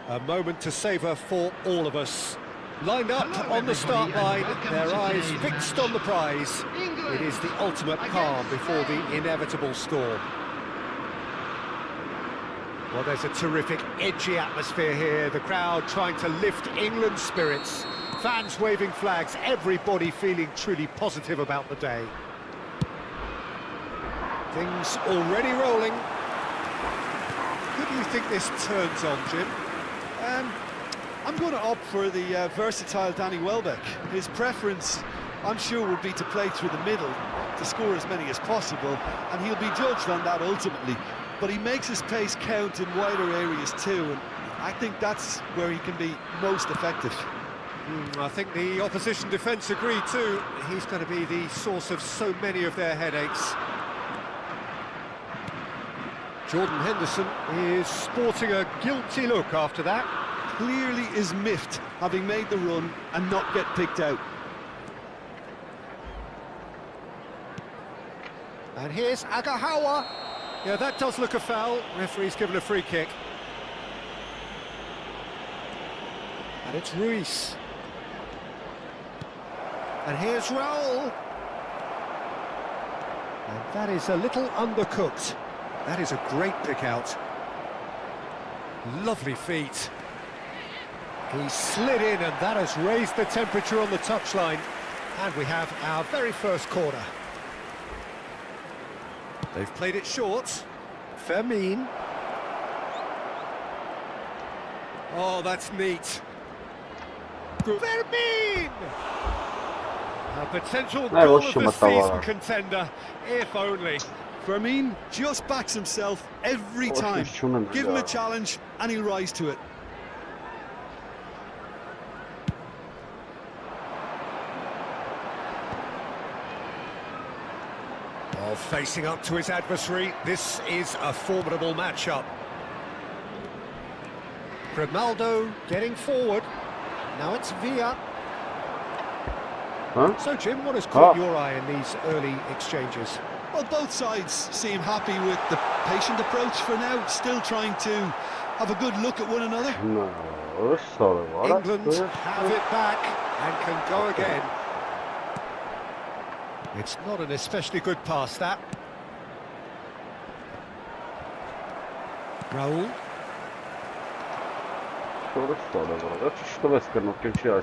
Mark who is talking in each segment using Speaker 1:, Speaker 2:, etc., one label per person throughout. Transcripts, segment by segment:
Speaker 1: A moment to savour for all of us. Lined up on the start line, their eyes fixed on the prize. It is the ultimate calm before the inevitable storm. Well, there's a terrific, edgy atmosphere here. The crowd trying to lift England's spirits. Fans waving flags, everybody feeling truly positive about the day. Things already rolling. Who do you think this turns on, Jim?
Speaker 2: I'm going to opt for the versatile Danny Welbeck. His preference, I'm sure, would be to play through the middle, to score as many as possible, and he'll be judged on that ultimately. But he makes his pace count in wider areas too, and I think that's where he can be most effective.
Speaker 1: I think the opposition defence agree too. He's going to be the source of so many of their headaches. Jordan Henderson is sporting a guilty look after that.
Speaker 2: Clearly is miffed, having made the run and not get picked out.
Speaker 1: And here's Agahawa. Yeah, that does look a foul. Referee's given a free kick. And it's Ruiz. And here's Raul. And that is a little undercooked. That is a great pick out. Lovely feet. He slid in, and that has raised the temperature on the touchline. And we have our very first corner. They've played it short. Fermin. Oh, that's neat. Fermin! A potential goal of the season contender, if only.
Speaker 2: Fermin just backs himself every time. Give him a challenge and he'll rise to it.
Speaker 1: Well, facing up to his adversary, this is a formidable matchup. Grimaldo getting forward. Now it's Villa. So, Jim, what has caught your eye in these early exchanges?
Speaker 2: Well, both sides seem happy with the patient approach for now, still trying to have a good look at one another.
Speaker 1: England have it back and can go again. It's not an especially good pass, that. Raul.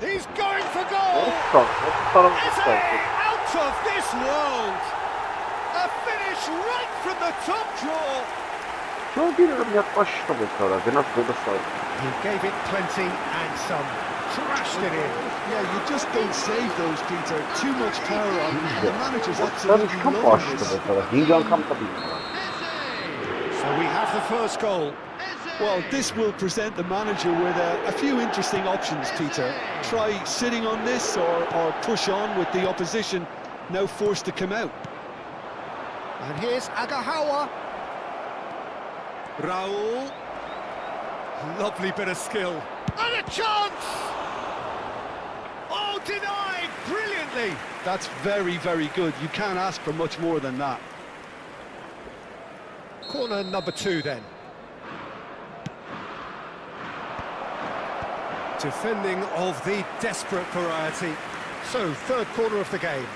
Speaker 1: He's going for goal! Is he out of this world? A finish right from the top draw! He gave it plenty and some. Trashed it in.
Speaker 2: Yeah, you just don't save those, Peter. Too much power on. The manager's absolutely loving this.
Speaker 1: So we have the first goal.
Speaker 2: Well, this will present the manager with a few interesting options, Peter. Try sitting on this or push on with the opposition, now forced to come out.
Speaker 1: And here's Agahawa. Raul. Lovely bit of skill. And a chance! Oh, denied brilliantly.
Speaker 2: That's very, very good. You can't ask for much more than that.
Speaker 1: Corner number 2 then. Defending of the desperate variety. So, third corner of the game.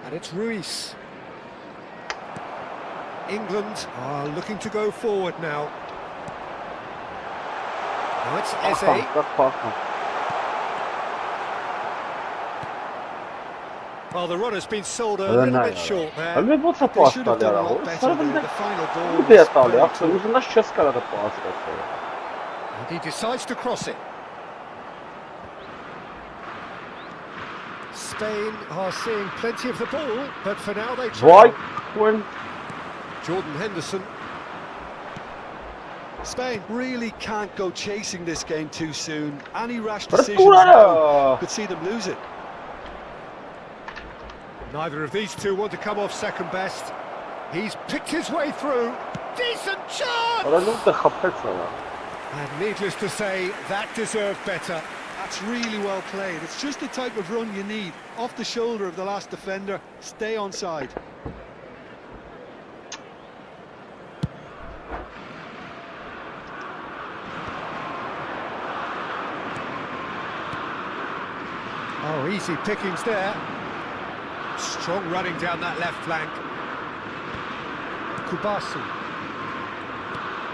Speaker 1: And it's Ruiz. England are looking to go forward now. Now it's Eze. Well, the run has been sold a little bit short there. They should have done a lot better there. The final ball was very and he decides to cross it. Spain are seeing plenty of the ball, but for now they try. Jordan Henderson.
Speaker 2: Spain really can't go chasing this game too soon. Any rash decisions now could see them lose it.
Speaker 1: Neither of these two want to come off second best. He's picked his way through. Decent chance! And needless to say, that deserved better.
Speaker 2: That's really well played. It's just the type of run you need. Off the shoulder of the last defender, stay onside. Oh, easy pickings there. Strong running down that left flank. Kubasi.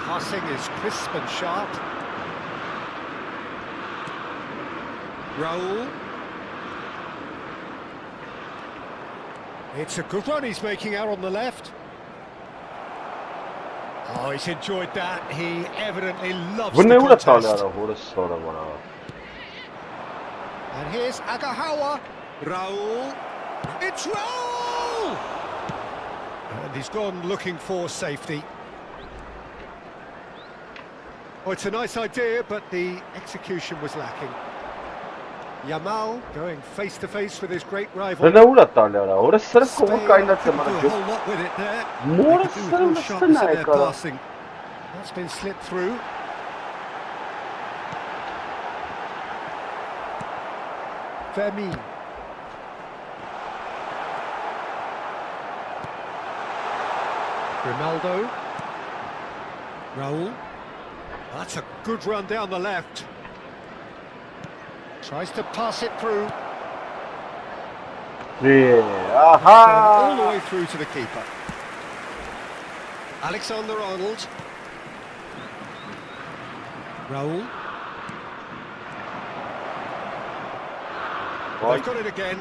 Speaker 2: Passing is crisp and sharp. Raul. It's a good run he's making out on the left. Oh, he's enjoyed that. He evidently loves the contest. And here's Agahawa. Raul. It's Raul! And he's gone looking for safety. Oh, it's a nice idea, but the execution was lacking. Yamal going face to face with his great rival. Spain could do a whole lot with it there. They could do with more sharpness in their passing. That's been slipped through. Fermin. Ronaldo. Raul. That's a good run down the left. Tries to pass it through.
Speaker 1: Yeah, aha!
Speaker 2: All the way through to the keeper. Alexander-Arnold. Raul. They've got it again.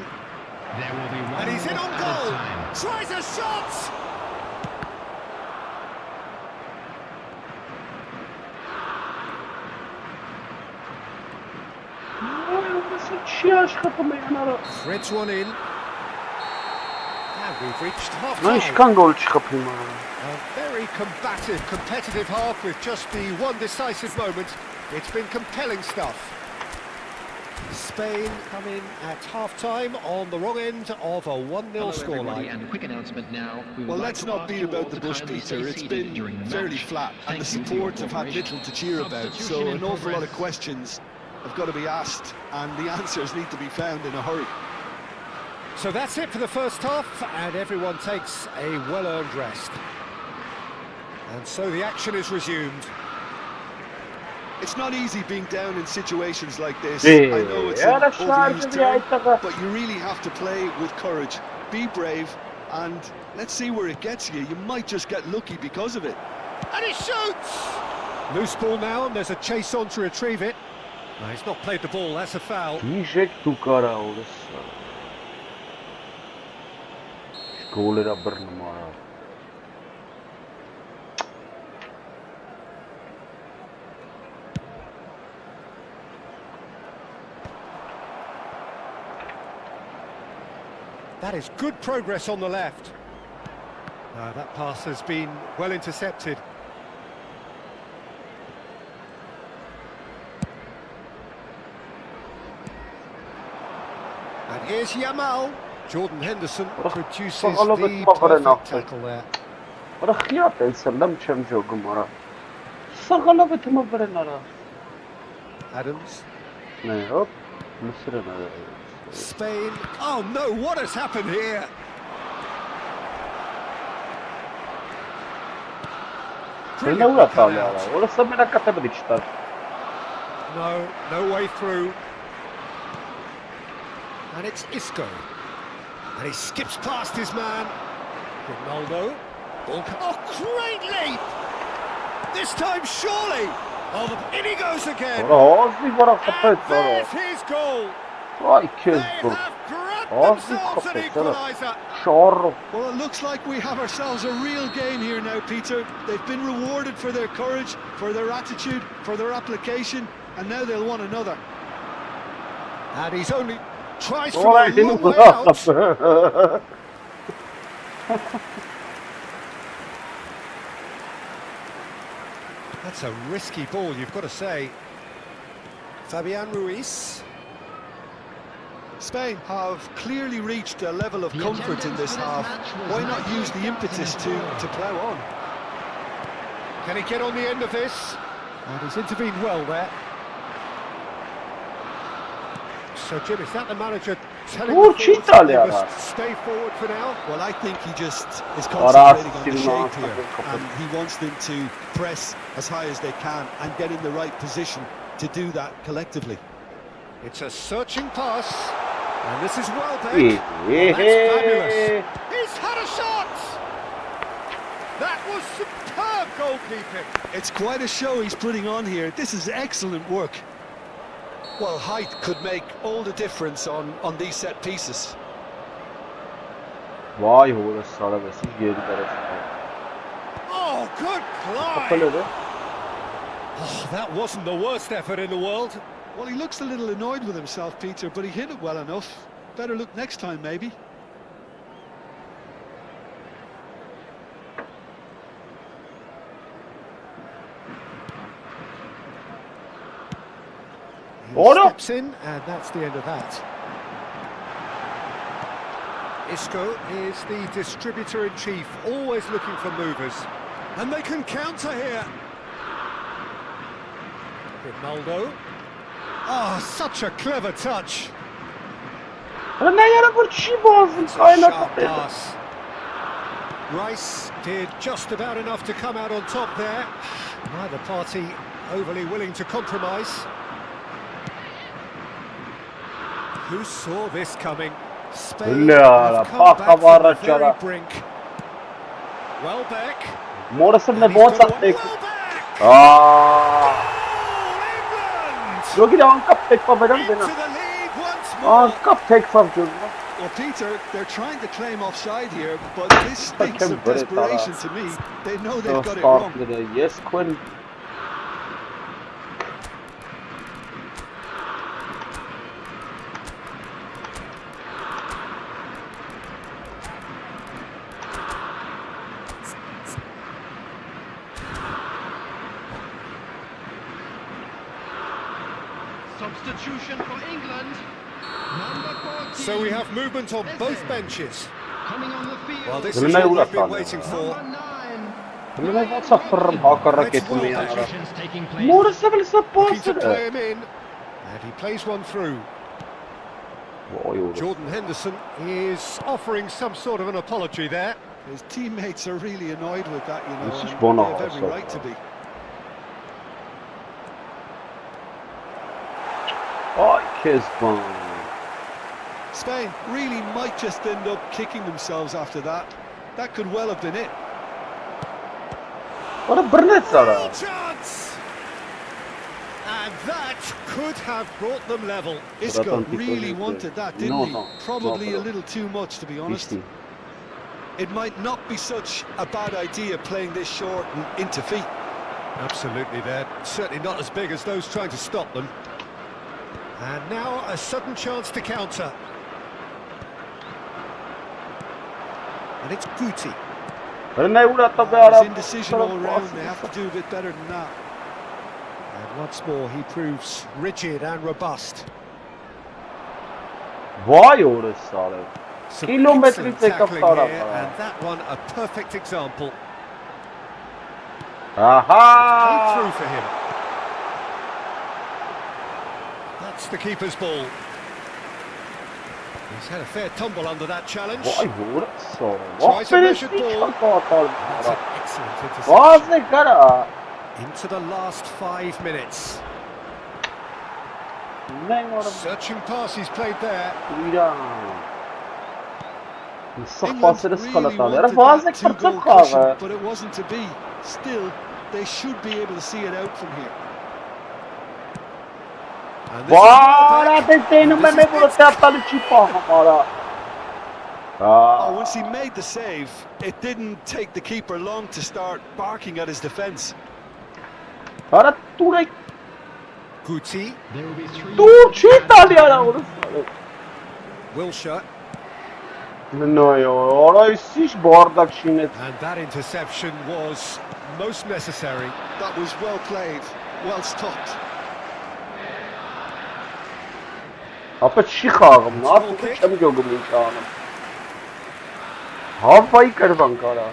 Speaker 3: There will be one,
Speaker 2: and he's in on goal. Tries a shot. Threads one in. And we've reached half-time. A very combative, competitive half with just the one decisive moment. It's been compelling stuff. Spain come in at half-time on the wrong end of a 1-0 scoreline.
Speaker 3: And a quick announcement now.
Speaker 2: Well, let's not beat about the bush, Peter. It's been fairly flat, and the support have had little to cheer about, so an awful lot of questions have got to be asked, and the answers need to be found in a hurry. So that's it for the first half, and everyone takes a well-earned rest. And so the action is resumed. It's not easy being down in situations like this. I know it's an overused term, but you really have to play with courage. Be brave, and let's see where it gets you. You might just get lucky because of it. And he shoots! Loose ball now, and there's a chase on to retrieve it. No, he's not played the ball, that's a foul. That is good progress on the left. That pass has been well intercepted. And here's Yamal. Jordan Henderson produces the perfect tackle there. Adams. Spain. Oh no, what has happened here? No way through. And it's Isco. And he skips past his man. Ronaldo. Oh, great leap! This time, surely! Oh, in he goes again! And there's his goal! They have grabbed themselves an equaliser. Well, it looks like we have ourselves a real game here now, Peter. They've been rewarded for their courage, for their attitude, for their application, and now they'll want another. And he's only tries from a long way out. That's a risky ball, you've got to say. Fabian Ruiz. Spain have clearly reached a level of comfort in this half. Why not use the impetus to plough on? Can he get on the end of this? And he's intervened well there.
Speaker 4: So, Jim, is that the manager telling
Speaker 1: Oh,
Speaker 4: the forwards that they must stay forward for now?
Speaker 2: Well, I think he just is concentrating on the shape here, and he wants them to press as high as they can and get in the right position to do that collectively.
Speaker 4: It's a searching pass, and this is Welbeck. That's fabulous. He's had a shot! That was superb goalkeeping.
Speaker 2: It's quite a show he's putting on here. This is excellent work. Well, height could make all the difference on these set pieces.
Speaker 1: Vay hoş sana versin geri tarafı.
Speaker 4: Oh, good climb! Oh, that wasn't the worst effort in the world.
Speaker 2: Well, he looks a little annoyed with himself, Peter, but he hit it well enough. Better look next time, maybe.
Speaker 4: He steps in, and that's the end of that. Isco is the distributor-in-chief, always looking for movers. And they can counter here. Ronaldo. Oh, such a clever touch. It's a sharp pass. Rice did just about enough to come out on top there. Neither party overly willing to compromise. Who saw this coming? Spain have come back from the very brink. Welbeck. Welbeck!
Speaker 1: Into the lead once more.
Speaker 2: Well, Peter, they're trying to claim offside here, but this stinks of desperation to me. They know they've got it wrong.
Speaker 1: Yes, Quinn.
Speaker 3: Substitution for England. Number 14.
Speaker 4: So we have movement on both benches.
Speaker 3: Coming on the field.
Speaker 4: Well, this is what we've been waiting for.
Speaker 3: Number 9.
Speaker 4: Substitutions taking place. Looking to play him in, and he plays one through. Jordan Henderson is offering some sort of an apology there.
Speaker 2: His teammates are really annoyed with that, you know, and they have every right to be. Spain really might just end up kicking themselves after that. That could well have been it.
Speaker 1: What a brilliant
Speaker 4: Chance! And that could have brought them level.
Speaker 2: Isco really wanted that, didn't he? Probably a little too much, to be honest. It might not be such a bad idea playing this short and into feet.
Speaker 4: Absolutely, they're certainly not as big as those trying to stop them. And now a sudden chance to counter. And it's Guti.
Speaker 2: There's indecision all around, they have to do a bit better than that.
Speaker 4: And once more he proves rigid and robust. Some excellent tackling here, and that one a perfect example. Aha! Through for him. That's the keeper's ball. He's had a fair tumble under that challenge. Tries a measured ball. That's an excellent interception. Into the last 5 minutes. Searching pass he's played there.
Speaker 2: England really wanted that two-goal cushion, but it wasn't to be. Still, they should be able to see it out from here. Oh, once he made the save, it didn't take the keeper long to start barking at his defence.
Speaker 4: Guti.
Speaker 3: There will be 3.
Speaker 4: Wilshere. And that interception was most necessary.
Speaker 2: That was well played, well stopped.
Speaker 1: Ապա չի խաղում, նա չեմ գոգում ինչ անում։ Հավայի կրվան կարա։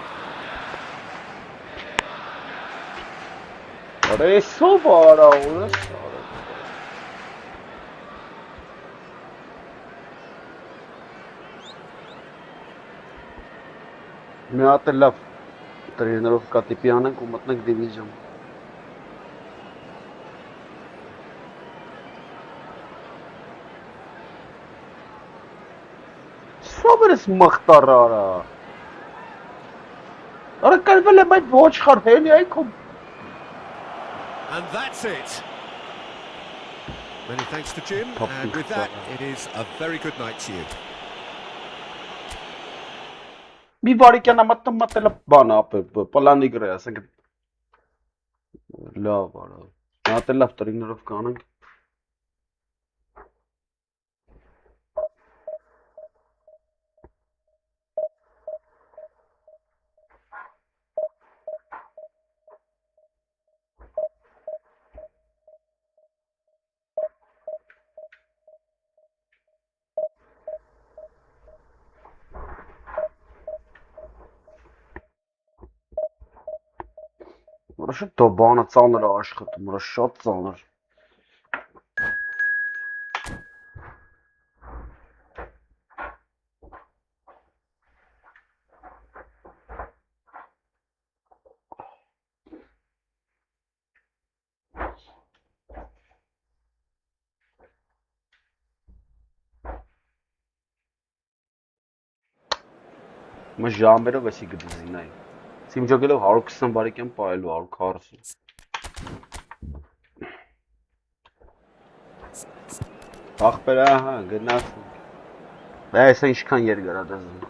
Speaker 1: Արեսով արա, ուրս արա։ Մի հատ էլ լավ տրեներով կատիպի անենք ու մտնենք դիվիզիոն։ Սովերս մխտարարա։ Արա կալվել եմ այդ ոչ խարհելի այքում։
Speaker 4: And that's it. Many thanks to Jim, and with that, it is a very good night to you.
Speaker 1: Մի վարիկյան ամատն մատելը բան ապե, պլանի գրե, ասենք լավ արա։ Մի հատ էլ լավ տրեներով կանենք։ Որոշ դո բանը ծանր է աշխատում, որոշ շատ ծանր։ Մը ժամերով էսի գդզինայ։ Սիմջոգելով 120 բարեկյան պայելու 140։ Ախպերա, հա, գնացինք։ Դա էսա ինչքան երկար է դզում։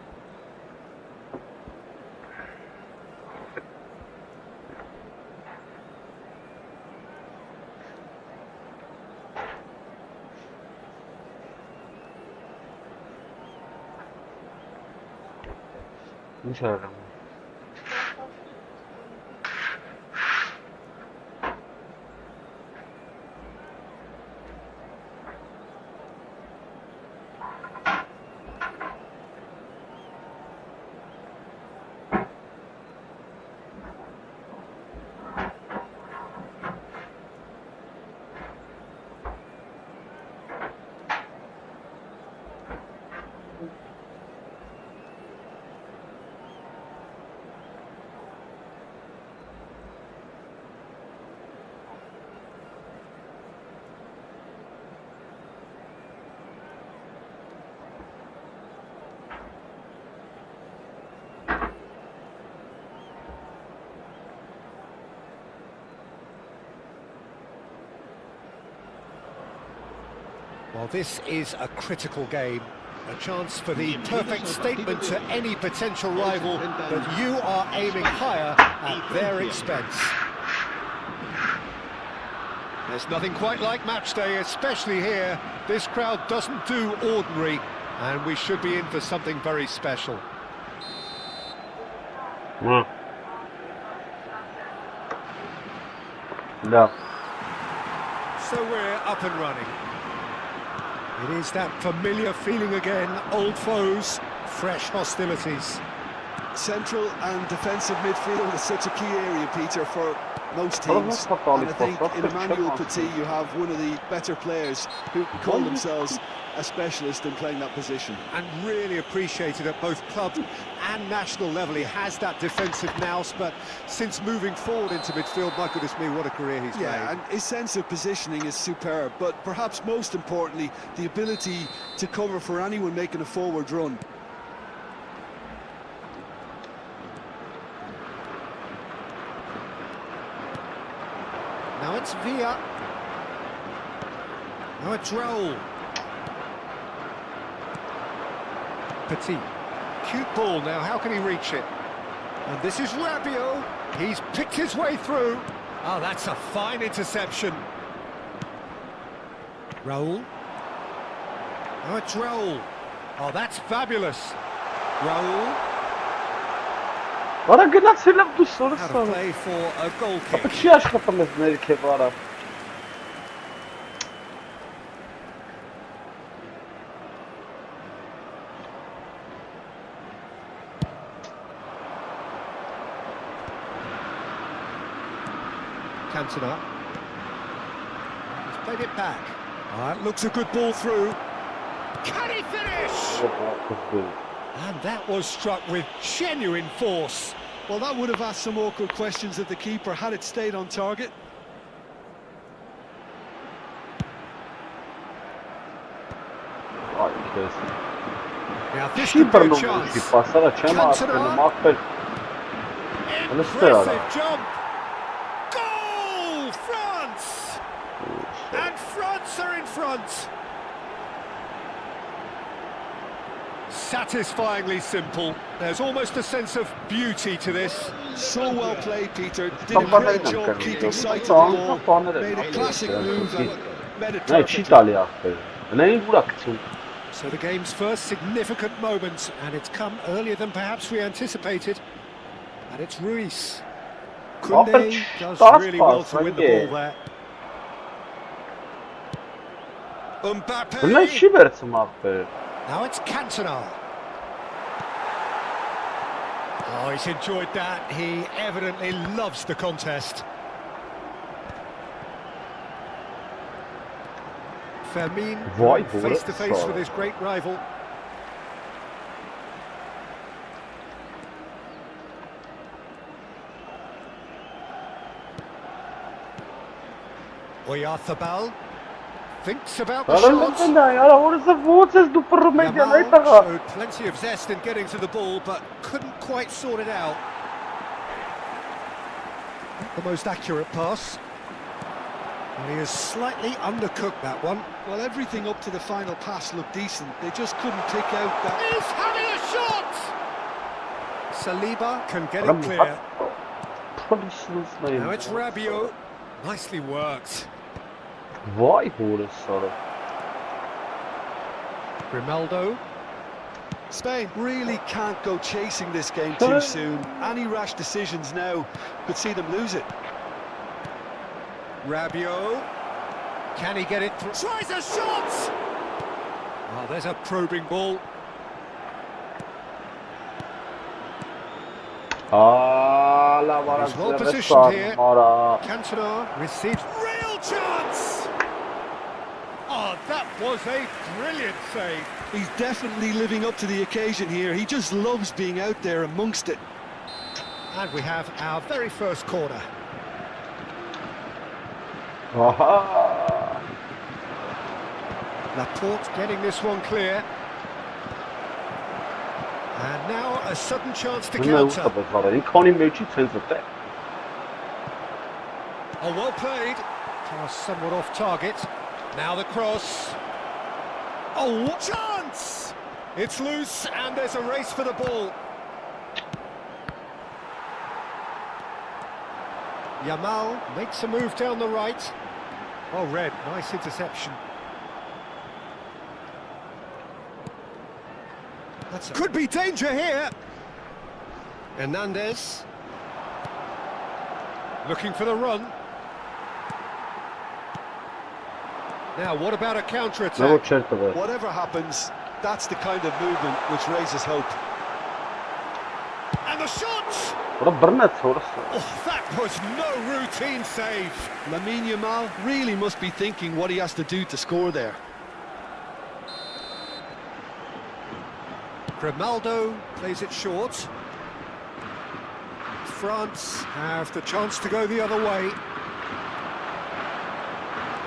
Speaker 1: Ինչ արամ։
Speaker 4: Well, this is a critical game, a chance for the perfect statement to any potential rival that you are aiming higher at their expense. There's nothing quite like match day, especially here. This crowd doesn't do ordinary, and we should be in for something very special.
Speaker 1: No.
Speaker 4: So we're up and running. It is that familiar feeling again, old foes, fresh hostilities.
Speaker 2: Central and defensive midfield is such a key area, Peter, for most teams. And I think in Emmanuel Petit you have one of the better players who call themselves a specialist in playing that position.
Speaker 4: And really appreciated at both club and national level. He has that defensive nous, but since moving forward into midfield, my goodness me, what a career he's made.
Speaker 2: And his sense of positioning is superb, but perhaps most importantly, the ability to cover for anyone making a forward run.
Speaker 4: Now it's Villa. Now it's Raul. Petit. Cute ball now, how can he reach it? And this is Rabiot. He's picked his way through. Oh, that's a fine interception. Raul. Now it's Raul. Oh, that's fabulous. Raul.
Speaker 1: Արա գնացել եմ դու
Speaker 4: How to
Speaker 1: սորսը։
Speaker 4: play for a goal kick.
Speaker 1: Ապա չի աշխատում ես ներքև արա։
Speaker 4: Cantona. He's played it back. That looks a good ball through. Can he finish? And that was struck with genuine force.
Speaker 2: Well, that would have asked some awkward questions of the keeper had it stayed on target.
Speaker 4: Now this could be a chance. Impressive jump. Goal, France! And France are in front. Satisfyingly simple. There's almost a sense of beauty to this.
Speaker 2: So well played, Peter. Did a great job keeping sight of the ball. Made a classic move and made it perfect.
Speaker 4: So the game's first significant moment, and it's come earlier than perhaps we anticipated. And it's Ruiz. Koundé does really well to win the ball there. Mbappe. Now it's Cantona. Oh, he's enjoyed that. He evidently loves the contest. Fermin face to face with his great rival. Oyarzabal thinks about the shot. Yamal showed plenty of zest in getting to the ball, but couldn't quite sort it out. Not the most accurate pass. And he has slightly undercooked that one.
Speaker 2: Well, everything up to the final pass looked decent. They just couldn't pick out that.
Speaker 4: He's having a shot! Saliba can get it clear. Now it's Rabiot. Nicely worked. Grimaldo.
Speaker 2: Spain really can't go chasing this game too soon. Any rash decisions now could see them lose it.
Speaker 4: Rabiot. Can he get it through? Tries a shot! Oh, there's a probing ball. He's well positioned here. Cantona receives real chance! Oh, that was a brilliant save.
Speaker 2: He's definitely living up to the occasion here. He just loves being out there amongst it.
Speaker 4: And we have our very first corner. Laporte getting this one clear. And now a sudden chance to counter. Oh, well played. Pass somewhat off target. Now the cross. Oh, what chance! It's loose and there's a race for the ball. Yamal makes a move down the right. Oh, red, nice interception. Could be danger here. Hernandez. Looking for the run. Now, what about a counter-attack?
Speaker 2: Whatever happens, that's the kind of movement which raises hope.
Speaker 4: And the shot!
Speaker 2: Oh,
Speaker 4: that was no routine save.
Speaker 2: Lamine Yamal really must be thinking what he has to do to score there.
Speaker 4: Grimaldo plays it short. France have the chance to go the other way.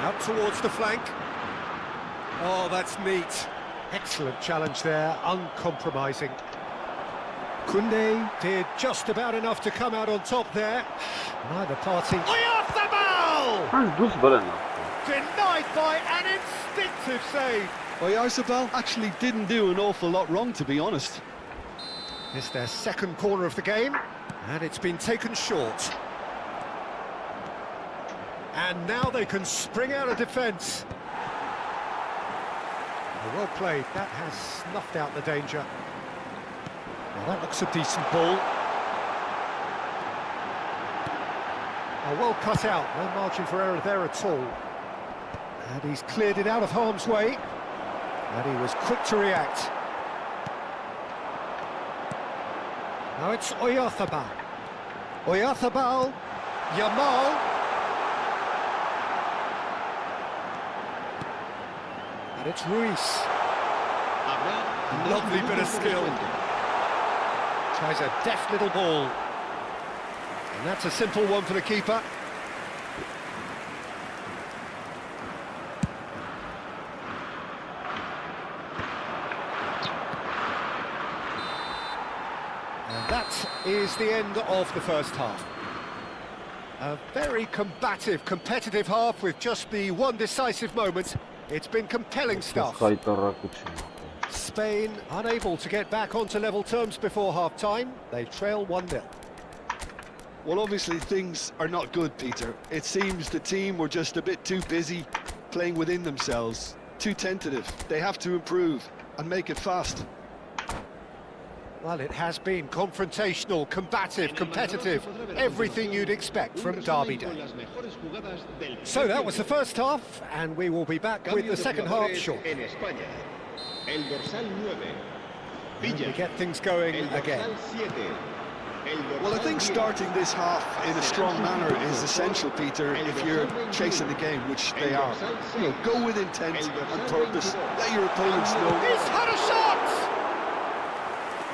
Speaker 4: Out towards the flank. Oh, that's neat. Excellent challenge there, uncompromising. Koundé did just about enough to come out on top there. Neither party. Oyarzabal! Denied by an instinctive save.
Speaker 2: Oyarzabal actually didn't do an awful lot wrong, to be honest.
Speaker 4: It's their second corner of the game, and it's been taken short. And now they can spring out of defence. Well played, that has snuffed out the danger. Now that looks a decent ball. Oh, well cut out, no margin for error there at all. And he's cleared it out of harm's way. And he was quick to react. Now it's Oyarzabal. Oyarzabal, Yamal. And it's Ruiz. Lovely bit of skill. Tries a deft little ball. And that's a simple one for the keeper. And that is the end of the first half. A very combative, competitive half with just the one decisive moment. It's been compelling stuff. Spain unable to get back onto level terms before half-time. They trail 1-0.
Speaker 2: Well, obviously things are not good, Peter. It seems the team were just a bit too busy playing within themselves, too tentative. They have to improve and make it fast.
Speaker 4: Well, it has been confrontational, combative, competitive, everything you'd expect from Derby Day. So that was the first half, and we will be back with the second half shortly. And we get things going again.
Speaker 2: Well, I think starting this half in a strong manner is essential, Peter, if you're chasing the game, which they are. You know, go with intent and purpose. Let your opponents know.
Speaker 4: He's had a shot!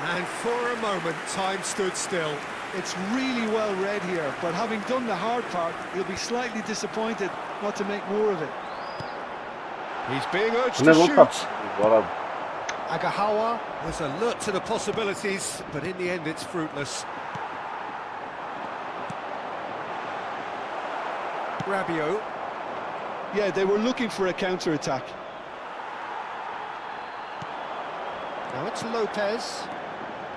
Speaker 4: And for a moment, time stood still.
Speaker 2: It's really well read here, but having done the hard part, he'll be slightly disappointed not to make more of it.
Speaker 4: He's being urged to shoot. Agahawa was alert to the possibilities, but in the end it's fruitless. Rabiot.
Speaker 2: Yeah, they were looking for a counter-attack.
Speaker 4: Now it's Lopez.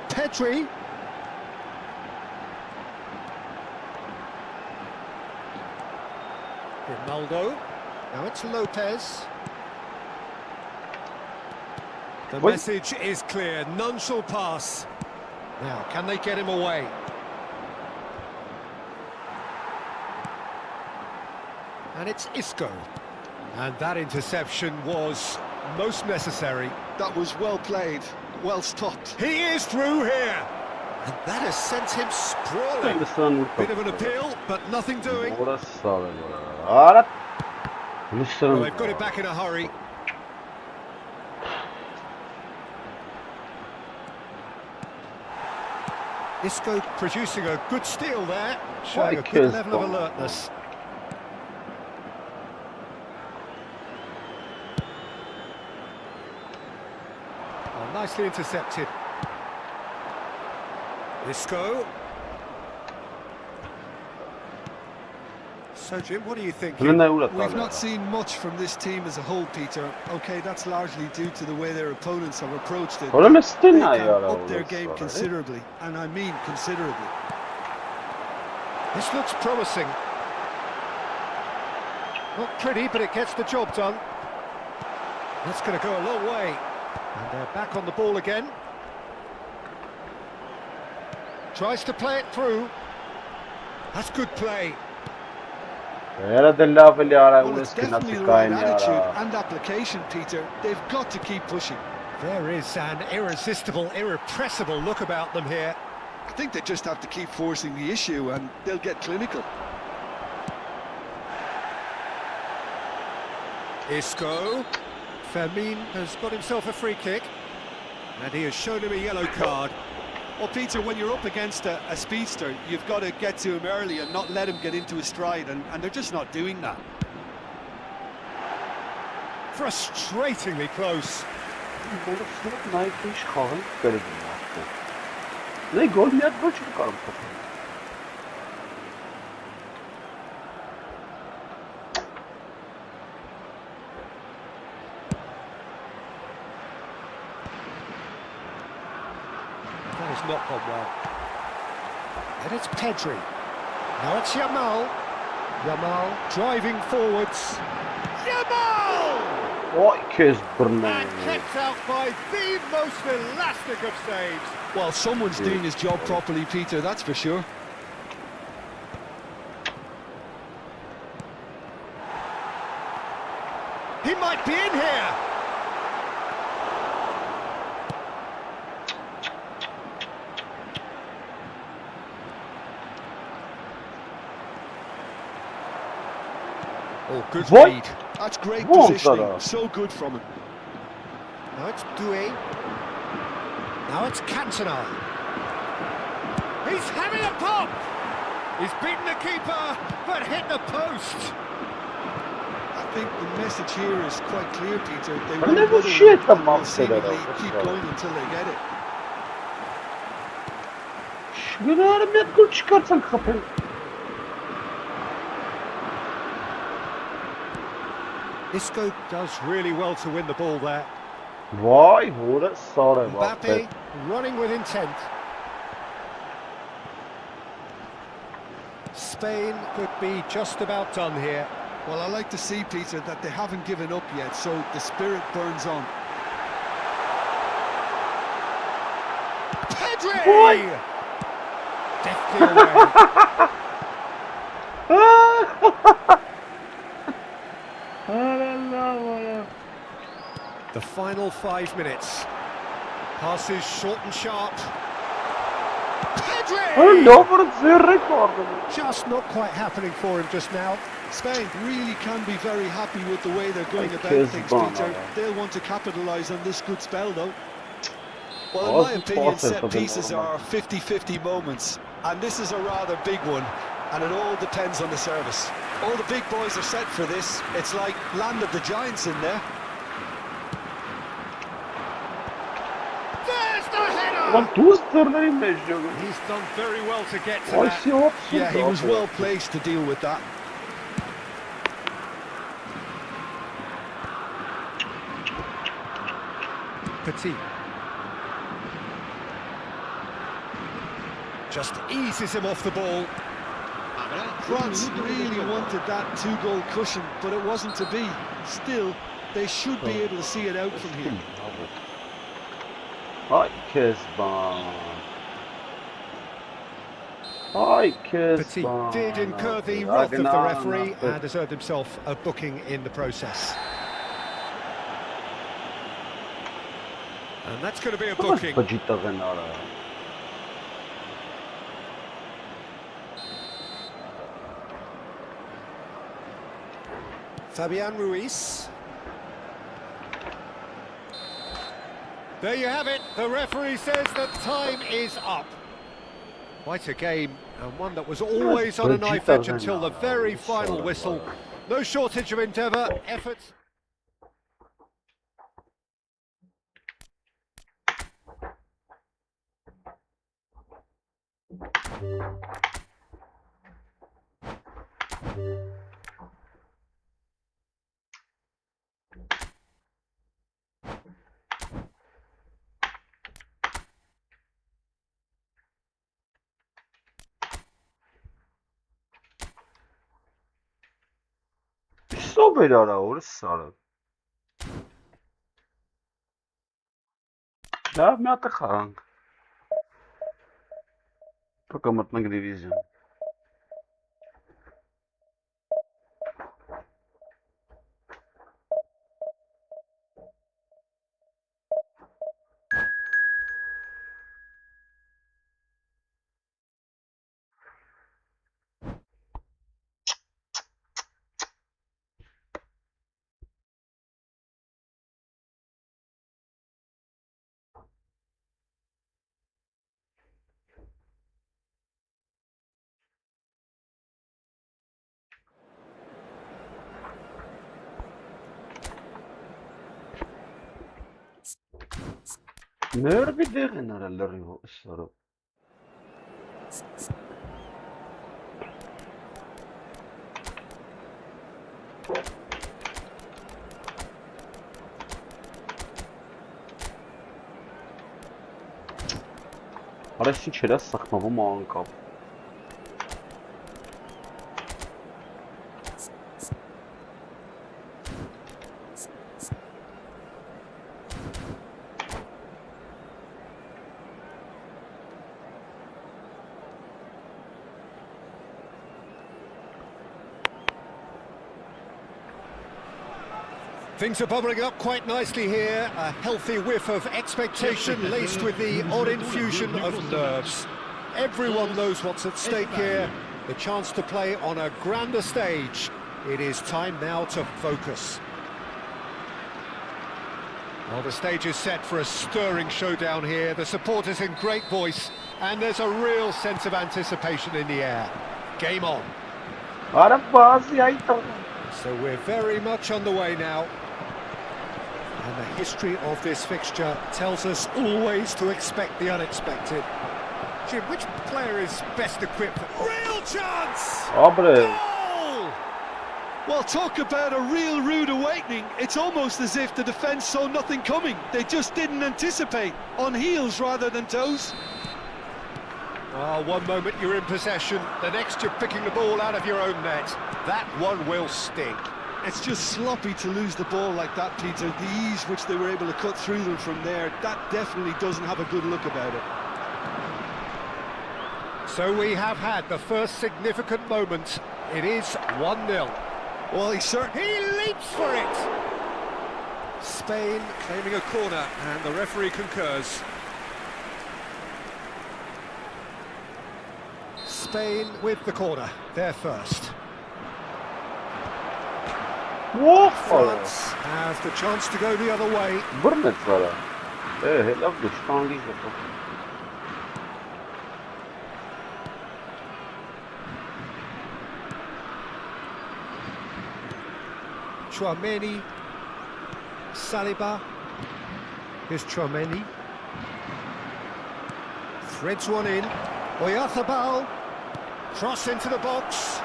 Speaker 4: Pedri. Ronaldo. Now it's Lopez. The message is clear, none shall pass. Now, can they get him away? And it's Isco. And that interception was most necessary.
Speaker 2: That was well played, well stopped.
Speaker 4: He is through here! And that has sent him sprawling. Bit of an appeal, but nothing doing. Well, they've got it back in a hurry. Isco producing a good steal there, showing a good level of alertness. Oh, nicely intercepted. Isco. So, Jim, what do you think?
Speaker 2: We've not seen much from this team as a whole, Peter. Okay, that's largely due to the way their opponents have approached it. They can up their game considerably, and I mean considerably.
Speaker 4: This looks promising. Not pretty, but it gets the job done. That's going to go a long way. And they're back on the ball again. Tries to play it through. That's good play.
Speaker 2: Well, it's definitely the right attitude and application, Peter. They've got to keep pushing.
Speaker 4: There is an irresistible, irrepressible look about them here.
Speaker 2: I think they just have to keep forcing the issue and they'll get clinical.
Speaker 4: Isco. Fermin has got himself a free kick. And he has shown him a yellow card.
Speaker 2: Well, Peter, when you're up against a speedster, you've got to get to him early and not let him get into his stride, and they're just not doing that.
Speaker 4: Frustratingly close. That has not gone well. And it's Pedri. Now it's Yamal. Yamal driving forwards. Yamal! And kept out by the most elastic of saves.
Speaker 2: Well, someone's doing his job properly, Peter, that's for sure.
Speaker 4: He might be in here. Oh, good read.
Speaker 2: That's great positioning. So good from him.
Speaker 4: Now it's Doué. Now it's Cantona. He's having a pop! He's beaten the keeper, but hit the post.
Speaker 2: I think the message here is quite clear, Peter. They
Speaker 3: But never shit the monster
Speaker 2: seemingly keep going until they get it.
Speaker 3: Şunları bir gol çıkarsan kapı.
Speaker 4: Isco does really well to win the ball there.
Speaker 3: Vay vura sarı bak.
Speaker 4: Mbappe running with intent. Spain could be just about done here.
Speaker 2: Well, I like to see, Peter, that they haven't given up yet, so the spirit burns on.
Speaker 4: Pedri!
Speaker 3: Boy!
Speaker 4: Deftly away. The final 5 minutes. Passes short and sharp. Pedri! Just not quite happening for him just now.
Speaker 2: Spain really can be very happy with the way they're going about things, Peter. They'll want to capitalise on this good spell, though. Well, in my opinion, set pieces are 50-50 moments, and this is a rather big one, and it all depends on the service. All the big boys are set for this. It's like Land of the Giants in there.
Speaker 4: There's the header!
Speaker 2: He's done very well to get to that. Yeah, he was well placed to deal with that.
Speaker 4: Petit. Just eases him off the ball.
Speaker 2: France really wanted that two-goal cushion, but it wasn't to be. Still, they should be able to see it out from here.
Speaker 4: Petit did incur the wrath of the referee and deserved himself a booking in the process. And that's going to be a booking. Fabian Ruiz. There you have it. The referee says that time is up. Quite a game, and one that was always on a knife edge until the very final whistle. No shortage of endeavour, effort.
Speaker 3: Sobel ara sarı. Да, мята ханг. Пока мат на дивизион. Nerede degen araları sarı. Arası çerez sakmamı mağankap.
Speaker 4: Things are bubbling up quite nicely here. A healthy whiff of expectation laced with the odd infusion of nerves. Everyone knows what's at stake here. The chance to play on a grander stage. It is time now to focus. Well, the stage is set for a stirring showdown here. The supporters in great voice, and there's a real sense of anticipation in the air. Game on. So we're very much on the way now. And the history of this fixture tells us always to expect the unexpected. Jim, which player is best equipped? Real chance! Goal!
Speaker 2: Well, talk about a real rude awakening. It's almost as if the defence saw nothing coming. They just didn't anticipate. On heels rather than toes.
Speaker 4: Oh, one moment you're in possession, the next you're picking the ball out of your own net. That one will sting.
Speaker 2: It's just sloppy to lose the ball like that, Peter. The ease which they were able to cut through them from there, that definitely doesn't have a good look about it.
Speaker 4: So we have had the first significant moment. It is 1-0.
Speaker 2: Well, he
Speaker 4: leaps for it! Spain aiming a corner, and the referee concurs. Spain with the corner, they're first. France have the chance to go the other way. Chouameni, Saliba, here's Chouameni, threads one in, Oyarzabal, cross into the box.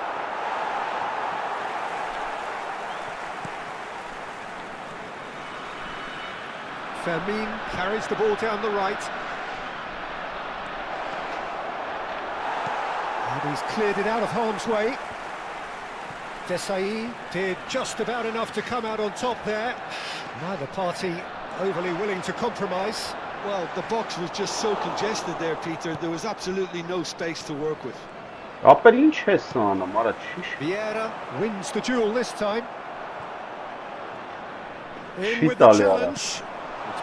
Speaker 4: Fermin carries the ball down the right. And he's cleared it out of harm's way. Desai did just about enough to come out on top there. Neither party overly willing to compromise.
Speaker 2: Well, the box was just so congested there, Peter. There was absolutely no space to work with.
Speaker 4: Vieira wins the duel this time. In with the challenge. It's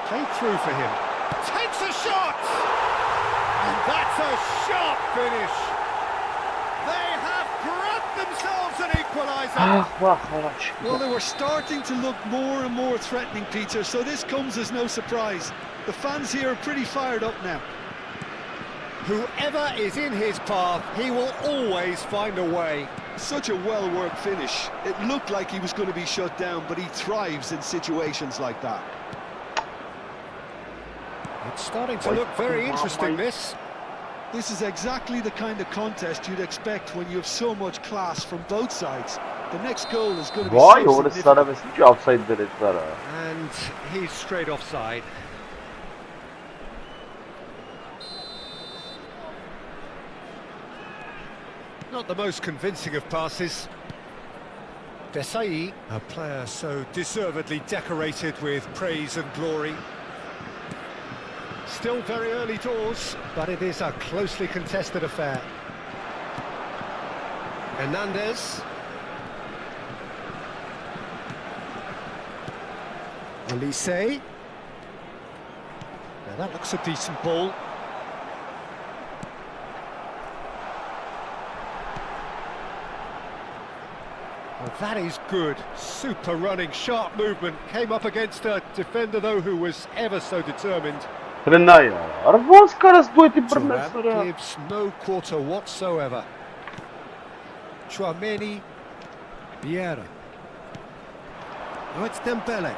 Speaker 4: played through for him. Takes a shot! And that's a sharp finish. They have grabbed themselves an equaliser.
Speaker 2: Well, they were starting to look more and more threatening, Peter, so this comes as no surprise. The fans here are pretty fired up now.
Speaker 4: Whoever is in his path, he will always find a way.
Speaker 2: Such a well-worked finish. It looked like he was going to be shut down, but he thrives in situations like that.
Speaker 4: It's starting to look very interesting, this.
Speaker 2: This is exactly the kind of contest you'd expect when you have so much class from both sides. The next goal is going to be so significant.
Speaker 4: And he's straight offside. Not the most convincing of passes. Desai, a player so deservedly decorated with praise and glory. Still very early doors, but it is a closely contested affair. Hernandez. Elise. Now that looks a decent ball. Well, that is good. Super running, sharp movement. Came up against a defender, though, who was ever so determined. Thuram gives no quarter whatsoever. Chouameni, Vieira. Now it's Dembele.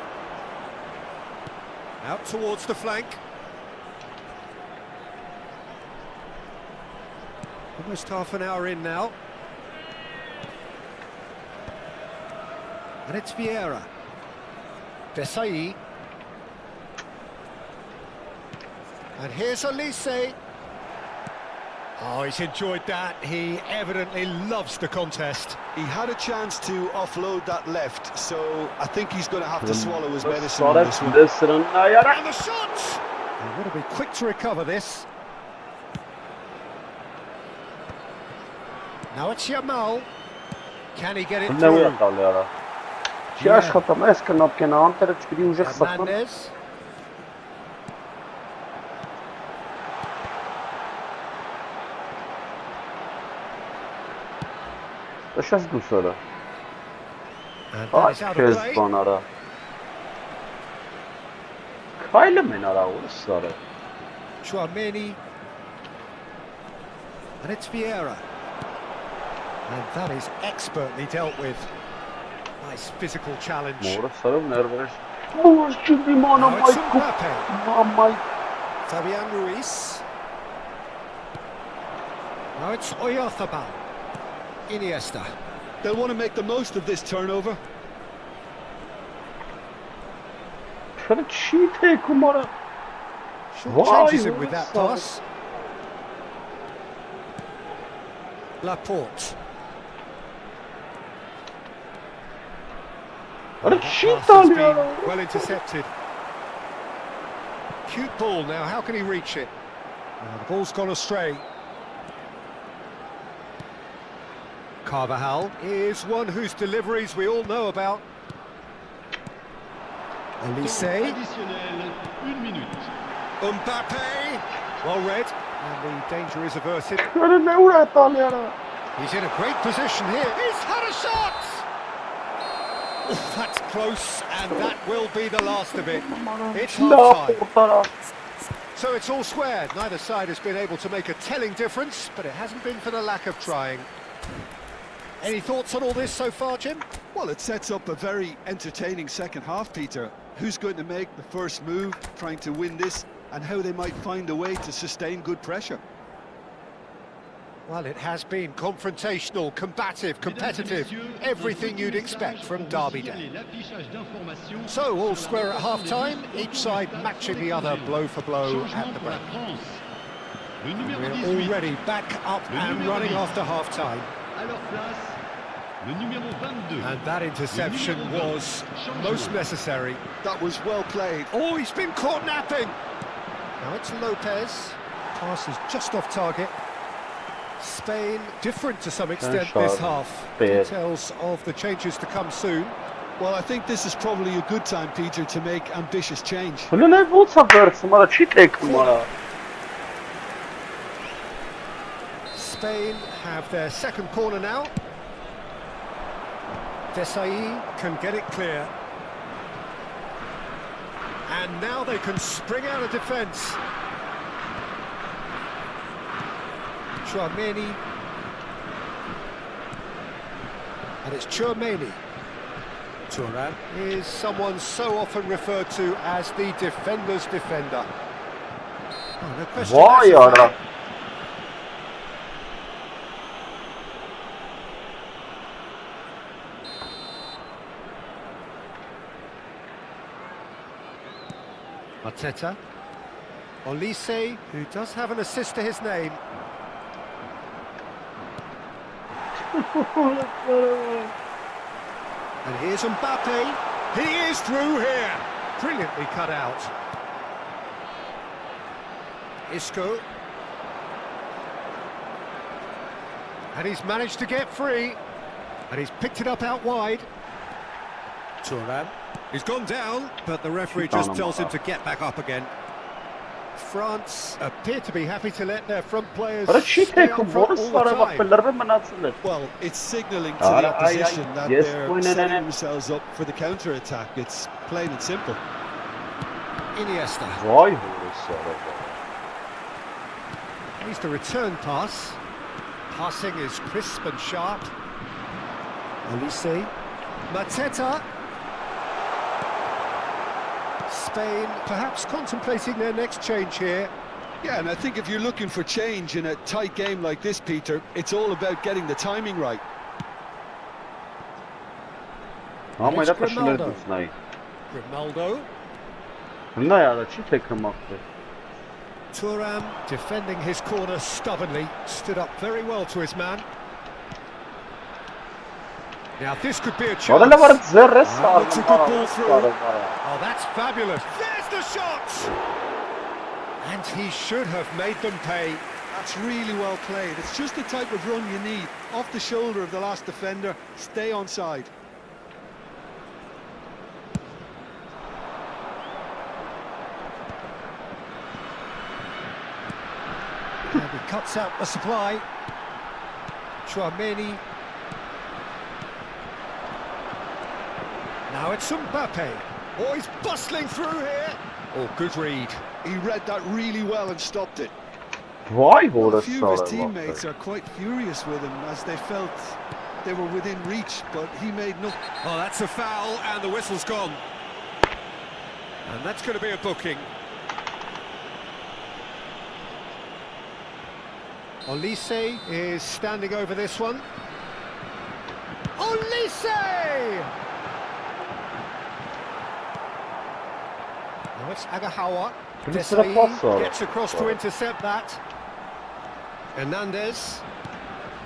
Speaker 4: Out towards the flank. Almost half an hour in now. And it's Vieira. Desai. And here's Elise. Oh, he's enjoyed that. He evidently loves the contest.
Speaker 2: He had a chance to offload that left, so I think he's going to have to swallow his medicine on this one.
Speaker 4: And the shot! He's got to be quick to recover this. Now it's Yamal. Can he get it through? Hernandez.
Speaker 3: And that
Speaker 4: And that is out of play.
Speaker 3: Քայլը մեն արա ու սարը։
Speaker 4: Chouameni. And it's Vieira. And that is expertly dealt with. Nice physical challenge.
Speaker 3: Մորը սարով ներվեր։ Մորս չդի մանա
Speaker 4: Now it's
Speaker 3: մայքու։
Speaker 4: Mbappe.
Speaker 3: Մամայ։
Speaker 4: Fabian Ruiz. Now it's Oyarzabal. Iniesta.
Speaker 2: They'll want to make the most of this turnover.
Speaker 3: Շարը չի թեքում արա։
Speaker 4: Short changes him with that pass. Laporte.
Speaker 3: Արա
Speaker 4: That
Speaker 3: չի
Speaker 4: pass has
Speaker 3: տալի
Speaker 4: been
Speaker 3: արա։
Speaker 4: well intercepted. Cute ball now, how can he reach it? The ball's gone astray. Carvajal is one whose deliveries we all know about. Elise. Mbappe. Well read, and the danger is averted.
Speaker 3: Շարը նեուր է տալի արա։
Speaker 4: He's in a great position here. He's had a shot! Oh, that's close, and that will be the last of it. It's half-time.
Speaker 3: Լապորտ արա։
Speaker 4: So it's all squared. Neither side has been able to make a telling difference, but it hasn't been for the lack of trying. Any thoughts on all this so far, Jim?
Speaker 2: Well, it sets up a very entertaining second half, Peter. Who's going to make the first move, trying to win this, and how they might find a way to sustain good pressure.
Speaker 4: Well, it has been confrontational, combative, competitive, everything you'd expect from Derby Day. So, all square at half-time, each side matching the other blow for blow at the break. We're already back up and running after half-time. And that interception was most necessary.
Speaker 2: That was well played.
Speaker 4: Oh, he's been caught napping! Now it's Lopez. Pass is just off target. Spain different to some extent this half. Details of the changes to come soon.
Speaker 2: Well, I think this is probably a good time, Peter, to make ambitious change.
Speaker 3: Հլը ո՞նց է վերցում արա, չի թեքում արա։
Speaker 4: Spain have their second corner now. Desai can get it clear. And now they can spring out of defence. Chouameni. And it's Chouameni. Thuram is someone so often referred to as the defender's defender. Oh, no question.
Speaker 3: Vay ara.
Speaker 4: Arteta. Olise, who does have an assist to his name. And here's Mbappe. He is through here. Brilliantly cut out. Isco. And he's managed to get free. And he's picked it up out wide. Thuram. He's gone down, but the referee just tells him to get back up again. France appear to be happy to let their front players stay up front all the time.
Speaker 2: Well, it's signalling to the opposition that they're setting themselves up for the counter-attack. It's plain and simple.
Speaker 4: Iniesta. Here's the return pass. Passing is crisp and sharp. Olise. Mateta. Spain perhaps contemplating their next change here.
Speaker 2: Yeah, and I think if you're looking for change in a tight game like this, Peter, it's all about getting the timing right.
Speaker 4: Grimaldo. Thuram defending his corner stubbornly, stood up very well to his man. Now this could be a chance. Looks a good ball through. Oh, that's fabulous. There's the shot! And he should have made them pay.
Speaker 2: That's really well played. It's just the type of run you need. Off the shoulder of the last defender, stay onside.
Speaker 4: And he cuts out the supply. Chouameni. Now it's Mbappe. Oh, he's bustling through here. Oh, good read.
Speaker 2: He read that really well and stopped it.
Speaker 3: Vay
Speaker 2: Well,
Speaker 3: hora
Speaker 2: a few of his
Speaker 3: sarı
Speaker 2: teammates
Speaker 3: bak.
Speaker 2: are quite furious with him as they felt they were within reach, but he made no...
Speaker 4: Oh, that's a foul, and the whistle's gone. And that's going to be a booking. Olise is standing over this one. Olise! Now it's Agahawa.
Speaker 3: Bir sıra pas var.
Speaker 4: Gets across to intercept that. Hernandez.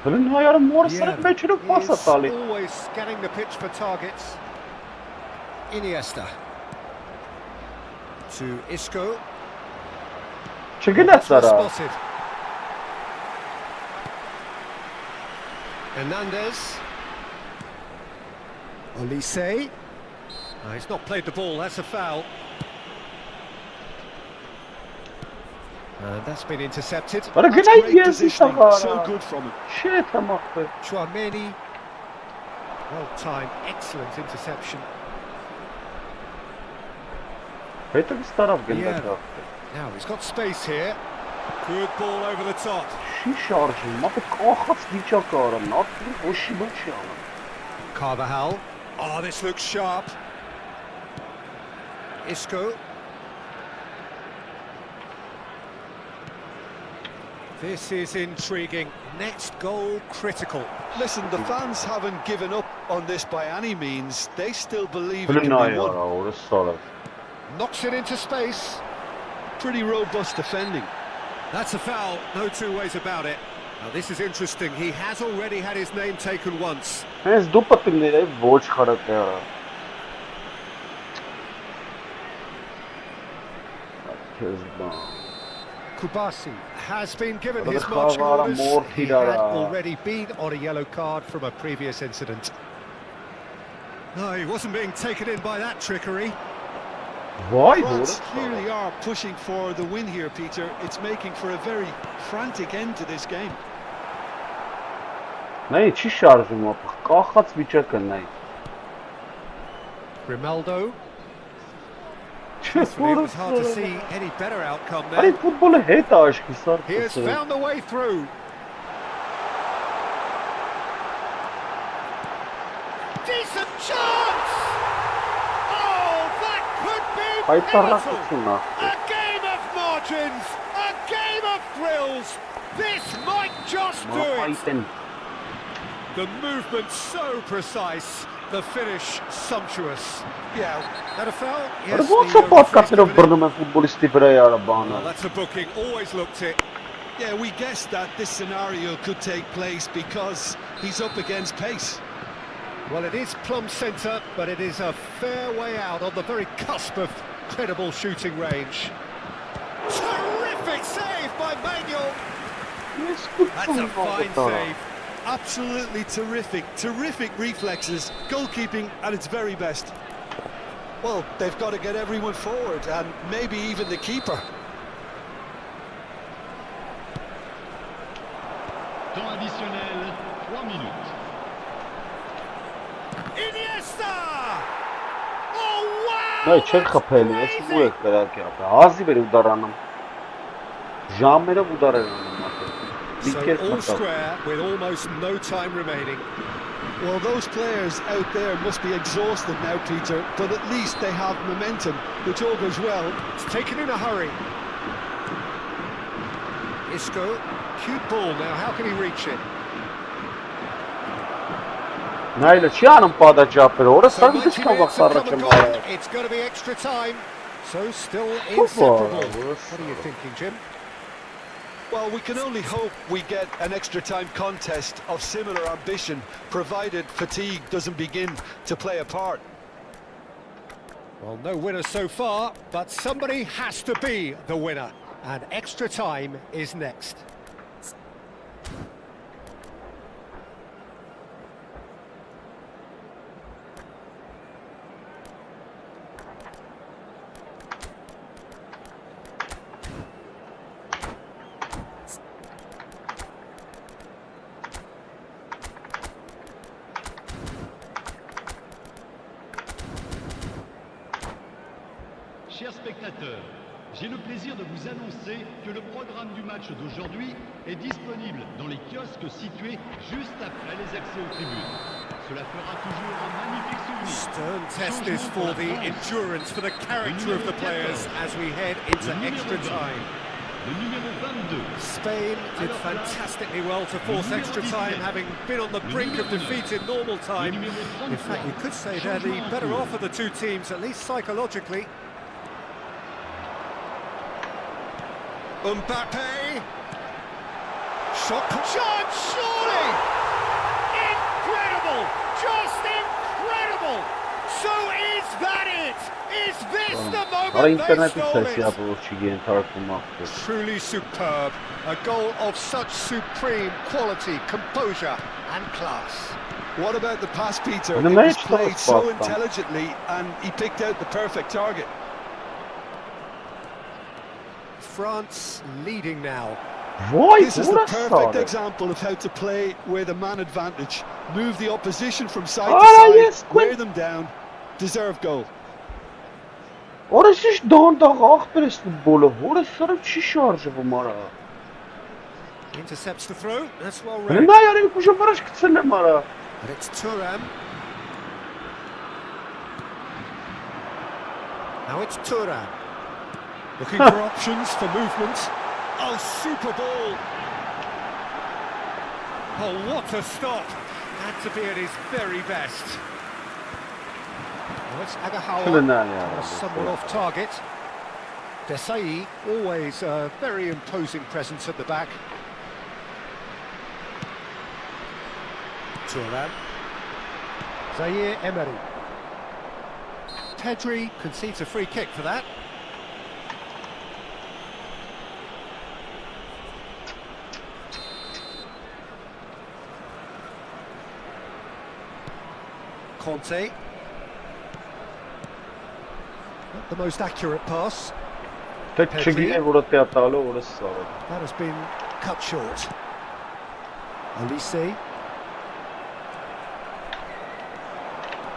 Speaker 3: Bunun ayarı mor sarı meçhulü pas
Speaker 4: Is
Speaker 3: atalı.
Speaker 4: always scanning the pitch for targets. Iniesta. To Isco.
Speaker 3: Çıkın etlara.
Speaker 4: Spotted. Hernandez. Olise. He's not played the ball, that's a foul. And that's been intercepted.
Speaker 3: Bana
Speaker 2: That's
Speaker 3: gene
Speaker 2: great
Speaker 3: yersin
Speaker 2: positioning,
Speaker 3: sakara.
Speaker 2: so good from him.
Speaker 3: Şey tamam.
Speaker 4: Chouameni. Well timed, excellent interception.
Speaker 3: Hayta bir taraf geldi.
Speaker 4: Yeah. Now he's got space here. Good ball over the top.
Speaker 3: Şi şarjı. Mapı kahats diyecekara. Natlı hoşi maçı ama.
Speaker 4: Carvajal. Oh, this looks sharp. Isco. This is intriguing. Next goal critical.
Speaker 2: Listen, the fans haven't given up on this by any means. They still believe it
Speaker 3: Bunun
Speaker 2: can be
Speaker 3: ayarı
Speaker 2: won.
Speaker 3: orası sarı.
Speaker 4: Knocks it into space.
Speaker 2: Pretty robust defending.
Speaker 4: That's a foul, no two ways about it. Now this is interesting. He has already had his name taken once.
Speaker 3: Hens दो पत्ते मेरे वोच खड़ा था.
Speaker 4: Kubasi has been given
Speaker 3: But
Speaker 4: his
Speaker 3: the
Speaker 4: marching
Speaker 3: Kavara
Speaker 4: orders.
Speaker 3: more
Speaker 4: He
Speaker 3: Tidara.
Speaker 4: had already been on a yellow card from a previous incident. No, he wasn't being taken in by that trickery.
Speaker 3: Vay
Speaker 2: France
Speaker 3: hora
Speaker 2: clearly
Speaker 3: sarı.
Speaker 2: are pushing for the win here, Peter. It's making for a very frantic end to this game.
Speaker 3: Ne çi şarjı mapı. Kahats diyecekar ne.
Speaker 4: Grimaldo.
Speaker 3: Çi
Speaker 4: Truthfully, it
Speaker 3: hora
Speaker 4: was hard to
Speaker 3: sarı.
Speaker 4: see any better outcome
Speaker 3: Hani
Speaker 4: there.
Speaker 3: futbolu hep aşkı sarı.
Speaker 4: He has found the way through. Decent chance! Oh, that could be
Speaker 3: Hayta
Speaker 4: pivotal!
Speaker 3: rakısına.
Speaker 4: A game of margins! A game of thrills! This might just do it!
Speaker 3: Hayten.
Speaker 4: The movement so precise, the finish sumptuous.
Speaker 2: Yeah,
Speaker 4: That a foul?
Speaker 3: Hani
Speaker 4: Yes,
Speaker 3: bu
Speaker 4: the
Speaker 3: sapot
Speaker 4: referee's
Speaker 3: kapını
Speaker 4: given it.
Speaker 3: burnuma futbolisti bre ya
Speaker 4: Well,
Speaker 3: bana.
Speaker 4: that's a booking, always looked it.
Speaker 2: yeah, we guessed that this scenario could take place because he's up against pace.
Speaker 4: Well, it is plumb centre, but it is a fair way out on the very cusp of credible shooting range. Terrific save by Manuel. That's a fine save.
Speaker 2: Absolutely terrific, terrific reflexes, goalkeeping at its very best. Well, they've got to get everyone forward and maybe even the keeper.
Speaker 5: Temps additionnel, 3 minutes.
Speaker 4: Iniesta! Oh, wow!
Speaker 3: Ne çek kapeli.
Speaker 4: That's
Speaker 3: Eski bu
Speaker 4: amazing!
Speaker 3: ekler ki abi. Ağzı beri udaranım. Jamere udaranım. Bir
Speaker 4: So
Speaker 3: kez
Speaker 4: all
Speaker 3: bakalım.
Speaker 4: square with almost no time remaining.
Speaker 2: Well, those players out there must be exhausted now, Peter, but at least they have momentum, which all goes well.
Speaker 4: It's taken in a hurry. Isco, cute ball now, how can he reach it?
Speaker 3: Naile çi anım pada cevap veriyor. Orası
Speaker 4: So
Speaker 3: sarı
Speaker 4: 90
Speaker 3: dış
Speaker 4: minutes have
Speaker 3: kavaklar
Speaker 4: come and
Speaker 3: açım.
Speaker 4: gone. It's going to be extra time. So still
Speaker 3: Football.
Speaker 4: inseparable. What are you thinking, Jim?
Speaker 2: Well, we can only hope we get an extra time contest of similar ambition, provided fatigue doesn't begin to play a part.
Speaker 4: Well, no winner so far, but somebody has to be the winner. And extra time is next.
Speaker 5: Chers spectateurs, téléspectateurs, j'ai le plaisir de vous annoncer que le programme du match d'aujourd'hui est disponible dans les kiosques situés juste après les accès aux tribunes. Cela fera toujours un magnifique souvenir.
Speaker 4: Stern test is for the endurance, for the character of the players as we head into extra time.
Speaker 5: Le numéro 22.
Speaker 4: Spain did fantastically well to force extra time, having been on the brink of defeat in normal time. In fact, you could say they're the better off of the two teams, at least psychologically. Mbappe. Shot chance, surely! Incredible! Just incredible! So is that it? Is this the moment they stole it? Truly superb. A goal of such supreme quality, composure and class.
Speaker 2: What about the pass, Peter?
Speaker 3: And the
Speaker 2: It was
Speaker 3: match
Speaker 2: played
Speaker 3: was
Speaker 2: so
Speaker 3: fast,
Speaker 2: intelligently and he picked out the perfect target.
Speaker 4: France leading now.
Speaker 2: This is the perfect example of how to play with a man advantage. Move the opposition from side to side, wear them down, deserve goal.
Speaker 3: Orası hiç dağındak akbirist futbolu. Orası sarıp çiş şarjı bu mara.
Speaker 4: Intercepts the throw. That's well
Speaker 3: Ne
Speaker 4: read.
Speaker 3: ne yarı bir kuşa barış kıtsın mara.
Speaker 4: But it's Thuram. Now it's Thuram. Looking for options for movement. Oh, super ball. Oh, what a stop. Had to be at his very best. Well, it's Agahawa, somewhat off target. Desai, always a very imposing presence at the back. Thuram. Zaire Emery. Pedri concedes a free kick for that. Conte. Not the most accurate pass.
Speaker 3: Tek çekine burada hatalı orası sarı.
Speaker 4: That has been cut short. Olise.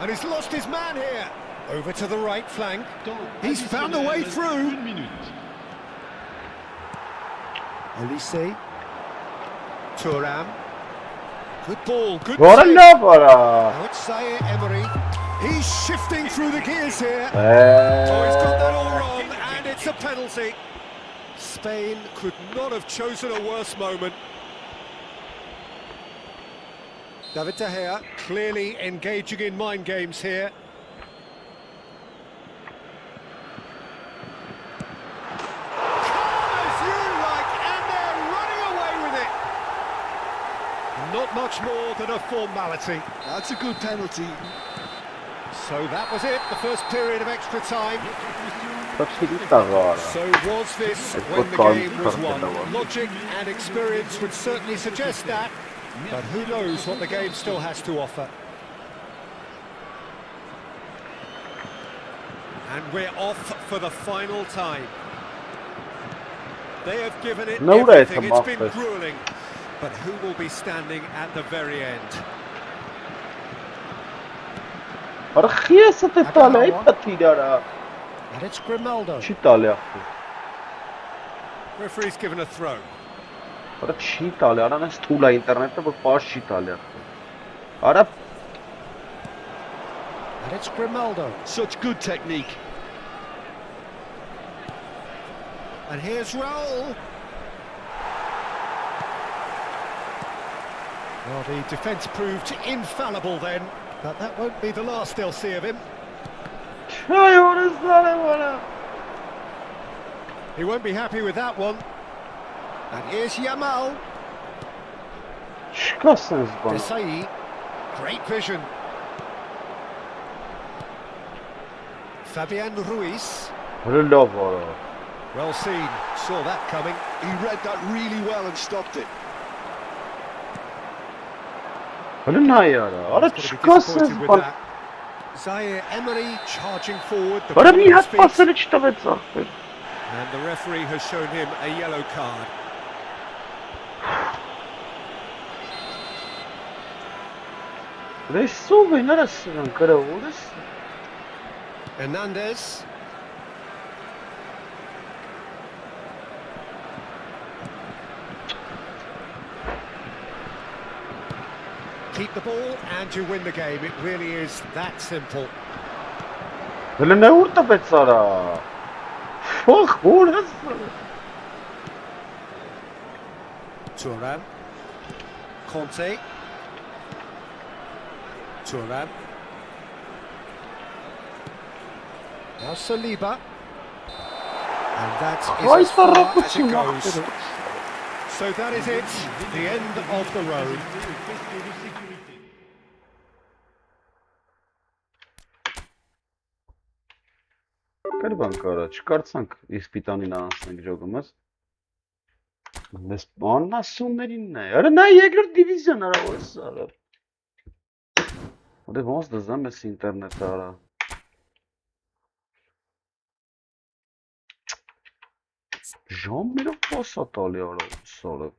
Speaker 4: And he's lost his man here. Over to the right flank. He's found a way through. Olise. Thuram. Good ball, good save. Now it's Zaire Emery. He's shifting through the gears here. Oh, he's got that all wrong, and it's a penalty. Spain could not have chosen a worse moment. David De Gea clearly engaging in mind games here. Calm as you like, and they're running away with it. Not much more than a formality.
Speaker 2: That's a good penalty.
Speaker 4: So that was it, the first period of extra time. So was this when the game was won? Logic and experience would certainly suggest that, but who knows what the game still has to offer. And we're off for the final time. They have given it everything, it's been gruelling, but who will be standing at the very end?
Speaker 3: Arxiyeset İtalya patidara.
Speaker 4: And it's Grimaldo.
Speaker 3: İtalya.
Speaker 4: Referee's given a throw.
Speaker 3: Ara İtalya, ana stula internette bu baş İtalya. Ara.
Speaker 4: And it's Grimaldo.
Speaker 2: Such good technique.
Speaker 4: And here's Raul. Well, the defence proved infallible then, but that won't be the last they'll see of him. He won't be happy with that one. And here's Yamal. Desai. Great vision. Fabian Ruiz. Well seen. Saw that coming.
Speaker 2: He read that really well and stopped it.
Speaker 4: Zaire Emery charging forward. And the referee has shown him a yellow card. Hernandez. Keep the ball and you win the game. It really is that simple.
Speaker 3: Հələ ուր տպեց արա։ Ֆոխ, ուր ես։
Speaker 4: Turan. Conte. Turan. Now Saliba. And that is as far as it goes. So that is it, the end of the road.
Speaker 3: Կերբան կարա, չկարծանք իսպիտանին անասնենք ժոգումս։ Մեզ անասուններինն է, արը նա երկրորդ դիվիզիոն արա, ոս արա։ Ode ոնց դզամ ես ինտերնետը արա։ Ժամերով պասա տալի արա, սարը։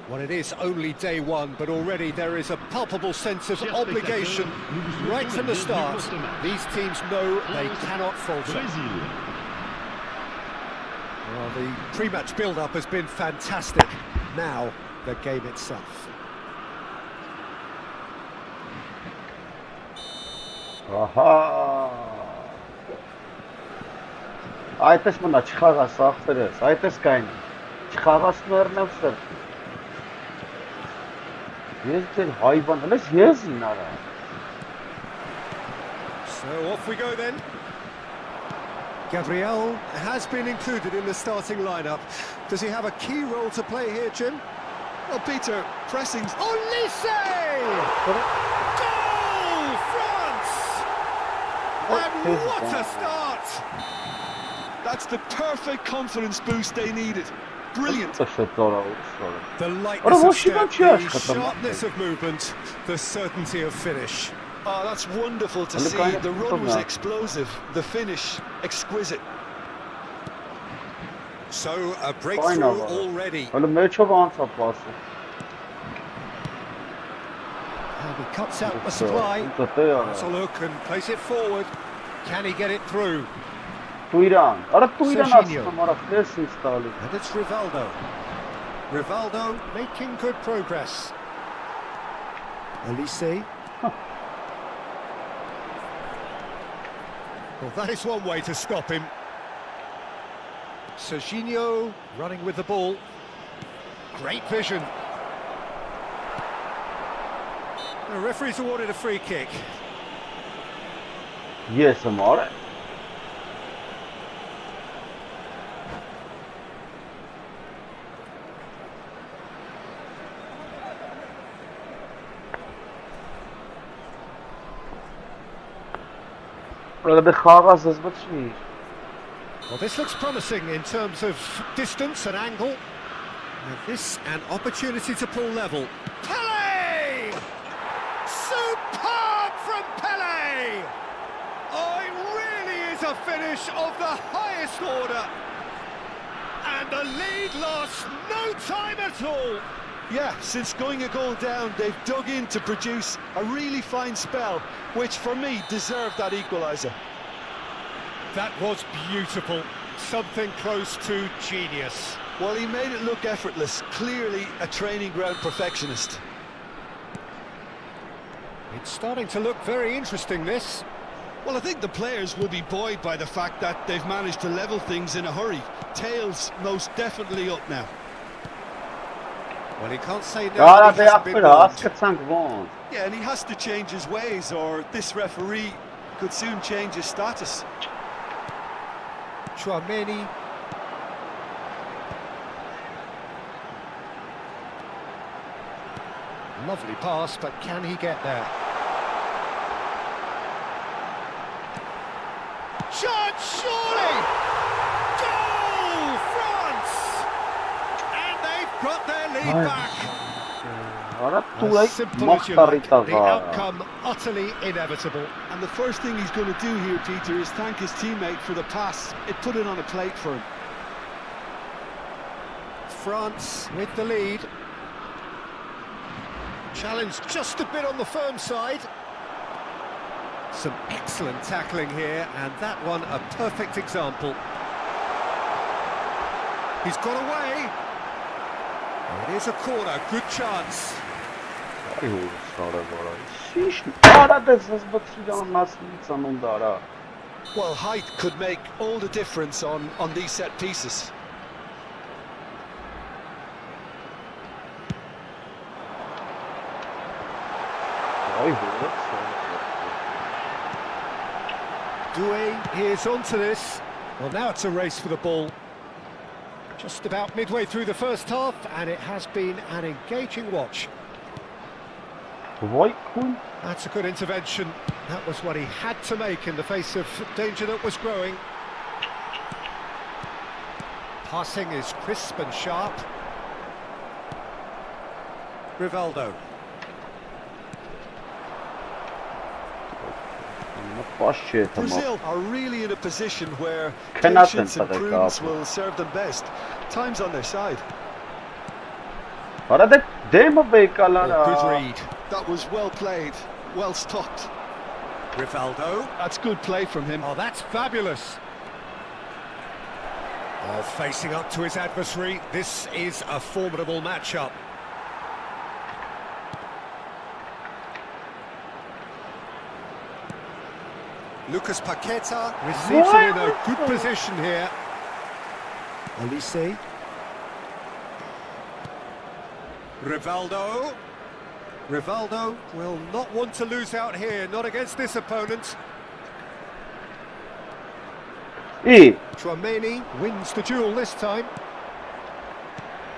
Speaker 4: Well, it is only day one, but already there is a palpable sense of obligation right from the start. These teams know they cannot falter. Well, the pre-match build-up has been fantastic. Now, the game itself.
Speaker 3: Aha! Այդպես մնա չխաղաս ախտերես, այդպես կային, չխաղասներն եմ սր։ Ես դեր հայվան, հլես ես ինարա։
Speaker 4: So off we go then. Gabriel has been included in the starting lineup. Does he have a key role to play here, Jim?
Speaker 2: Well, Peter, pressing.
Speaker 4: Olise! Goal, France! And what a start!
Speaker 2: That's the perfect confidence boost they needed. Brilliant.
Speaker 3: The
Speaker 4: lightness of step, the sharpness of movement, the certainty of finish.
Speaker 2: Oh, that's wonderful to see. The run was explosive, the finish exquisite.
Speaker 4: So, a breakthrough already.
Speaker 3: And
Speaker 4: he cuts out the supply. That's a look and plays it forward. Can he get it through?
Speaker 3: Serginho.
Speaker 4: And it's Rivaldo. Rivaldo making good progress. Olise. Well, that is one way to stop him. Serginho running with the ball. Great vision. The referee's awarded a free kick.
Speaker 3: Yes, amore.
Speaker 4: Well, this looks promising in terms of distance and angle. And this an opportunity to pull level. Pele! Superb from Pele! Oh, it really is a finish of the highest order. And the lead lost no time at all.
Speaker 2: Yeah, since going a goal down, they've dug in to produce a really fine spell, which for me deserved that equaliser.
Speaker 4: That was beautiful. Something close to genius.
Speaker 2: Well, he made it look effortless. Clearly a training ground perfectionist.
Speaker 4: It's starting to look very interesting, this.
Speaker 2: Well, I think the players will be buoyed by the fact that they've managed to level things in a hurry. Tails most definitely up now.
Speaker 4: Well, he can't say no.
Speaker 3: Yeah,
Speaker 2: and he has to change his ways, or this referee could soon change his status.
Speaker 4: Chouameni. Lovely pass, but can he get there? Shot, surely! Goal, France! And they've got their lead back. As simple as you like, the outcome utterly inevitable.
Speaker 2: And the first thing he's going to do here, Peter, is thank his teammate for the pass. It put it on a plate for him.
Speaker 4: France with the lead. Challenge just a bit on the firm side. Some excellent tackling here, and that one a perfect example. He's got away. It is a corner, good chance.
Speaker 2: Well, height could make all the difference on these set pieces.
Speaker 4: Doué is onto this. Well, now it's a race for the ball. Just about midway through the first half, and it has been an engaging watch. That's a good intervention. That was what he had to make in the face of danger that was growing. Passing is crisp and sharp. Rivaldo.
Speaker 2: Brazil are really in a position where patience and prudence will serve them best. Time's on their side.
Speaker 4: Good read.
Speaker 2: That was well played, well stopped.
Speaker 4: Rivaldo.
Speaker 2: That's good play from him.
Speaker 4: Oh, that's fabulous. Oh, facing up to his adversary. This is a formidable matchup. Lucas Paqueta receives it in a good position here. Olise. Rivaldo. Rivaldo will not want to lose out here, not against this opponent. Chouameni wins the duel this time.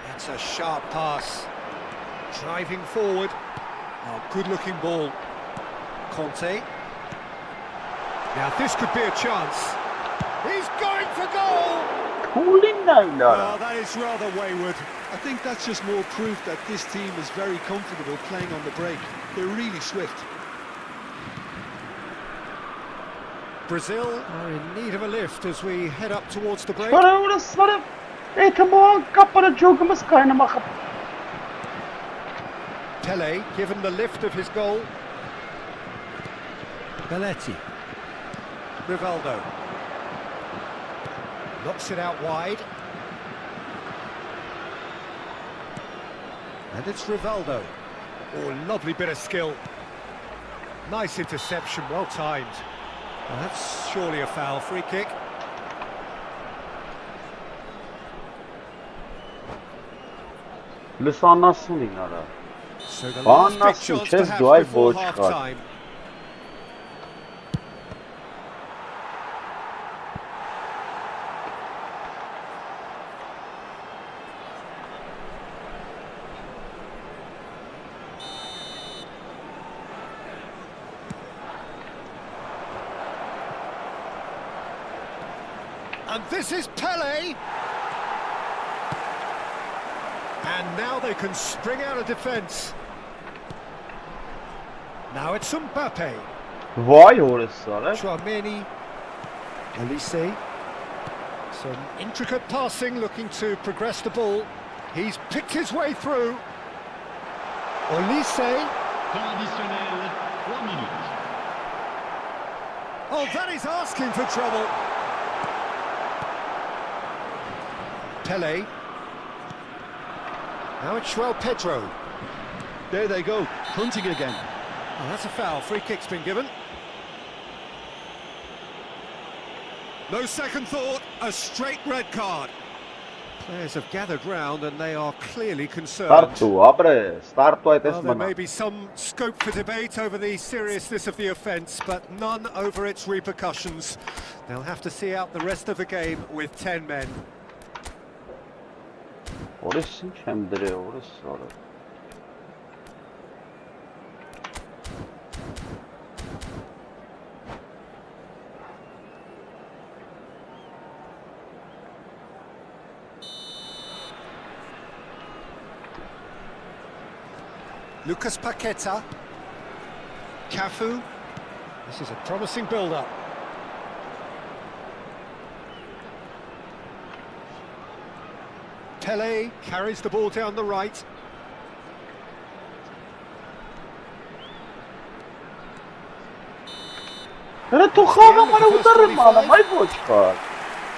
Speaker 4: That's a sharp pass. Driving forward. Oh, good-looking ball. Conte. Now this could be a chance. He's going for goal!
Speaker 2: Oh, that is rather wayward. I think that's just more proof that this team is very comfortable playing on the break. They're really swift.
Speaker 4: Brazil are in need of a lift as we head up towards the break. Pele given the lift of his goal. Belletti. Rivaldo. Knocks it out wide. And it's Rivaldo. Oh, lovely bit of skill. Nice interception, well timed. Well, that's surely a foul. Free kick.
Speaker 3: Լսանասունին արա։
Speaker 4: So the last big chance perhaps before half time. And this is Pele. And now they can spring out of defence. Now it's Mbappe.
Speaker 3: Vay orası ara.
Speaker 4: Chouameni. Elise. Some intricate passing, looking to progress the ball. He's picked his way through. Elise.
Speaker 5: Temps additionnel, 3 minutes.
Speaker 4: Oh, that is asking for trouble. Pele. Now it's João Pedro.
Speaker 2: There they go, hunting again.
Speaker 4: Oh, that's a foul. Free kick's been given. No second thought, a straight red card. Players have gathered round and they are clearly concerned.
Speaker 3: Startu
Speaker 4: There may be some scope for debate over the seriousness of the offence, but none over its repercussions. They'll have to see out the rest of the game with 10 men.
Speaker 3: Orası kimdir ya orası ara.
Speaker 4: Lucas Paqueta. Cafu. This is a promising build-up. Pele carries the ball down the right.
Speaker 3: Era tuchava para udarmana, mai bochkar.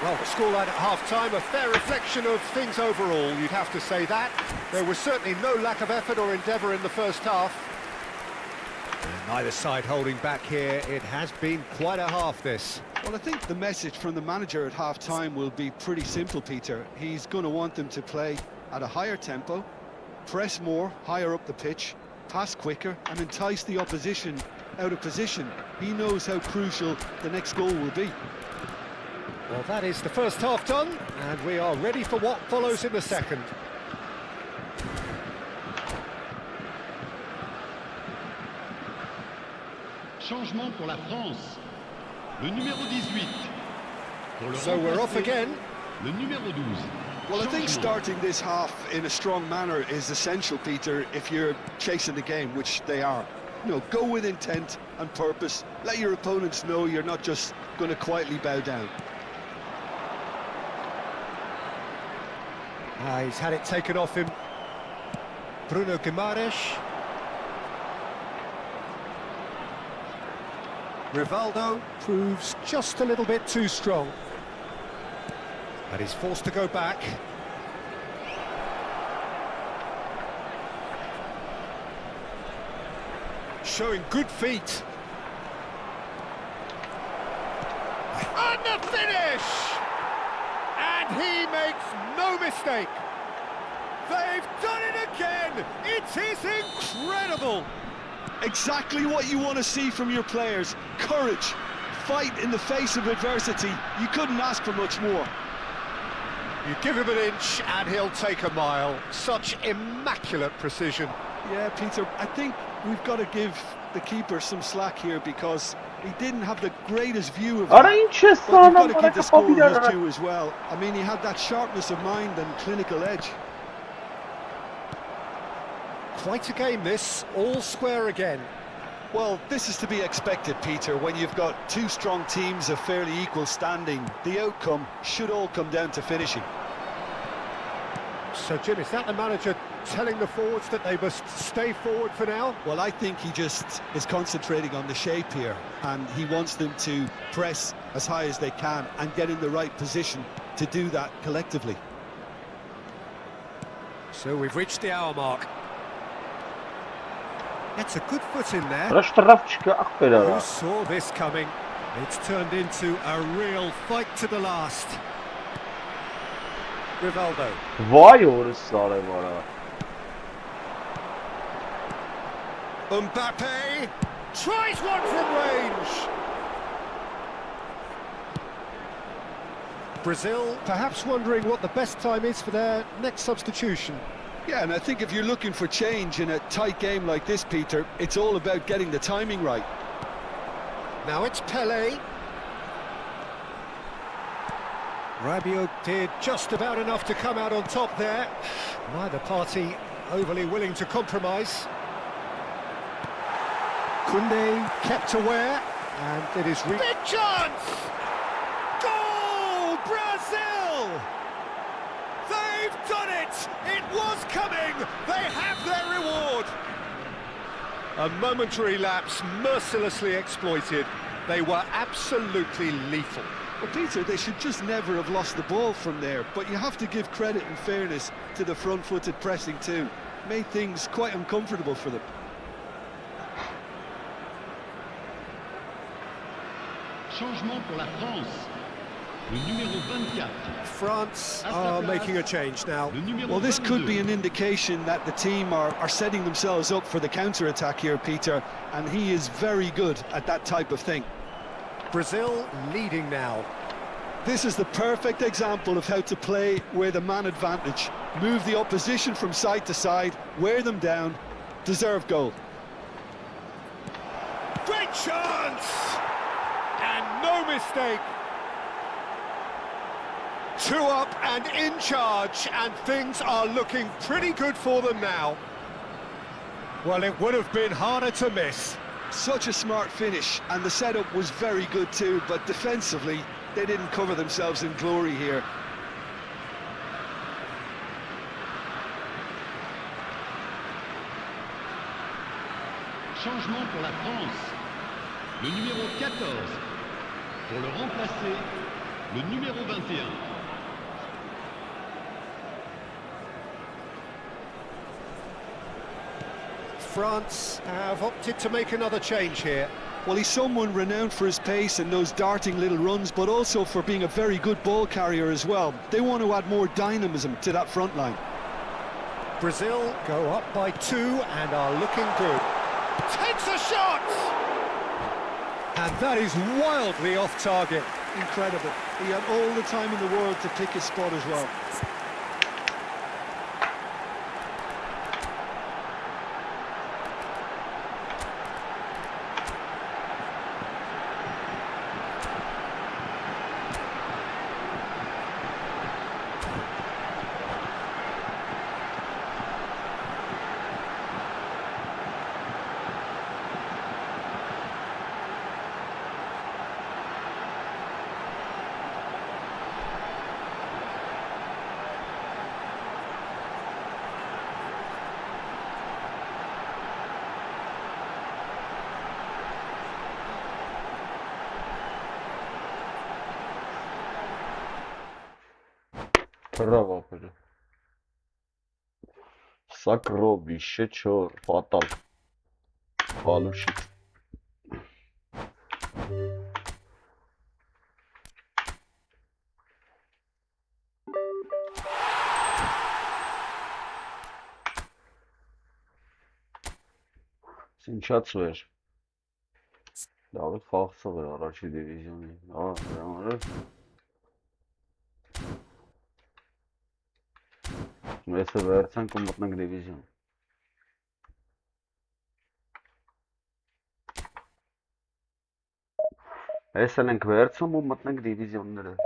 Speaker 4: Well, the scoreline at half-time, a fair reflection of things overall, you'd have to say that. There was certainly no lack of effort or endeavour in the first half. And neither side holding back here, it has been quite a half, this.
Speaker 2: Well, I think the message from the manager at half-time will be pretty simple, Peter. He's going to want them to play at a higher tempo, press more, higher up the pitch, pass quicker, and entice the opposition out of position. He knows how crucial the next goal will be.
Speaker 4: Well, that is the first half done, and we are ready for what follows in the second.
Speaker 5: Changement pour la France. Le numéro 18. Pour le
Speaker 4: So we're off
Speaker 5: remplacer,
Speaker 4: again.
Speaker 5: Le numéro 12.
Speaker 2: Well, I think
Speaker 5: Changement.
Speaker 2: starting this half in a strong manner is essential, Peter, if you're chasing the game, which they are. You know, go with intent and purpose. Let your opponents know you're not just going to quietly bow down.
Speaker 4: He's had it taken off him. Bruno Guimaraes. Rivaldo proves just a little bit too strong. And he's forced to go back. Showing good feet. And the finish! And he makes no mistake. They've done it again! It is incredible!
Speaker 2: Exactly what you want to see from your players. Courage, fight in the face of adversity. You couldn't ask for much more.
Speaker 4: You give him an inch and he'll take a mile. Such immaculate precision.
Speaker 2: Yeah, Peter, I think we've got to give the keeper some slack here because he didn't have the greatest view of it.
Speaker 3: Ara ince
Speaker 2: But you've
Speaker 3: sana
Speaker 2: got to
Speaker 3: bana
Speaker 2: give the score his
Speaker 3: kapabilir.
Speaker 2: due as well. I mean, he had that sharpness of mind and clinical edge.
Speaker 4: Quite a game this, all square again.
Speaker 2: Well, this is to be expected, Peter, when you've got two strong teams of fairly equal standing. The outcome should all come down to finishing.
Speaker 4: So, Jim, is that the manager telling the forwards that they must stay forward for now?
Speaker 2: Well, I think he just is concentrating on the shape here, and he wants them to press as high as they can and get in the right position to do that collectively.
Speaker 4: So we've reached the hour mark. It's a good foot in there.
Speaker 3: Ara shtrafchka akhper
Speaker 4: Who
Speaker 3: ara.
Speaker 4: saw this coming? It's turned into a real fight to the last. Rivaldo.
Speaker 3: Vay orası ara bana.
Speaker 4: Mbappe tries one from range. Brazil perhaps wondering what the best time is for their next substitution.
Speaker 2: Yeah, and I think if you're looking for change in a tight game like this, Peter, it's all about getting the timing right.
Speaker 4: Now it's Pelé. Rabiot did just about enough to come out on top there. Neither party overly willing to compromise. Koundé kept aware, and it is... Big chance! Goal, Brazil! They've done it! It was coming! They have their reward! A momentary lapse mercilessly exploited. They were absolutely lethal.
Speaker 2: Well, Peter, they should just never have lost the ball from there, but you have to give credit and fairness to the front-footed pressing too. Made things quite uncomfortable for them.
Speaker 5: Changement pour la France. Le numéro 24.
Speaker 4: France are making a change now.
Speaker 2: Well, this could be an indication that the team are setting themselves up for the counter-attack here, Peter, and he is very good at that type of thing.
Speaker 4: Brazil leading now.
Speaker 2: This is the perfect example of how to play with a man advantage. Move the opposition from side to side, wear them down, deserve goal.
Speaker 4: Great chance! And no mistake. 2 up and in charge, and things are looking pretty good for them now. Well, it would have been harder to miss.
Speaker 2: Such a smart finish, and the setup was very good too, but defensively, they didn't cover themselves in glory here.
Speaker 5: Changement pour la France. Le numéro 14. Pour le remplacer, le numéro 21.
Speaker 4: France have opted to make another change here.
Speaker 2: Well, he's someone renowned for his pace and those darting little runs, but also for being a very good ball carrier as well. They want to add more dynamism to that front line.
Speaker 4: Brazil go up by 2 and are looking good. Takes a shot! And that is wildly off target.
Speaker 2: Incredible. He had all the time in the world to pick his spot as well.
Speaker 3: Bravo, Pedro. Sakrobi, Shechor, Fatal. Falushit. Ինչացու էր։ Դավիթ խաղացող էր առաջի դիվիզիոնի։ Դրա Mēs vērcam, ka mutnāk divizion. Es elenk vērcam un mutnāk divizionները։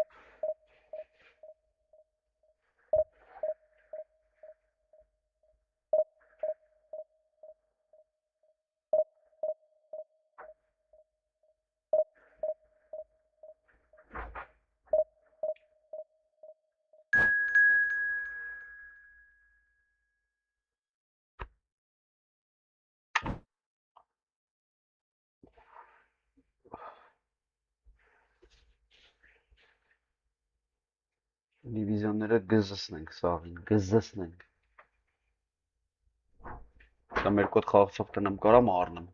Speaker 3: Divizionները գզսնենք սաղին, գզսնենք։ Դա մեր կոտ խաղացող տնեմ կարամ առնեմ։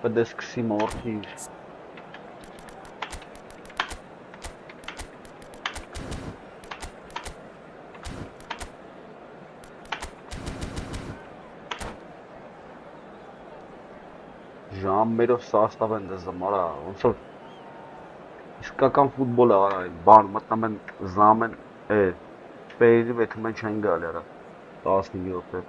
Speaker 3: Պետք է սկսի մորթի։ Ժամերով սաստավ են դզում, արա, ոնց որ իսկական ֆուտբոլ է, արա, բան մտնում են զամ են, չպերերի վեթում են չեն գալի, արա, 15 րոպե։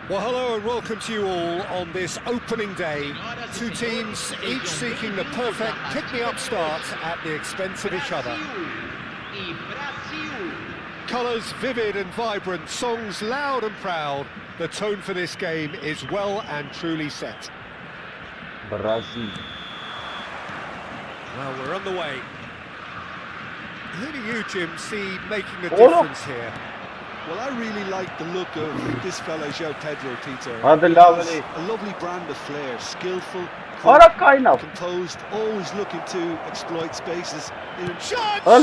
Speaker 4: Well, hello and welcome to you all on this opening day. Two teams, each seeking the perfect pick-me-up start at the expense of each other. Colours vivid and vibrant, songs loud and proud. The tone for this game is well and truly set.
Speaker 3: Brazil.
Speaker 4: Well, we're on the way. Who do you, Jim, see making the difference here?
Speaker 2: Well, I really like the look of this fellow, João Pedro, Peter.
Speaker 3: Lovely.
Speaker 2: A lovely brand of flair, skillful, composed, always looking to exploit spaces.
Speaker 4: Shot!
Speaker 3: Goal,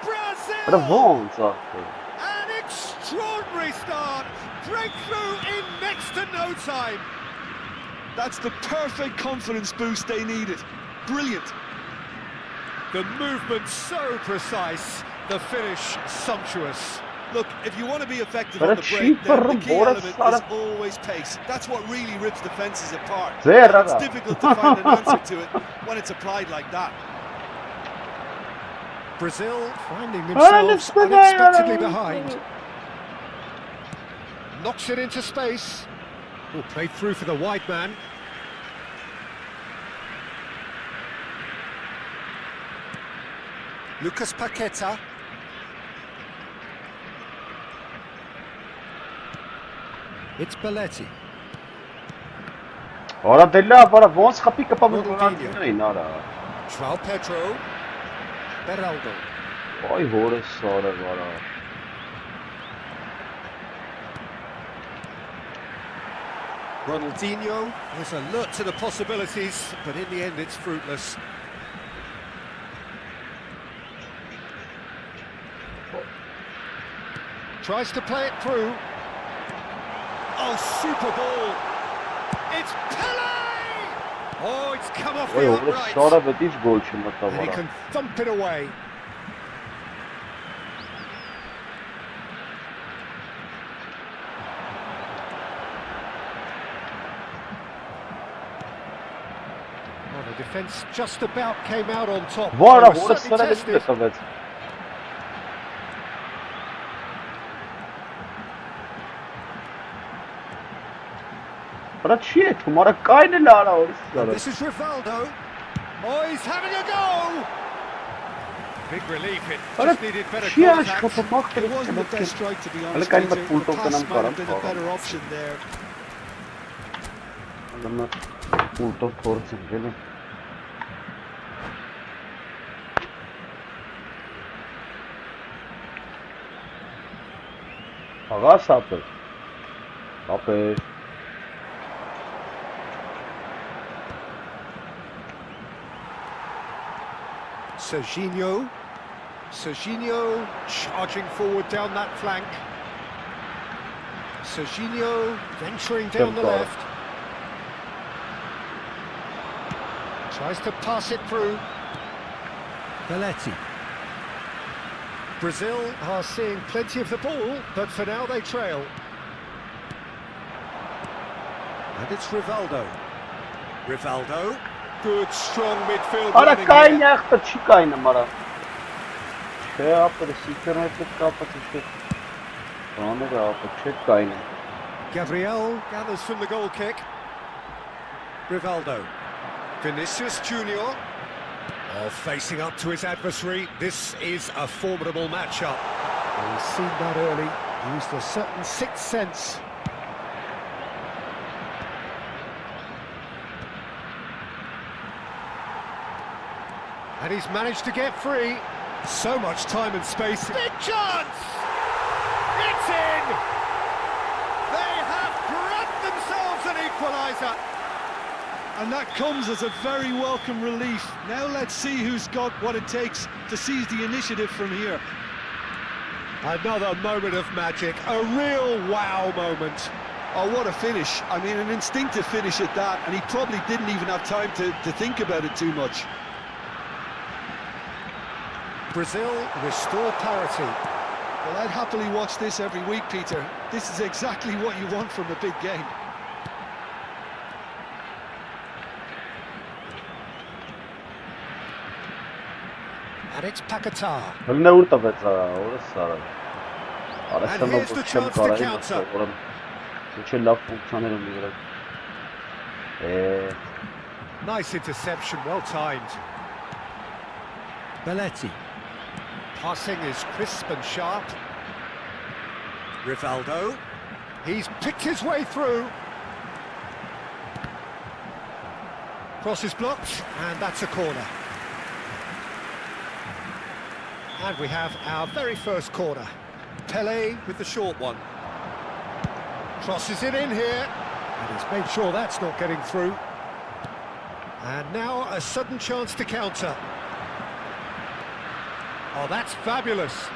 Speaker 3: Brazil!
Speaker 4: An extraordinary start, breakthrough in next to no time.
Speaker 2: That's the perfect confidence boost they needed. Brilliant.
Speaker 4: The movement so precise. The finish sumptuous.
Speaker 2: Look, if you want to be effective on the break, then the key element is always pace. That's what really rips defences apart. It's difficult to find an answer to it when it's applied like that.
Speaker 4: Brazil finding themselves unexpectedly behind. Knocks it into space. Oh, played through for the wide man. Lucas Paqueta. It's Belletti.
Speaker 3: Ora della para ոնց խփի կպամուտին արա։
Speaker 4: João Pedro. Beraldo.
Speaker 3: Ay հորը սարը վարա։
Speaker 4: Ronaldinho is alert to the possibilities, but in the end it's fruitless. Tries to play it through. Oh, super ball! It's Pele! Oh, it's come off the uprights. And he can thump it away. Well, the defence just about came out on top.
Speaker 3: This is
Speaker 4: Rivaldo. Oh, he's having a go! Big relief, it just needed better contact.
Speaker 2: It wasn't the best strike, to be honest. The pass might have been a better option there.
Speaker 4: Serginho charging forward down that flank. Serginho venturing down the left. Tries to pass it through. Belletti. Brazil are seeing plenty of the ball, but for now they trail. And it's Rivaldo. Rivaldo. Good, strong midfield
Speaker 3: Արա
Speaker 4: running
Speaker 3: կային
Speaker 4: here.
Speaker 3: ախտը չի կայնը մարա։ Չէ, ապը սիկերնետ կապը չէ։ Բանը ապը չէ կայնը։
Speaker 4: Gabriel gathers from the goal kick. Rivaldo. Vinicius Junior. Oh, facing up to his adversary. This is a formidable matchup. He's seen that early. Used a certain sixth sense. And he's managed to get free. So much time and space. Big chance! It's in! They have grabbed themselves an equaliser.
Speaker 2: And that comes as a very welcome relief. Now let's see who's got what it takes to seize the initiative from here.
Speaker 4: Another moment of magic, a real wow moment.
Speaker 2: Oh, what a finish. I mean, an instinctive finish at that, and he probably didn't even have time to think about it too much.
Speaker 4: Brazil restore parity.
Speaker 2: Well, I'd happily watch this every week, Peter. This is exactly what you want from a big game.
Speaker 4: And it's Paquetá.
Speaker 3: Հլնե ուր տվեց օրը սարը։
Speaker 4: And here's the chance to counter.
Speaker 3: Չէ լավ ֆունկցիաներ ունի վրա։
Speaker 4: Nice interception, well timed. Belletti. Passing is crisp and sharp. Rivaldo. He's picked his way through. Cross is blocked, and that's a corner. And we have our very first corner. Pelé with the short one. Crosses it in here, and he's made sure that's not getting through. And now a sudden chance to counter. Oh, that's fabulous.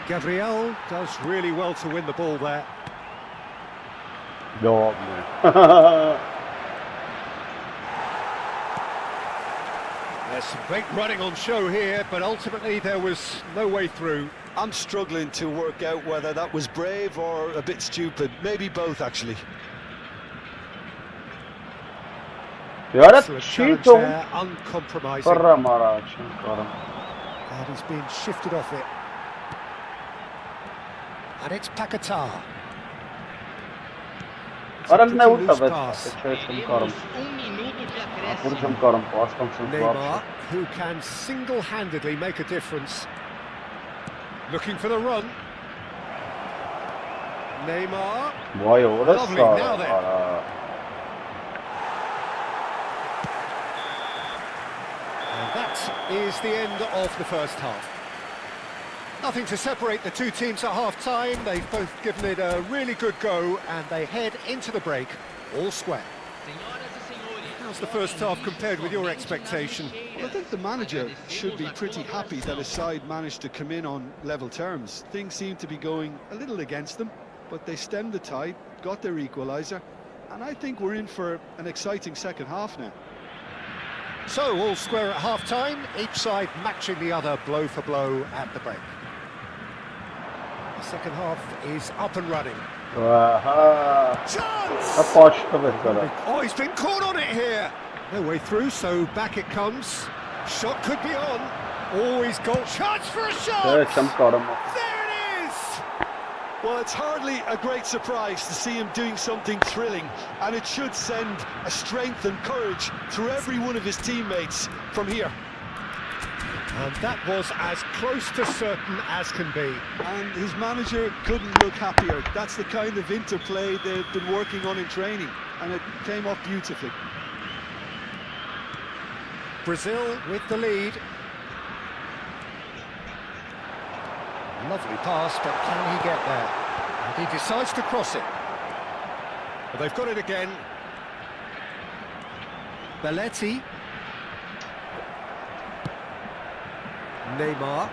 Speaker 4: Gabriel does really well to win the ball there.
Speaker 3: Go man.
Speaker 4: There's some great running on show here, but ultimately there was no way through.
Speaker 2: I'm struggling to work out whether that was brave or a bit stupid. Maybe both, actually.
Speaker 4: Excellent challenge there, uncompromising. And he's being shifted off it. And it's Paquetá. Neymar, who can single-handedly make a difference. Looking for the run. Neymar. Lovely, now then. And that is the end of the first half. Nothing to separate the two teams at half-time. They've both given it a really good go, and they head into the break all square. How's the first half compared with your expectation?
Speaker 2: Well, I think the manager should be pretty happy that his side managed to come in on level terms. Things seem to be going a little against them, but they stemmed the tide, got their equaliser, and I think we're in for an exciting second half now.
Speaker 4: So, all square at half-time, each side matching the other blow for blow at the break. The second half is up and running.
Speaker 2: Chance!
Speaker 4: Oh, he's been caught on it here. No way through, so back it comes. Shot could be on. Oh, he's got chance for a shot! There it is!
Speaker 2: Well, it's hardly a great surprise to see him doing something thrilling, and it should send a strength and courage through every one of his teammates from here.
Speaker 4: And that was as close to certain as can be.
Speaker 2: And his manager couldn't look happier. That's the kind of interplay they've been working on in training, and it came off beautifully.
Speaker 4: Brazil with the lead. Lovely pass, but can he get there? And he decides to cross it. Well, they've got it again. Belletti. Neymar.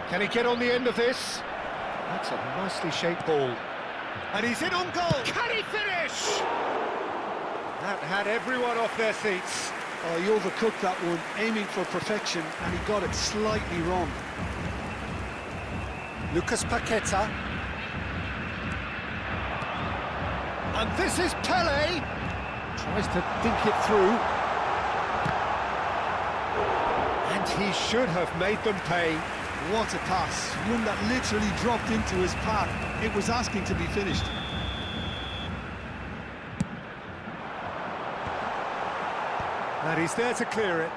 Speaker 4: Can he get on the end of this? That's a nicely shaped ball. And he's in on goal. Can he finish? That had everyone off their seats.
Speaker 2: Oh, he overcooked that one, aiming for perfection, and he got it slightly wrong.
Speaker 4: Lucas Paquetá. And this is Pele. Tries to think it through. And he should have made them pay.
Speaker 2: What a pass, one that literally dropped into his path. It was asking to be finished.
Speaker 4: And he's there to clear it.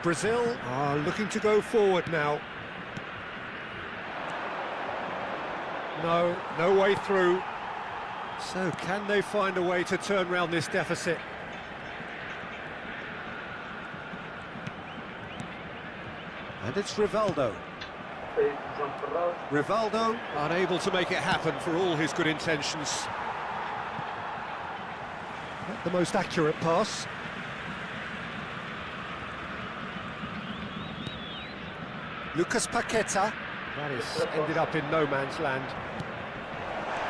Speaker 4: Brazil are looking to go forward now. No way through. So can they find a way to turn round this deficit? And it's Rivaldo. Rivaldo unable to make it happen for all his good intentions. Not the most accurate pass. Lucas Paqueta. That is ended up in no man's land.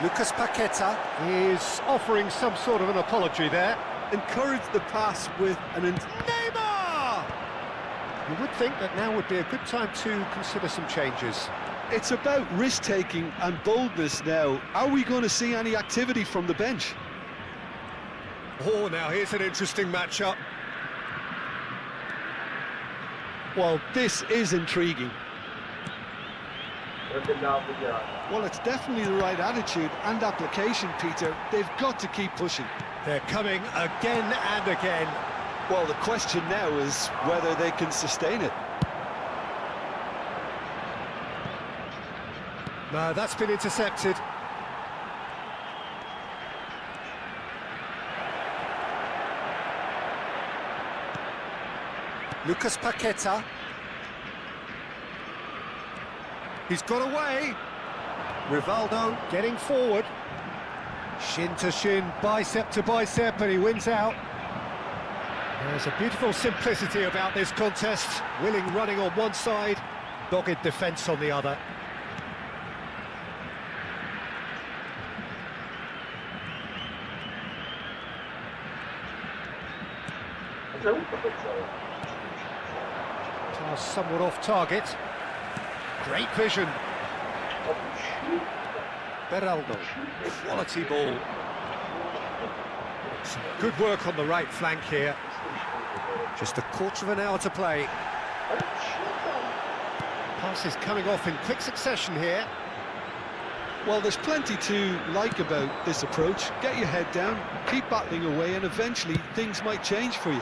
Speaker 4: Lucas Paqueta is offering some sort of an apology there.
Speaker 2: Encouraged the pass with an...
Speaker 4: Neymar! You would think that now would be a good time to consider some changes.
Speaker 2: It's about risk-taking and boldness now. Are we going to see any activity from the bench?
Speaker 4: Oh, now here's an interesting matchup.
Speaker 2: Well, this is intriguing. Well, it's definitely the right attitude and application, Peter. They've got to keep pushing.
Speaker 4: They're coming again and again.
Speaker 2: Well, the question now is whether they can sustain it.
Speaker 4: No, that's been intercepted. Lucas Paqueta. He's got away. Rivaldo getting forward. Shin to shin, bicep to bicep, and he wins out. There's a beautiful simplicity about this contest. Willing running on one side, dogged defence on the other. Pass somewhat off target. Great vision. Beraldo, quality ball. Some good work on the right flank here. Just a quarter of an hour to play. Passes coming off in quick succession here.
Speaker 2: Well, there's plenty to like about this approach. Get your head down, keep battling away, and eventually things might change for you.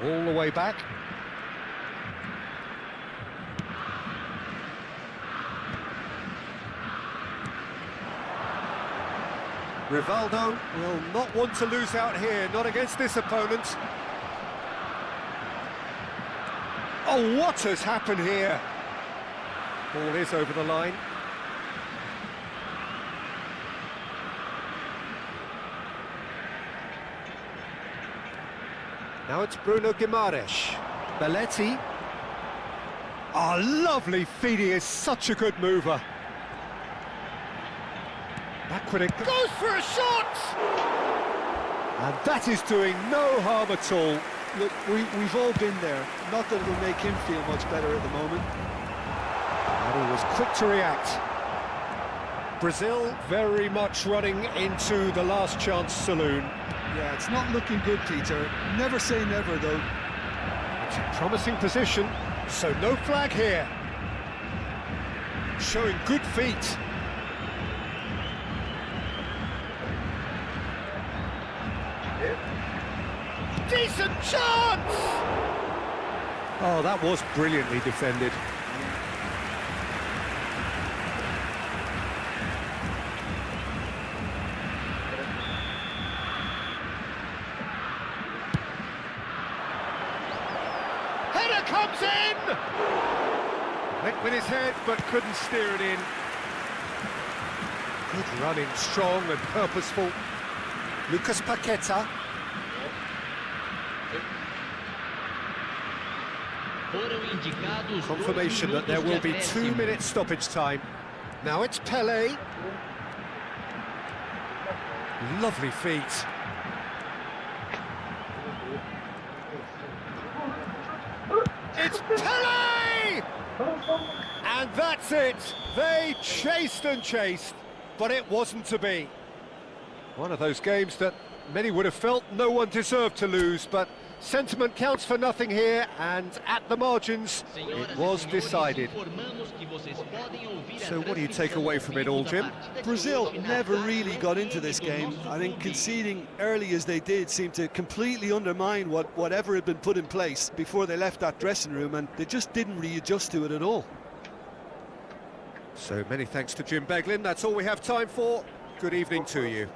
Speaker 4: All the way back. Rivaldo will not want to lose out here, not against this opponent. Oh, what has happened here? Ball is over the line. Now it's Bruno Guimaraes. Belletti. Oh, lovely feet. He is such a good mover. Backward it goes for a shot! And that is doing no harm at all.
Speaker 2: Look, we've all been there. Not that it'll make him feel much better at the moment.
Speaker 4: And he was quick to react. Brazil very much running into the last chance saloon.
Speaker 2: Yeah, it's not looking good, Peter. Never say never, though.
Speaker 4: It's a promising position, so no flag here. Showing good feet. Decent chance! Oh, that was brilliantly defended. Header comes in! Went with his head, but couldn't steer it in. Good running, strong and purposeful. Lucas Paqueta. Confirmation that there will be 2 minutes stoppage time. Now it's Pele. Lovely feet. It's Pele! And that's it. They chased and chased, but it wasn't to be. One of those games that many would have felt no one deserved to lose, but sentiment counts for nothing here, and at the margins, it was decided. So what do you take away from it all, Jim?
Speaker 2: Brazil never really got into this game. I think conceding early as they did seemed to completely undermine whatever had been put in place before they left that dressing room, and they just didn't readjust to it at all.
Speaker 4: So many thanks to Jim Beglin. That's all we have time for. Good evening to you.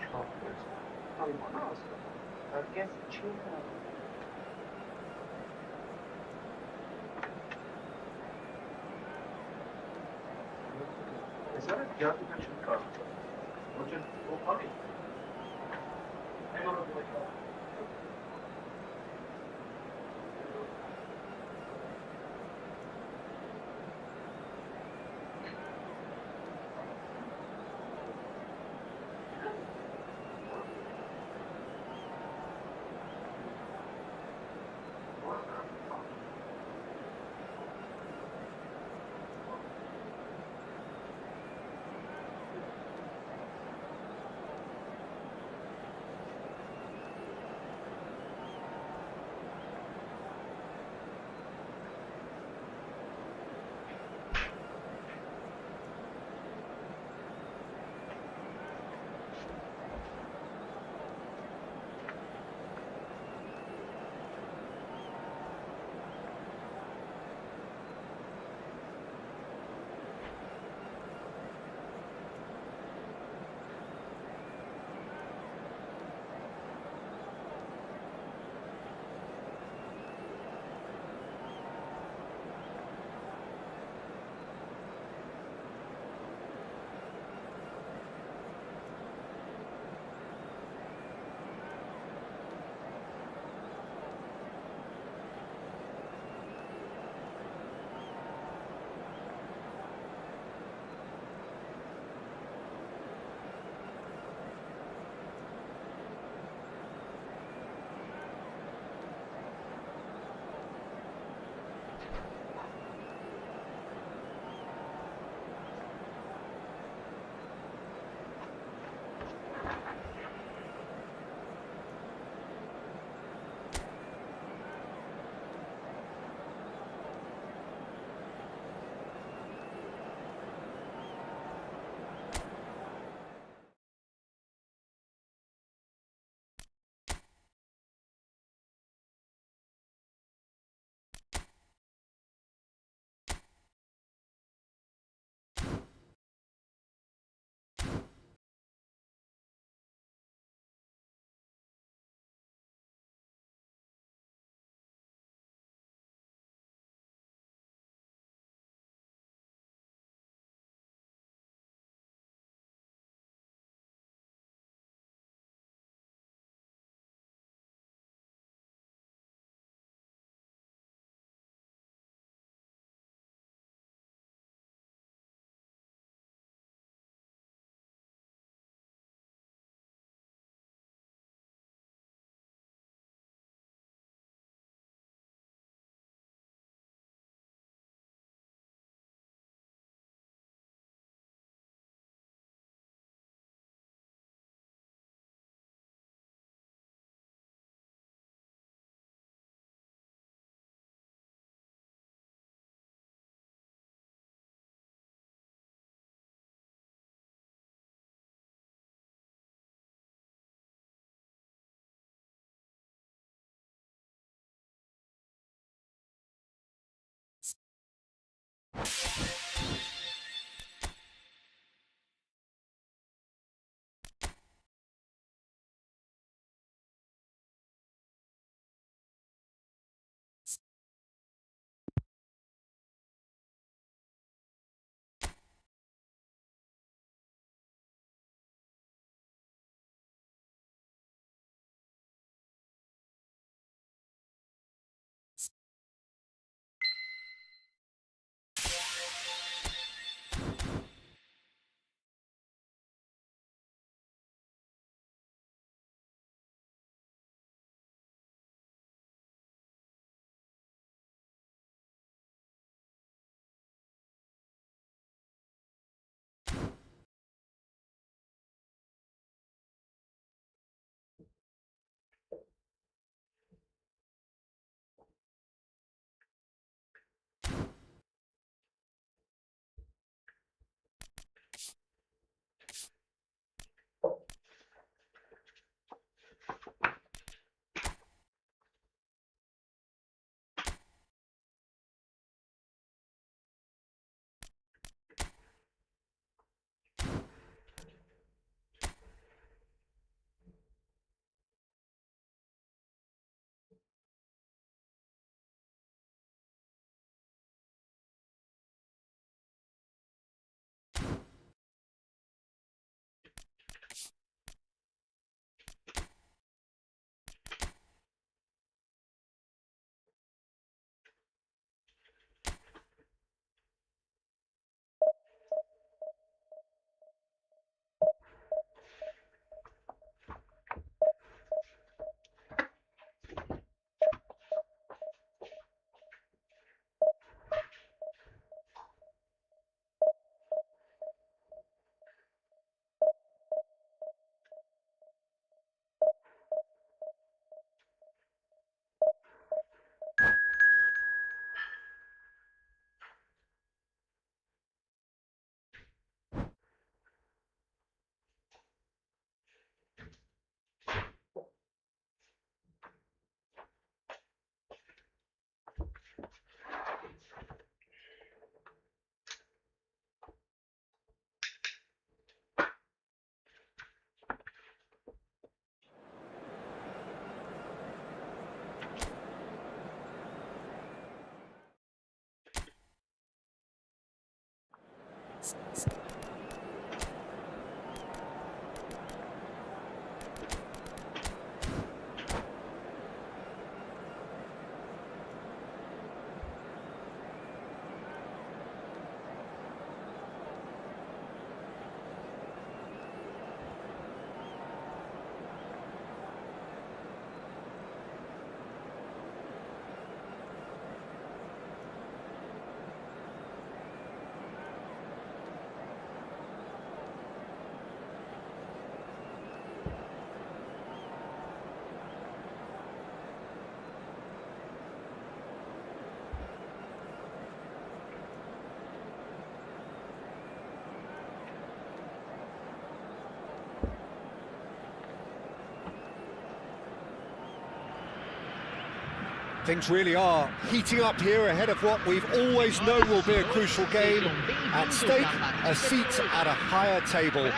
Speaker 4: Things really are heating up here ahead of what we've always known will be a crucial game. At stake, a seat at a higher table.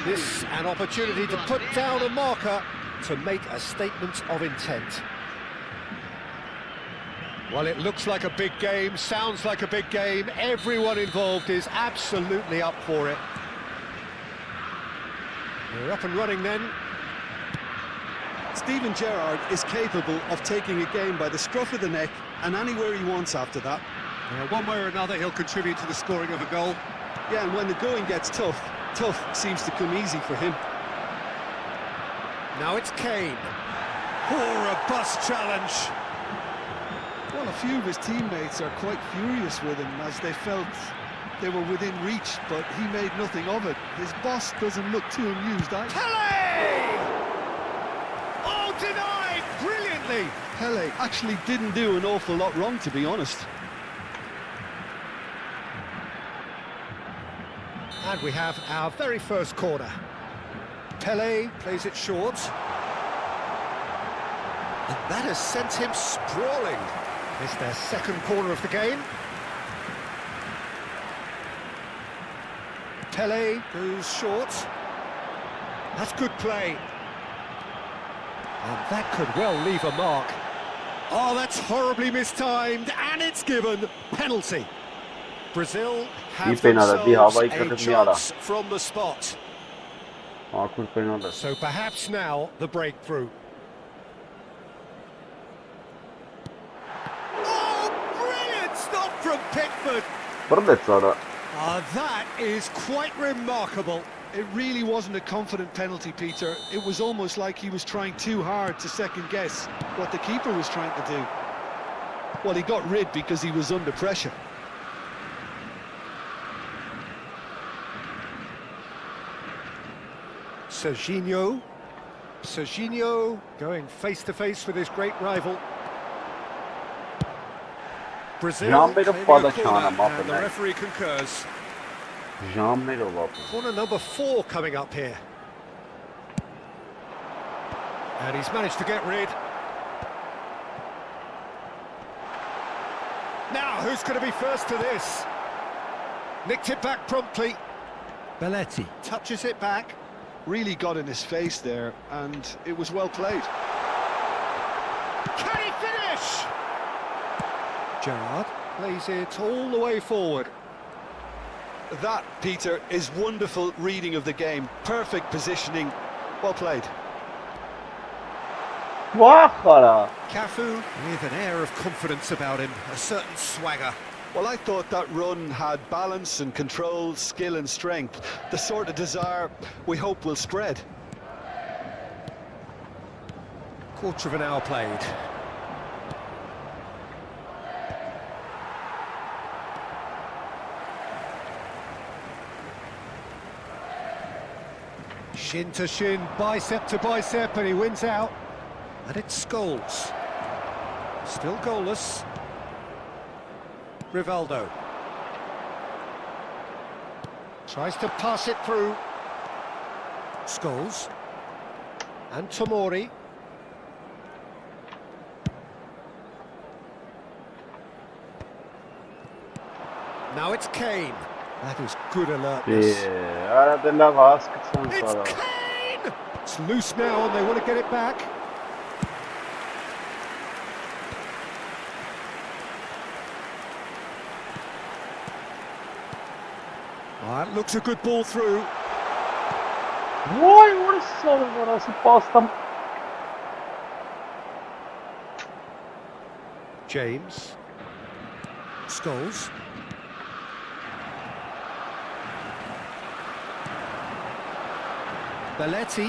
Speaker 4: This an opportunity to put down a marker to make a statement of intent. Well, it looks like a big game, sounds like a big game. Everyone involved is absolutely up for it. We're up and running then.
Speaker 2: Steven Gerrard is capable of taking a game by the scruff of the neck and anywhere he wants after that.
Speaker 4: One way or another, he'll contribute to the scoring of a goal.
Speaker 2: Yeah, and when the going gets tough, tough seems to come easy for him.
Speaker 4: Now it's Kane. Oh, a bust challenge.
Speaker 2: Well, a few of his teammates are quite furious with him as they felt they were within reach, but he made nothing of it. His boss doesn't look too amused either.
Speaker 4: Pele! Oh, denied brilliantly.
Speaker 2: Pele actually didn't do an awful lot wrong, to be honest.
Speaker 4: And we have our very first corner. Pele plays it short. And that has sent him sprawling. It's their second corner of the game. Pele goes short. That's good play. And that could well leave a mark. Oh, that's horribly mistimed, and it's given penalty. Brazil have themselves a chance from the spot. So perhaps now the breakthrough. Oh, brilliant stop from Pickford. That is quite remarkable.
Speaker 2: It really wasn't a confident penalty, Peter. It was almost like he was trying too hard to second-guess what the keeper was trying to do. Well, he got rid because he was under pressure.
Speaker 4: Serginho going face-to-face with his great rival. Brazil claiming a corner, and the referee concurs. Corner number 4 coming up here. And he's managed to get rid. Now, who's going to be first to this? Nicked it back promptly. Belletti touches it back.
Speaker 2: Really got in his face there, and it was well played.
Speaker 4: Can he finish? Gerrard plays it all the way forward.
Speaker 2: That, Peter, is wonderful reading of the game. Perfect positioning. Well played.
Speaker 4: Cafu with an air of confidence about him, a certain swagger.
Speaker 2: Well, I thought that run had balance and control, skill and strength. The sort of desire we hope will spread.
Speaker 4: Quarter of an hour played. Shin to shin, bicep to bicep, and he wins out. And it's Scholes. Still goalless. Rivaldo. Tries to pass it through. Scholes. And Tomori. Now it's Kane. That is good alertness. It's Kane! It's loose now and they want to get it back.
Speaker 2: That looks a good ball through.
Speaker 3: Vay orası orası pastam.
Speaker 4: James. Scholes. Belletti.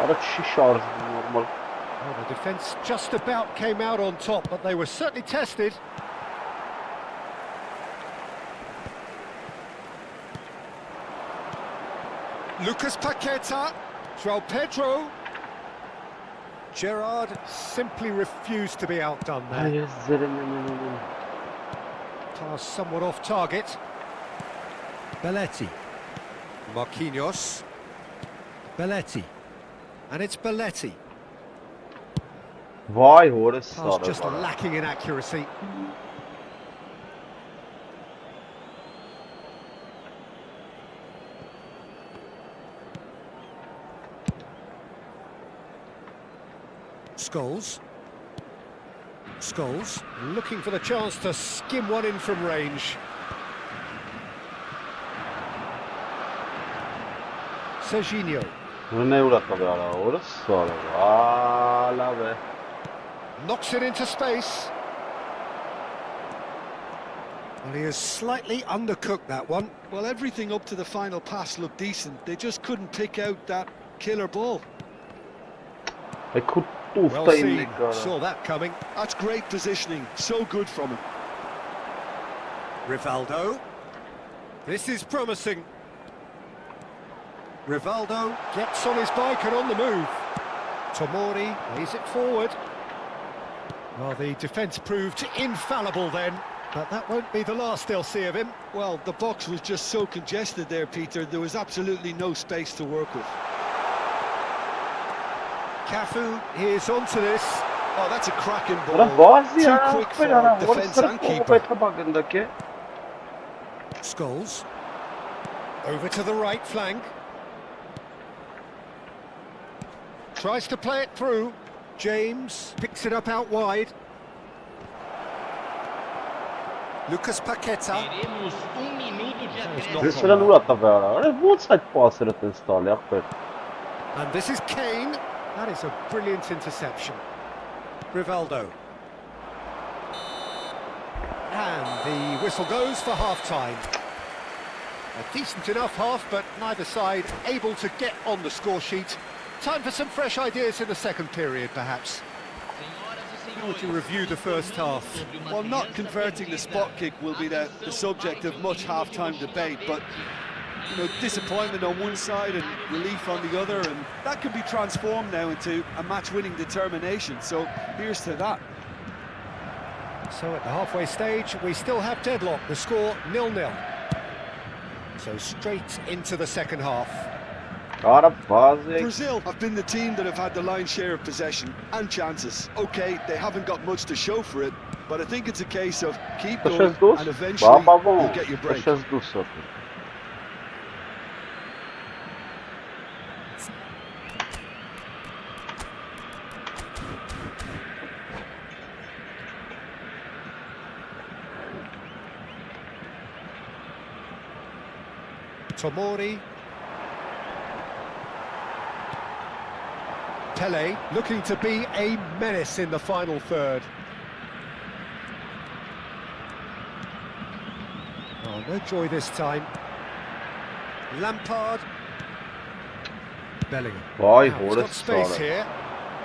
Speaker 3: Ara kişi şarjı normal.
Speaker 4: Oh, the defence just about came out on top, but they were certainly tested.
Speaker 2: Lucas Paqueta. João Pedro.
Speaker 4: Gerrard simply refused to be outdone there.
Speaker 3: Hayır zerrin.
Speaker 4: Pass somewhat off target. Belletti. Marquinhos. Belletti. And it's Belletti.
Speaker 3: Vay orası
Speaker 4: Pass
Speaker 3: sarı.
Speaker 4: just lacking in accuracy. Scholes. Scholes looking for the chance to skim one in from range. Serginho.
Speaker 3: Ne uğrattı ara orası sarı. Valla be.
Speaker 4: Knocks it into space. Well, he has slightly undercooked that one.
Speaker 2: Well, everything up to the final pass looked decent. They just couldn't pick out that killer ball.
Speaker 4: Well seen. Saw that coming.
Speaker 2: That's great positioning. So good from him.
Speaker 4: Rivaldo. This is promising. Rivaldo gets on his bike and on the move. Tomori lays it forward. Well, the defence proved infallible then, but that won't be the last they'll see of him.
Speaker 2: Well, the box was just so congested there, Peter. There was absolutely no space to work with.
Speaker 4: Cafu is onto this.
Speaker 2: Oh, that's a cracking ball.
Speaker 3: Ara bazı
Speaker 2: Too
Speaker 3: ya.
Speaker 2: quick for defence and keeper.
Speaker 3: Bakındaki.
Speaker 4: Scholes. Over to the right flank. Tries to play it through. James picks it up out wide. Lucas Paqueta.
Speaker 3: Mesela uğrattı be ara. Bu saç pasını testal yaptı.
Speaker 4: And this is Kane. That is a brilliant interception. Rivaldo. And the whistle goes for half-time. A decent enough half, but neither side able to get on the score sheet. Time for some fresh ideas in the second period, perhaps. How would you review the first half?
Speaker 2: Well, not converting the spot kick will be the subject of much half-time debate, but you know, disappointment on one side and relief on the other, and that can be transformed now into a match-winning determination. So here's to that.
Speaker 4: So at the halfway stage, we still have deadlock. The score 0-0. So straight into the second half.
Speaker 2: Brazil have been the team that have had the lion's share of possession and chances. Okay, they haven't got much to show for it, but I think it's a case of keep going and eventually you'll get your break.
Speaker 4: Tomori. Pele looking to be a menace in the final third. Oh, no joy this time. Lampard. Bellingham. He's got space here.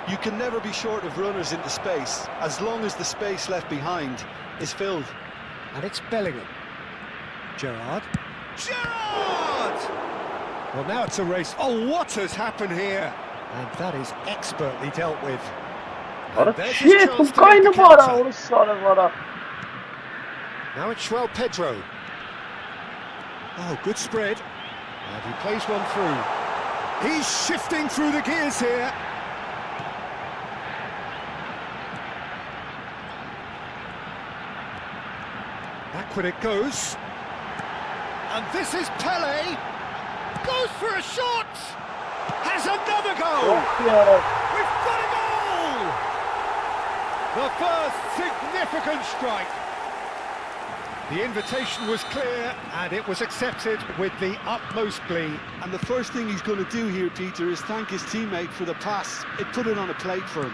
Speaker 2: You can never be short of runners into space, as long as the space left behind is filled.
Speaker 4: And it's Bellingham. Gerrard. Gerrard! Well, now it's a race. Oh, what has happened here? And that is expertly dealt with. And there's his chance to make the counter. Now it's João Pedro. Oh, good spread. And he plays one through. He's shifting through the gears here. Backward it goes. And this is Pele. Goes for a shot. Has another goal! We've got a goal! The first significant strike. The invitation was clear and it was accepted with the utmost glee.
Speaker 2: And the first thing he's going to do here, Peter, is thank his teammate for the pass. It put it on a plate for him.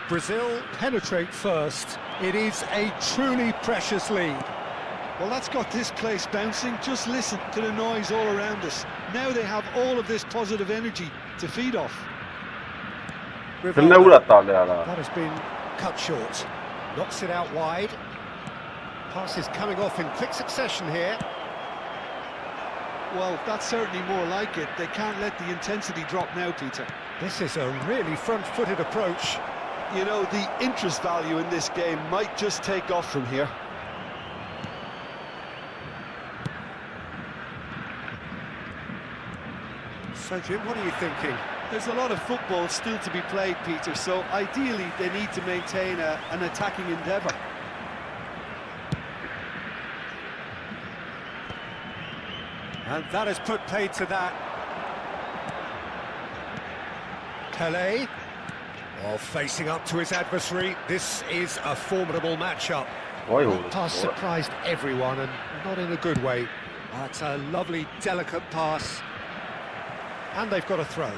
Speaker 4: Brazil penetrate first. It is a truly precious lead.
Speaker 2: Well, that's got this place bouncing. Just listen to the noise all around us. Now they have all of this positive energy to feed off.
Speaker 4: That has been cut short. Knocks it out wide. Pass is coming off in quick succession here.
Speaker 2: Well, that's certainly more like it. They can't let the intensity drop now, Peter.
Speaker 4: This is a really front-footed approach.
Speaker 2: You know, the interest value in this game might just take off from here.
Speaker 4: So, Jim, what are you thinking?
Speaker 2: There's a lot of football still to be played, Peter, so ideally they need to maintain an attacking endeavour.
Speaker 4: And that has put paid to that. Pelé, while facing up to his adversary, this is a formidable matchup. That pass surprised everyone, and not in a good way. That's a lovely, delicate pass. And they've got a throw.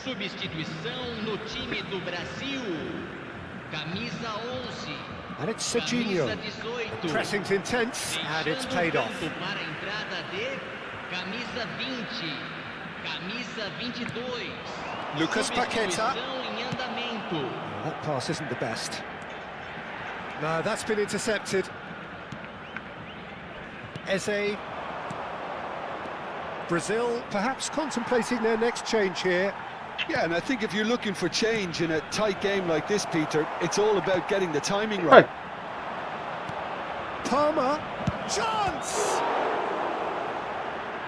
Speaker 5: Substituição no time do Brasil. Camisa 11.
Speaker 4: And it's Serginho. Pressing's intense and it's paid off.
Speaker 5: Para a entrada de camisa 20. Camisa 22.
Speaker 4: Lucas Paqueta.
Speaker 5: Em andamento.
Speaker 4: That pass isn't the best. No, that's been intercepted. Eze. Brazil perhaps contemplating their next change here.
Speaker 2: Yeah, and I think if you're looking for change in a tight game like this, Peter, it's all about getting the timing right.
Speaker 4: Palmer, chance!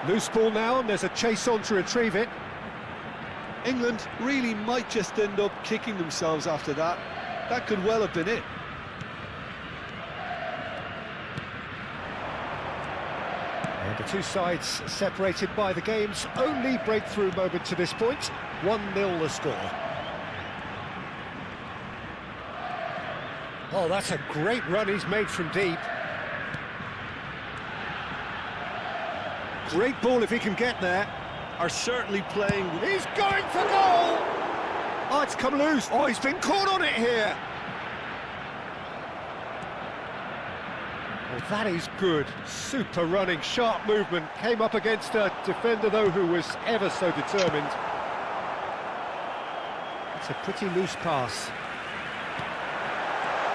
Speaker 4: Loose ball now, and there's a chase on to retrieve it.
Speaker 2: England really might just end up kicking themselves after that. That could well have been it.
Speaker 4: And the two sides separated by the game's only breakthrough moment to this point. 1-0 the score. Oh, that's a great run he's made from deep. Great ball if he can get there.
Speaker 2: Are certainly playing.
Speaker 4: He's going for goal! Oh, it's come loose. Oh, he's been caught on it here. Well, that is good. Super running, sharp movement. Came up against a defender, though, who was ever so determined. It's a pretty loose pass.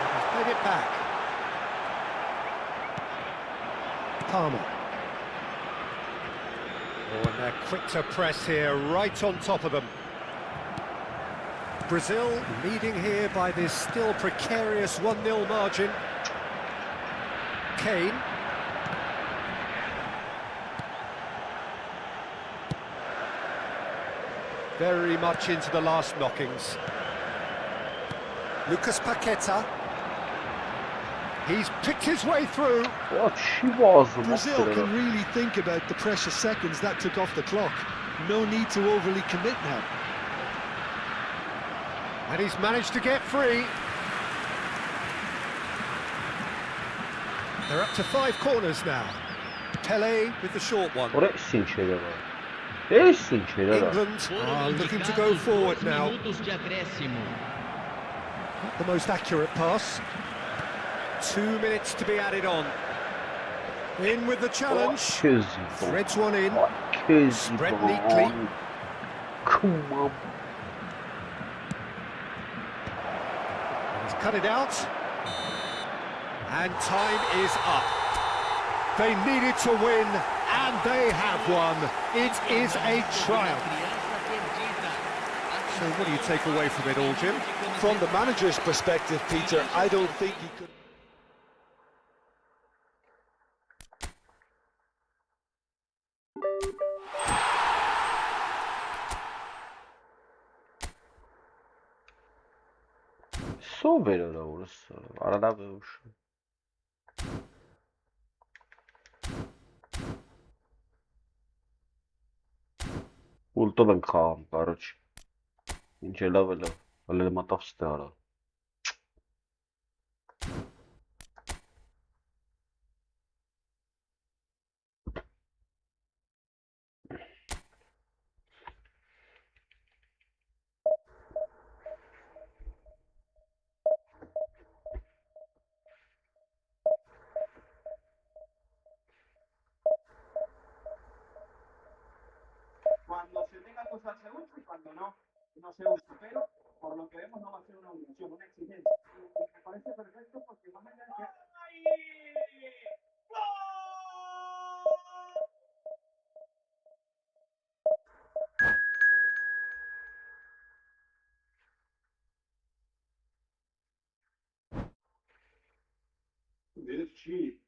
Speaker 4: He's played it back. Palmer. Oh, and they're quick to press here, right on top of them. Brazil leading here by this still precarious 1-0 margin. Kane. Very much into the last knockings. Lucas Paqueta. He's picked his way through.
Speaker 3: What she was.
Speaker 2: Brazil can really think about the precious seconds that took off the clock. No need to overly commit now.
Speaker 4: And he's managed to get free. They're up to 5 corners now. Pelé with the short one. England are looking to go forward now. Not the most accurate pass. 2 minutes to be added on. In with the challenge. Threads one in. Spread neatly.
Speaker 3: Come on.
Speaker 4: He's cut it out. And time is up. They needed to win, and they have won. It is a triumph. So what do you take away from it all, Jim?
Speaker 2: From the manager's perspective, Peter, I don't think he could...
Speaker 3: Sober ora orası. Arada bir uç. Ultra ben kham, короче. Ինչե լավ է լավ, հələ մտավ ստարա։
Speaker 1: Cuando se tenga cosas se usa y cuando no, no se usa. Pero por lo que vemos no va a ser una obligación, una exigencia. Y me parece perfecto porque más allá de que... This cheap.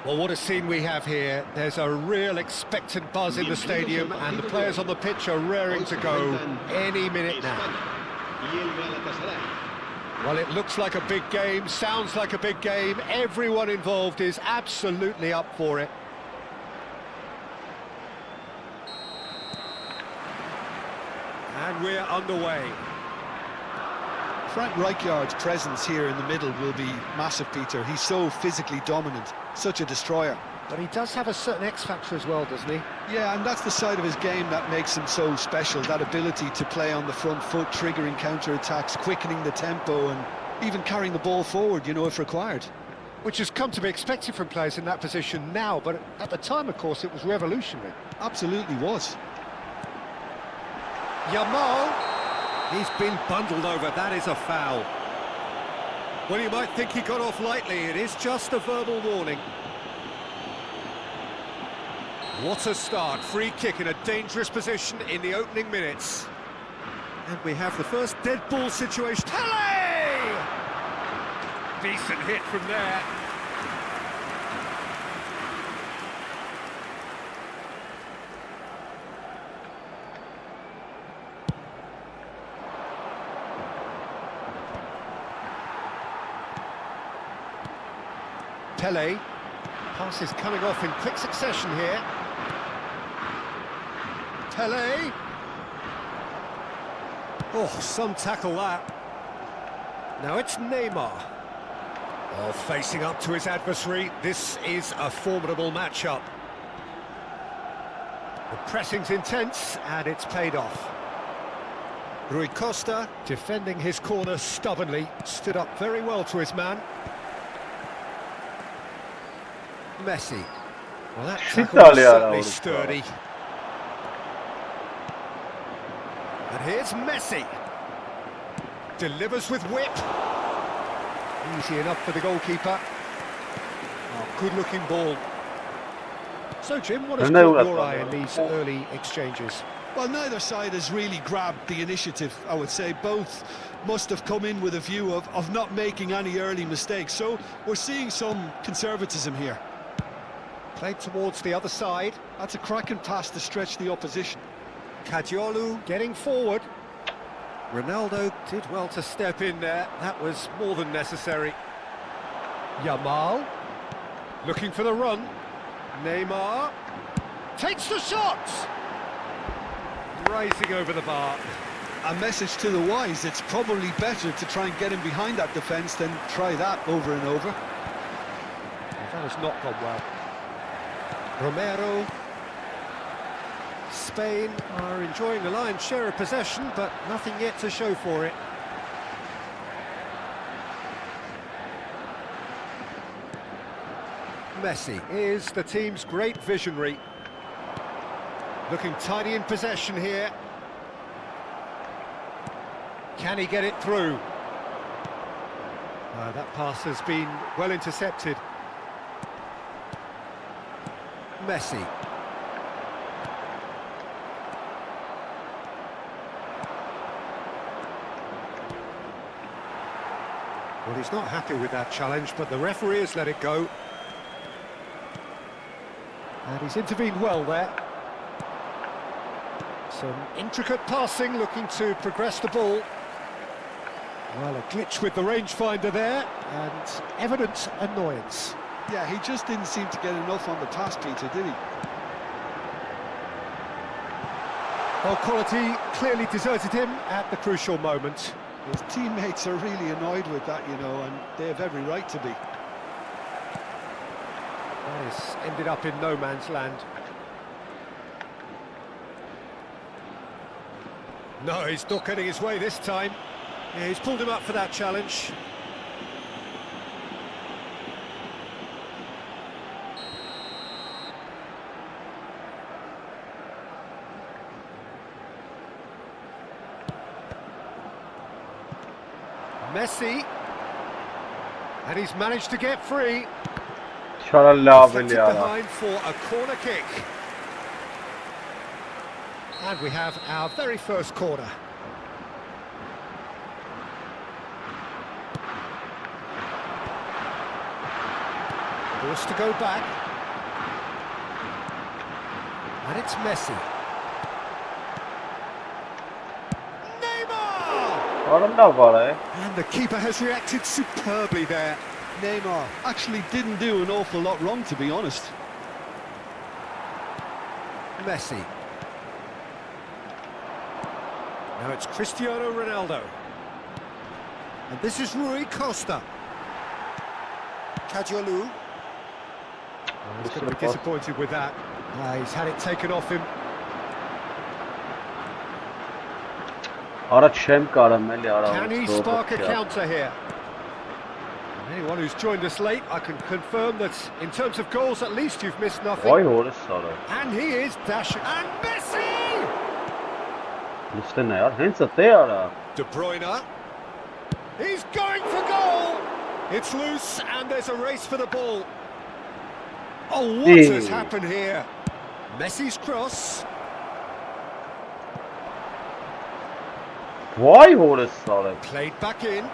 Speaker 4: Well, what a scene we have here. There's a real expectant buzz in the stadium, and the players on the pitch are raring to go any minute now. Well, it looks like a big game, sounds like a big game. Everyone involved is absolutely up for it. And we're underway.
Speaker 2: Frank Rijkaard's presence here in the middle will be massive, Peter. He's so physically dominant, such a destroyer.
Speaker 4: But he does have a certain X-factor as well, doesn't he?
Speaker 2: Yeah, and that's the side of his game that makes him so special, that ability to play on the front foot, triggering counter-attacks, quickening the tempo, and even carrying the ball forward, you know, if required.
Speaker 4: Which has come to be expected from players in that position now, but at the time, of course, it was revolutionary.
Speaker 2: Absolutely was.
Speaker 4: Yamal, he's been bundled over, that is a foul. Well, you might think he got off lightly, it is just a verbal warning. What a start, free kick in a dangerous position in the opening minutes. And we have the first dead ball situation. Pele! Decent hit from there. Pele, passes coming off in quick succession here. Pele. Oh, some tackle that. Now it's Neymar. Oh, facing up to his adversary. This is a formidable matchup. The pressing's intense and it's paid off. Rui Costa, defending his corner stubbornly, stood up very well to his man. Messi. Well, that tackle was certainly sturdy. And here's Messi. Delivers with whip. Easy enough for the goalkeeper. Oh, good-looking ball. So, Jim, what has caught your eye in these early exchanges?
Speaker 2: Well, neither side has really grabbed the initiative, I would say. Both must have come in with a view of not making any early mistakes. So, we're seeing some conservatism here.
Speaker 4: Played towards the other side.
Speaker 2: That's a cracking pass to stretch the opposition.
Speaker 4: Kadiolu getting forward. Ronaldo did well to step in there. That was more than necessary. Yamal looking for the run. Neymar takes the shot. Rising over the bar.
Speaker 2: A message to the wise, it's probably better to try and get him behind that defence than try that over and over.
Speaker 4: That has not gone well. Romero. Spain are enjoying the lion's share of possession, but nothing yet to show for it. Messi is the team's great visionary. Looking tidy in possession here. Can he get it through? That pass has been well intercepted. Messi. Well, he's not happy with that challenge, but the referee has let it go. And he's intervened well there. Some intricate passing, looking to progress the ball. Well, a glitch with the rangefinder there, and evident annoyance.
Speaker 2: Yeah, he just didn't seem to get enough on the pass, Peter, did he?
Speaker 4: Well, quality clearly deserted him at the crucial moment.
Speaker 2: His teammates are really annoyed with that, you know, and they have every right to be.
Speaker 4: He's ended up in no man's land. No, he's not getting his way this time. Yeah, he's pulled him up for that challenge. Messi, and he's managed to get free. Deflected behind for a corner kick. And we have our very first corner. Forced to go back. And it's Messi. And the keeper has reacted superbly there.
Speaker 2: Neymar actually didn't do an awful lot wrong, to be honest.
Speaker 4: Messi. Now it's Cristiano Ronaldo. And this is Rui Costa. Kadiolu. He's going to be disappointed with that. He's had it taken off him. Can he spark a counter here? Anyone who's joined us late, I can confirm that in terms of goals, at least you've missed nothing. And he is dashing. And Messi! De Bruyne. He's going for goal! It's loose, and there's a race for the ball. Oh, what has happened here? Messi's cross. Played back in.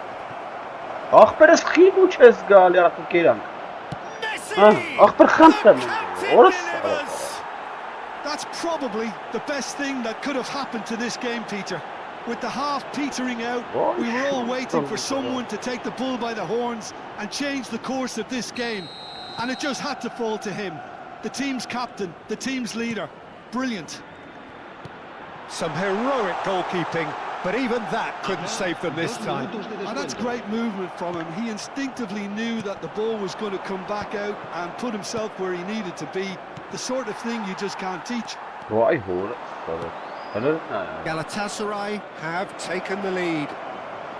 Speaker 2: That's probably the best thing that could have happened to this game, Peter. With the half petering out, we were all waiting for someone to take the bull by the horns and change the course of this game. And it just had to fall to him. The team's captain, the team's leader. Brilliant.
Speaker 4: Some heroic goalkeeping, but even that couldn't save them this time.
Speaker 2: And that's great movement from him. He instinctively knew that the ball was going to come back out and put himself where he needed to be. The sort of thing you just can't teach.
Speaker 4: Galatasaray have taken the lead.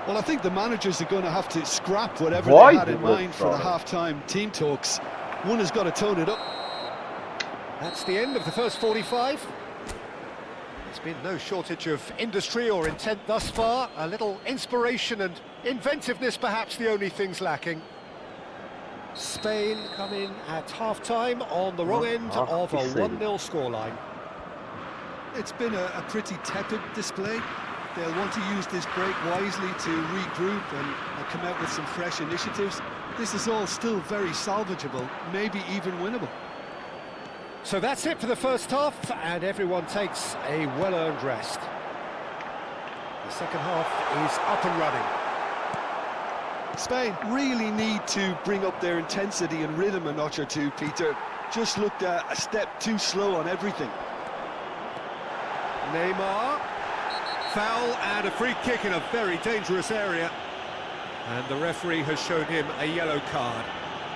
Speaker 2: Well, I think the managers are going to have to scrap whatever they had in mind for the half-time team talks. One has got to tone it up.
Speaker 4: That's the end of the first 45. There's been no shortage of industry or intent thus far. A little inspiration and inventiveness, perhaps the only things lacking. Spain come in at half-time on the wrong end of a 1-0 scoreline.
Speaker 2: It's been a pretty tepid display. They'll want to use this break wisely to regroup and come out with some fresh initiatives. This is all still very salvageable, maybe even winnable.
Speaker 4: So that's it for the first half, and everyone takes a well-earned rest. The second half is up and running.
Speaker 2: Spain really need to bring up their intensity and rhythm a notch or two, Peter. Just looked a step too slow on everything.
Speaker 4: Neymar. Foul and a free kick in a very dangerous area. And the referee has shown him a yellow card.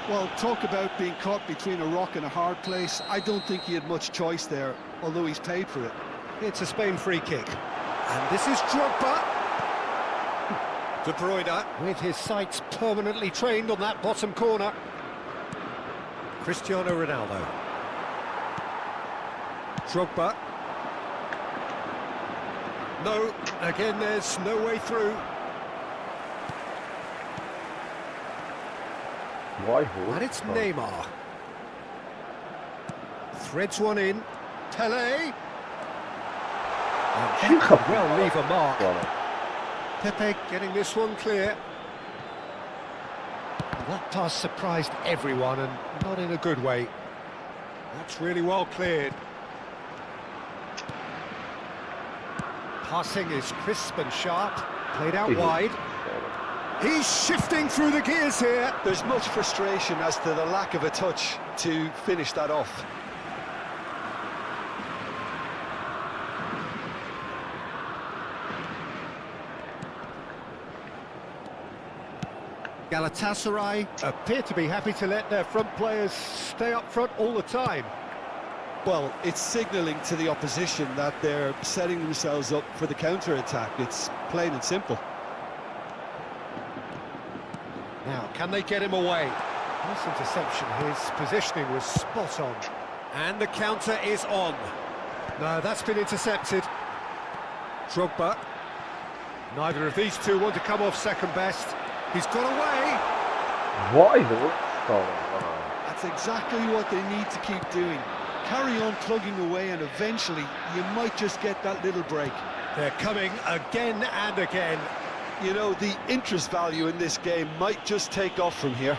Speaker 2: Well, talk about being caught between a rock and a hard place. I don't think he had much choice there, although he's paid for it.
Speaker 4: It's a Spain free kick. And this is Drogba. De Bruyne, with his sights permanently trained on that bottom corner. Cristiano Ronaldo. Drogba. No, again there's no way through. And it's Neymar. Threads one in. Pele. And he could well leave a mark. Pepe getting this one clear. That pass surprised everyone, and not in a good way. That's really well cleared. Passing is crisp and sharp. Played out wide. He's shifting through the gears here.
Speaker 2: There's much frustration as to the lack of a touch to finish that off.
Speaker 4: Galatasaray appear to be happy to let their front players stay up front all the time.
Speaker 2: Well, it's signalling to the opposition that they're setting themselves up for the counter-attack. It's plain and simple.
Speaker 4: Now, can they get him away? Nice interception. His positioning was spot on. And the counter is on. No, that's been intercepted. Drogba. Neither of these two want to come off second best. He's got away.
Speaker 3: Why?
Speaker 2: That's exactly what they need to keep doing. Carry on plugging away, and eventually you might just get that little break.
Speaker 4: They're coming again and again.
Speaker 2: You know, the interest value in this game might just take off from here.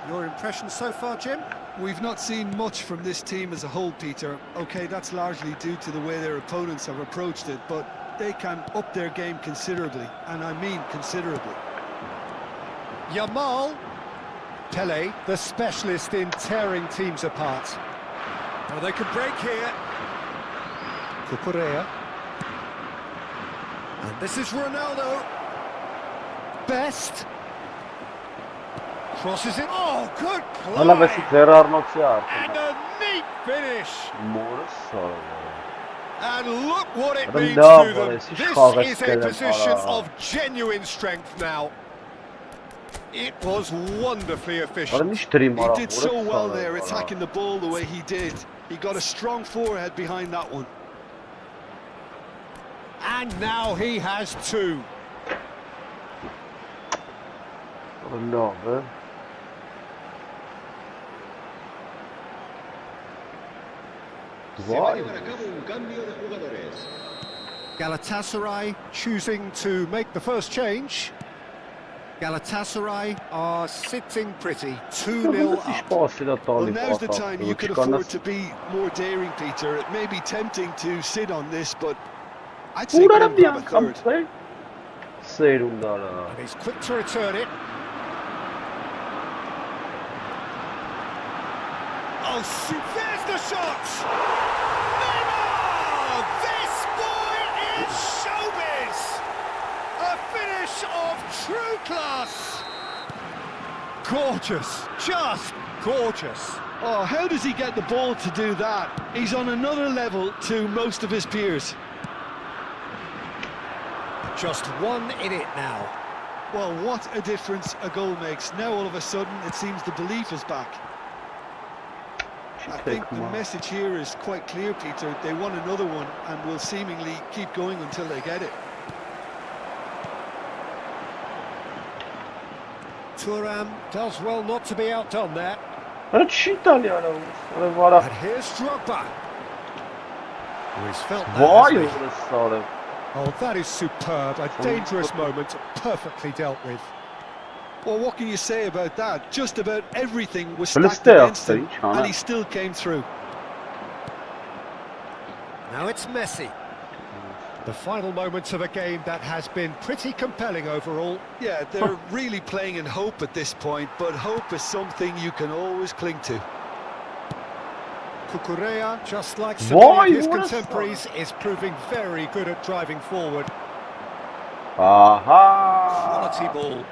Speaker 4: Your impression so far, Jim?
Speaker 2: We've not seen much from this team as a whole, Peter. OK, that's largely due to the way their opponents have approached it, but they can up their game considerably, and I mean considerably.
Speaker 4: Yamal. Pele, the specialist in tearing teams apart. Well, they could break here. Cucurella. And this is Ronaldo. Best. Crosses it. Oh, good play. And a neat finish. And look what it means to them. This is a position of genuine strength now. It was wonderfully efficient.
Speaker 2: He did so well there, attacking the ball the way he did. He got a strong forehead behind that one.
Speaker 4: And now he has two. Galatasaray choosing to make the first change. Galatasaray are sitting pretty, 2-0 up.
Speaker 2: Well, now's the time you could afford to be more daring, Peter. It may be tempting to sit on this, but I'd say go and grab a third.
Speaker 4: And he's quick to return it. Oh, shoot, there's the shot! Neymar! This boy is showbiz! A finish of true class! Gorgeous, just gorgeous.
Speaker 2: Oh, how does he get the ball to do that? He's on another level to most of his peers.
Speaker 4: Just one in it now.
Speaker 2: Well, what a difference a goal makes. Now all of a sudden it seems the belief is back. I think the message here is quite clear, Peter. They want another one and will seemingly keep going until they get it.
Speaker 4: Thuram does well not to be outdone there.
Speaker 3: And
Speaker 4: here's Drogba. Who has felt that, Oh, that is superb. A dangerous moment, perfectly dealt with.
Speaker 2: Well, what can you say about that? Just about everything was stacked against him, and he still came through.
Speaker 4: Now it's Messi. The final moments of a game that has been pretty compelling overall.
Speaker 2: Yeah, they're really playing in hope at this point, but hope is something you can always cling to.
Speaker 4: Cucurella, just like so many of his contemporaries, is proving very good at driving forward. Quality ball.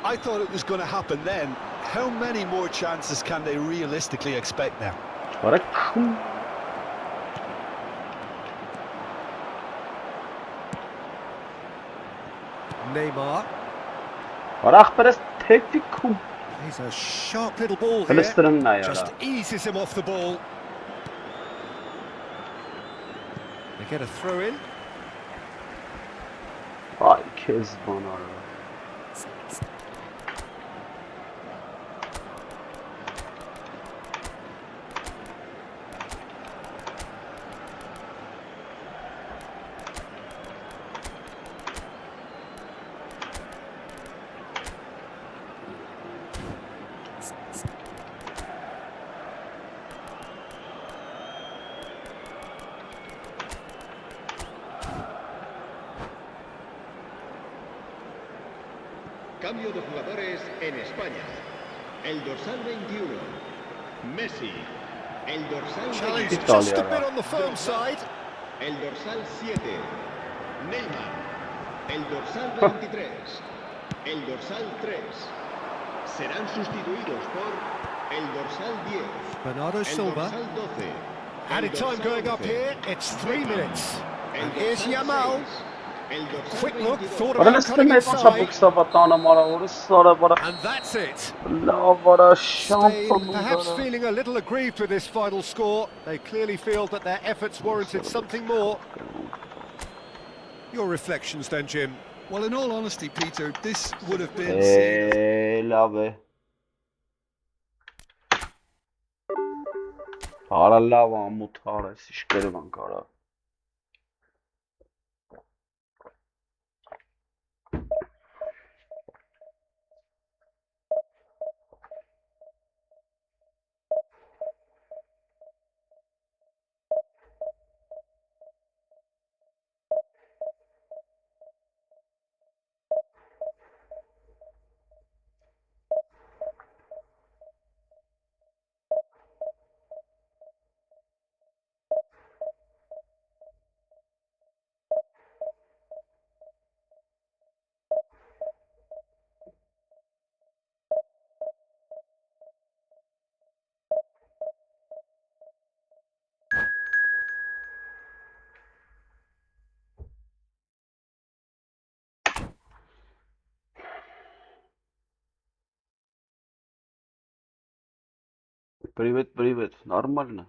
Speaker 2: I thought it was going to happen then. How many more chances can they realistically expect now?
Speaker 4: Neymar. He's a sharp little ball here. Just eases him off the ball. They get a throw in.
Speaker 5: Cambio de jugadores en España. El dorsal 21, Messi. El dorsal 20,
Speaker 4: just a bit on the firm side.
Speaker 5: El dorsal 7, Neymar. El dorsal 23, el dorsal 3. Serán sustituidos por el dorsal 10,
Speaker 4: Bernardo Silva.
Speaker 5: el dorsal 12.
Speaker 4: Added time going up here, it's 3 minutes. And here's Yamal. Quick look, thought about cutting inside. And that's it. Spain perhaps feeling a little aggrieved with this final score. They clearly feel that their efforts warranted something more. Your reflections then, Jim?
Speaker 2: Well, in all honesty, Peter, this would have been seen as...
Speaker 3: Привет, нормально.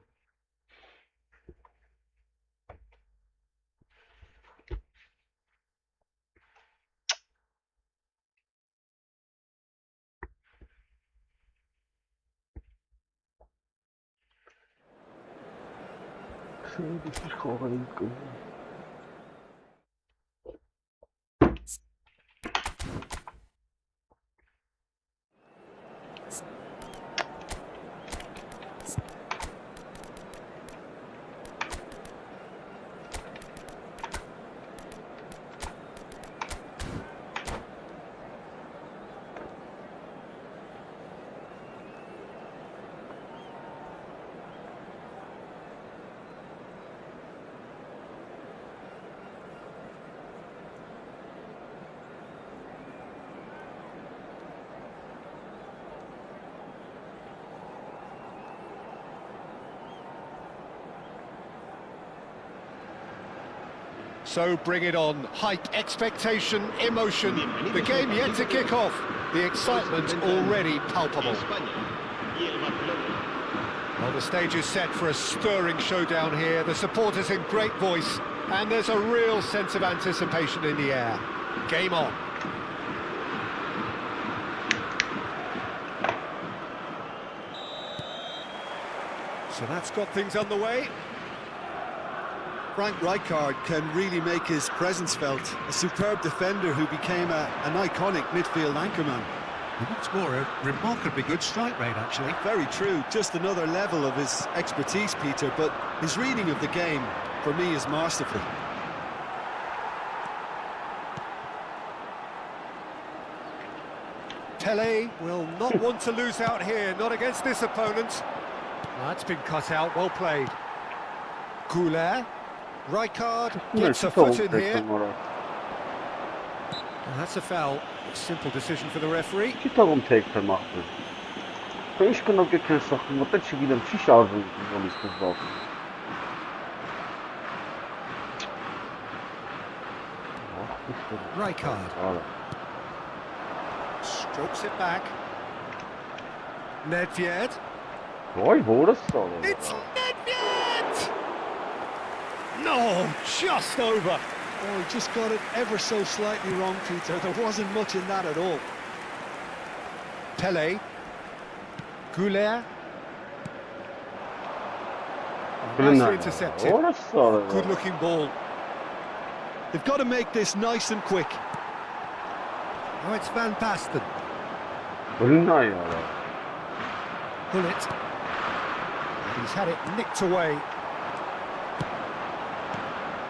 Speaker 4: So bring it on. Hype, expectation, emotion. The game yet to kick off. The excitement already palpable. Well, the stage is set for a stirring showdown here. The supporters in great voice. And there's a real sense of anticipation in the air. Game on. So that's got things underway.
Speaker 2: Frank Rijkaard can really make his presence felt. A superb defender who became an iconic midfield anchorman.
Speaker 4: And what's more, a remarkably good strike rate, actually.
Speaker 2: Very true. Just another level of his expertise, Peter, but his reading of the game, for me, is masterful.
Speaker 4: Pele will not want to lose out here, not against this opponent. That's been cut out, well played. Goulet. Rijkaard gets a foot in here. And that's a foul. Simple decision for the referee.
Speaker 3: Ki tagum tekrar mahtı. Ben hiç kanal geçen sakın mutlu çiğdem şiş ağzını konuştuk bak.
Speaker 4: Rijkaard strokes it back. Nedved.
Speaker 3: Vay orası olur.
Speaker 4: It's Nedved! No, just over.
Speaker 2: Oh, he just got it ever so slightly wrong, Peter. There wasn't much in that at all.
Speaker 4: Pele. Goulet.
Speaker 3: Nicely
Speaker 4: intercepted.
Speaker 3: Orası olur.
Speaker 4: Good looking ball.
Speaker 2: They've got to make this nice and quick.
Speaker 4: Oh, it's Van Basten.
Speaker 3: Brunei ya.
Speaker 4: Bullet. He's had it nicked away.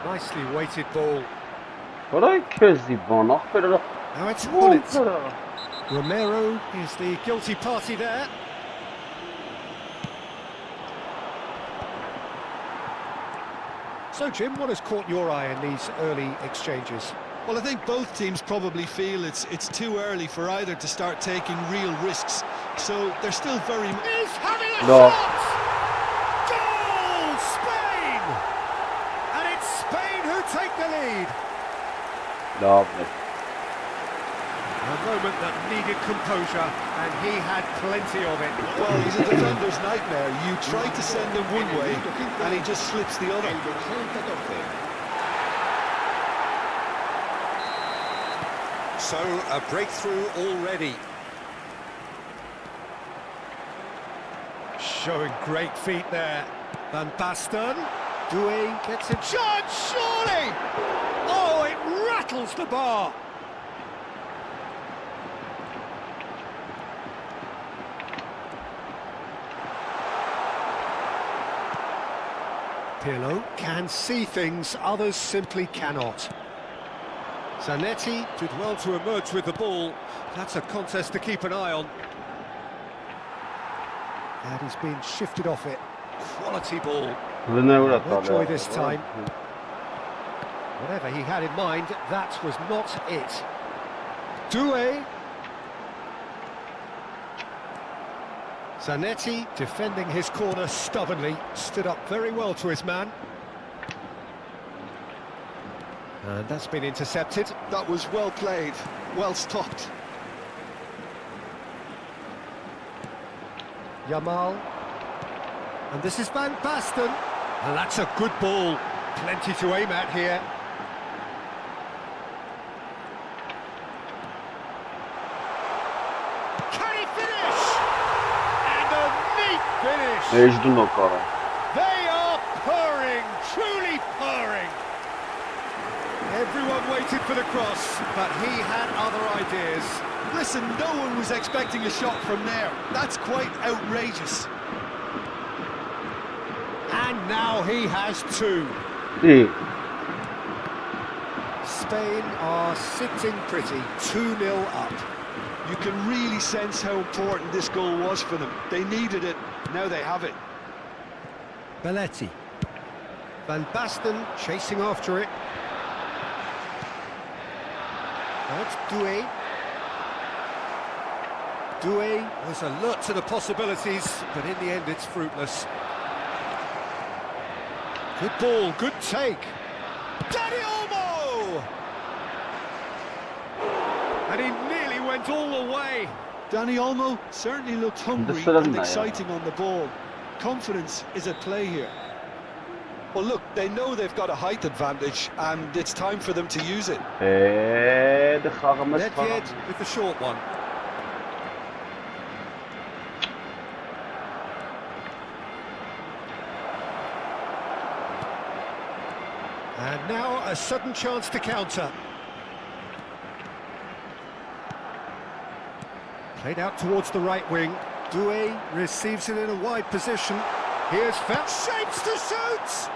Speaker 4: Nicely weighted ball.
Speaker 3: Orayı közdi bana.
Speaker 4: Now it's Bullet. Romero is the guilty party there. So, Jim, what has caught your eye in these early exchanges?
Speaker 2: Well, I think both teams probably feel it's too early for either to start taking real risks. So they're still very...
Speaker 4: He's having a
Speaker 3: No.
Speaker 4: shot! Goal! Spain! And it's Spain who take the lead.
Speaker 3: Lovely.
Speaker 4: A moment that needed composure, and he had plenty of it.
Speaker 2: Well, he's a defender's nightmare. You try to send him one way, and he just slips the other.
Speaker 4: So, a breakthrough already. Showing great feet there. Van Basten. Doué gets it. Shot, surely! Oh, it rattles the bar. Pirlo can see things others simply cannot. Zanetti did well to emerge with the ball. That's a contest to keep an eye on. And he's been shifted off it. Quality ball. No joy this time. Whatever he had in mind, that was not it. Doué. Zanetti defending his corner stubbornly, stood up very well to his man. And that's been intercepted.
Speaker 2: That was well played, well stopped.
Speaker 4: Yamal. And this is Van Basten. And that's a good ball. Plenty to aim at here. Can he finish? And a neat finish. They are purring, truly purring. Everyone waited for the cross, but he had other ideas.
Speaker 2: Listen, no one was expecting a shot from there. That's quite outrageous.
Speaker 4: And now he has two.
Speaker 3: İyi.
Speaker 4: Spain are sitting pretty, 2-0 up.
Speaker 2: You can really sense how important this goal was for them. They needed it, now they have it.
Speaker 4: Belletti. Van Basten chasing after it. Now it's Doué. Doué was alert to the possibilities, but in the end it's fruitless. Good ball, good take. Dani Olmo! And he nearly went all the way.
Speaker 2: Dani Olmo certainly looked hungry and exciting on the ball. Confidence is at play here. Well, look, they know they've got a height advantage, and it's time for them to use it.
Speaker 4: Nedved with the short one. And now a sudden chance to counter. Played out towards the right wing. Doué receives it in a wide position. Here's found shapes to shoot!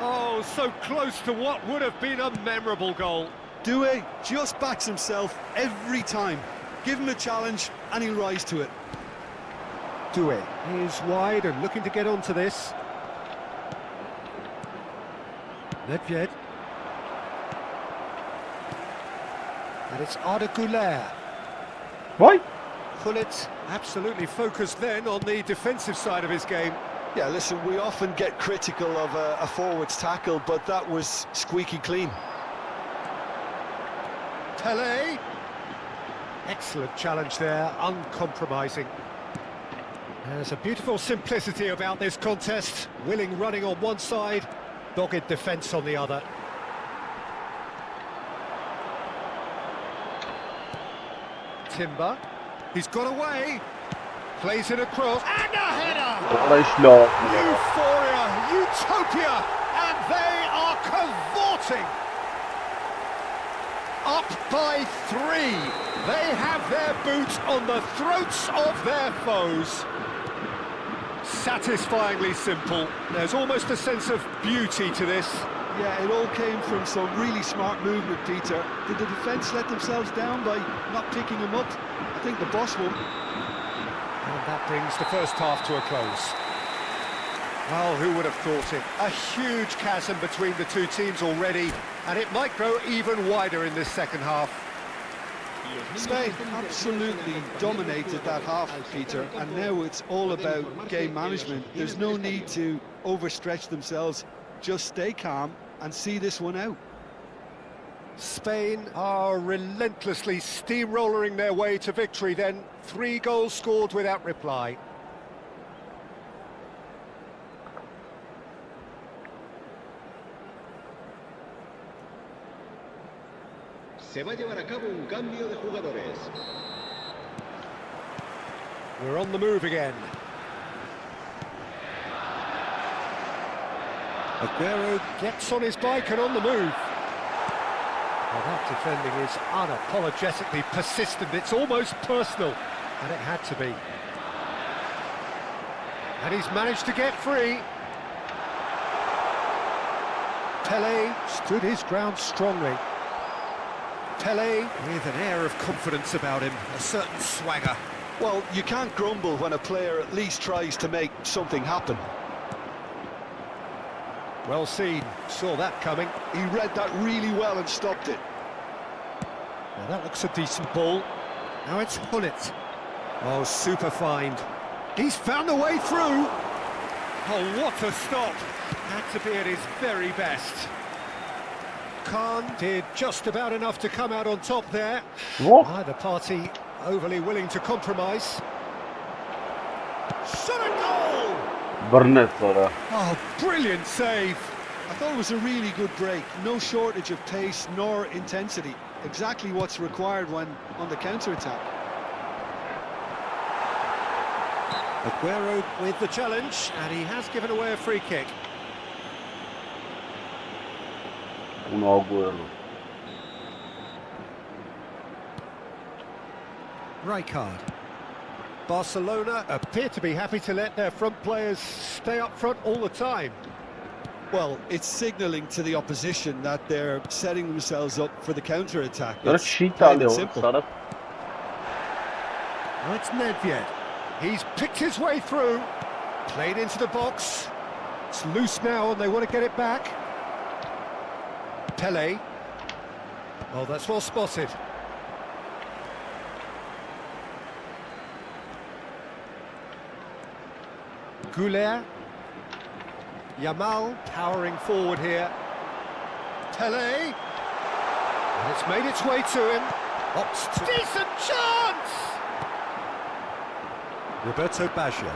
Speaker 4: Oh, so close to what would have been a memorable goal.
Speaker 2: Doué just backs himself every time. Give him a challenge and he'll rise to it.
Speaker 4: Doué is wide and looking to get onto this. Nedved. And it's Arda Güler.
Speaker 3: Why?
Speaker 4: Gullit absolutely focused then on the defensive side of his game.
Speaker 2: Yeah, listen, we often get critical of a forward's tackle, but that was squeaky clean.
Speaker 4: Pelé. Excellent challenge there, uncompromising. There's a beautiful simplicity about this contest. Willing running on one side, dogged defence on the other. Timber. He's got away. Plays it across. And a header! Euphoria, utopia, and they are cavorting. Up by 3. They have their boots on the throats of their foes. Satisfyingly simple. There's almost a sense of beauty to this.
Speaker 2: Yeah, it all came from some really smart movement, Peter. Did the defence let themselves down by not picking him up? I think the boss won.
Speaker 4: And that brings the first half to a close. Well, who would have thought it? A huge chasm between the two teams already, and it might grow even wider in this second half.
Speaker 2: Spain absolutely dominated that half, Peter, and now it's all about game management. There's no need to overstretch themselves. Just stay calm and see this one out.
Speaker 4: Spain are relentlessly steamrolling their way to victory then. 3 goals scored without reply.
Speaker 5: Se va a llevar a cabo un cambio de jugadores.
Speaker 4: We're on the move again. Aguero gets on his bike and on the move. Well, that defending is unapologetically persistent. It's almost personal, and it had to be. And he's managed to get free. Pelé stood his ground strongly. Pelé with an air of confidence about him, a certain swagger.
Speaker 2: Well, you can't grumble when a player at least tries to make something happen.
Speaker 4: Well seen, saw that coming.
Speaker 2: He read that really well and stopped it.
Speaker 4: Now that looks a decent ball. Now it's Gullit. Oh, super find. He's found a way through. Oh, what a stop. Had to be at his very best. Khan did just about enough to come out on top there.
Speaker 3: What?
Speaker 4: Neither party overly willing to compromise. Shot a goal!
Speaker 2: Oh, brilliant save. I thought it was a really good break. No shortage of pace nor intensity. Exactly what's required when on the counter-attack.
Speaker 4: Aguero with the challenge, and he has given away a free kick. Rijkaard. Barcelona appear to be happy to let their front players stay up front all the time.
Speaker 2: Well, it's signalling to the opposition that they're setting themselves up for the counter-attack.
Speaker 3: Simple.
Speaker 4: Now it's Nedved. He's picked his way through. Played into the box. It's loose now and they want to get it back. Pelé. Oh, that's well spotted. Güler. Yamal powering forward here. Pelé. And it's made its way to him. Opts to... Decent chance! Roberto Baggio.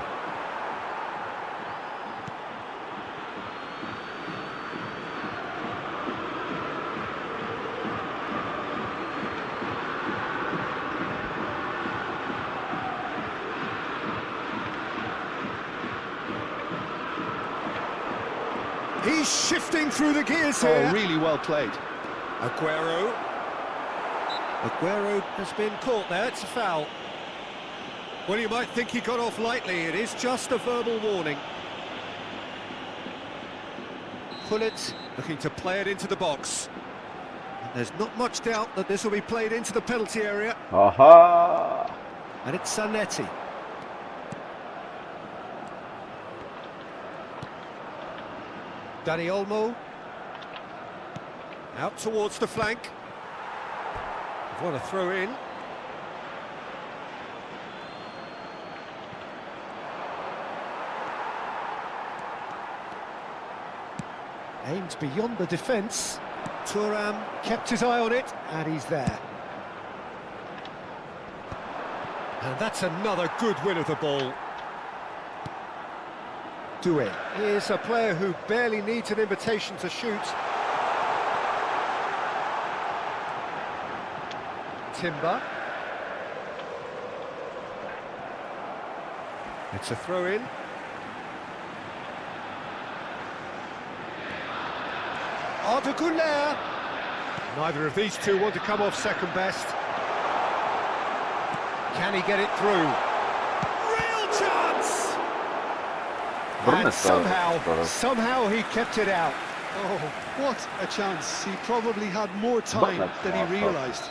Speaker 4: He He's shifting through the gears here.
Speaker 2: Oh, really well played.
Speaker 4: Aguero has been caught there, it's a foul. Well, you might think he got off lightly, it is just a verbal warning. Gullit looking to play it into the box. And there's not much doubt that this will be played into the penalty area.
Speaker 3: Aha!
Speaker 4: And it's Zanetti. Dani Olmo. Out towards the flank. What a throw in. Aimed beyond the defence. Thuram kept his eye on it, and he's there. And that's another good win of the ball. Doué is a player who barely needs an invitation to shoot. Timber. It's a throw-in. Arda Güler. Neither of these two want to come off second best. Can he get it through? Real chance! And somehow he kept it out.
Speaker 2: Oh, what a chance. He probably had more time than he realised.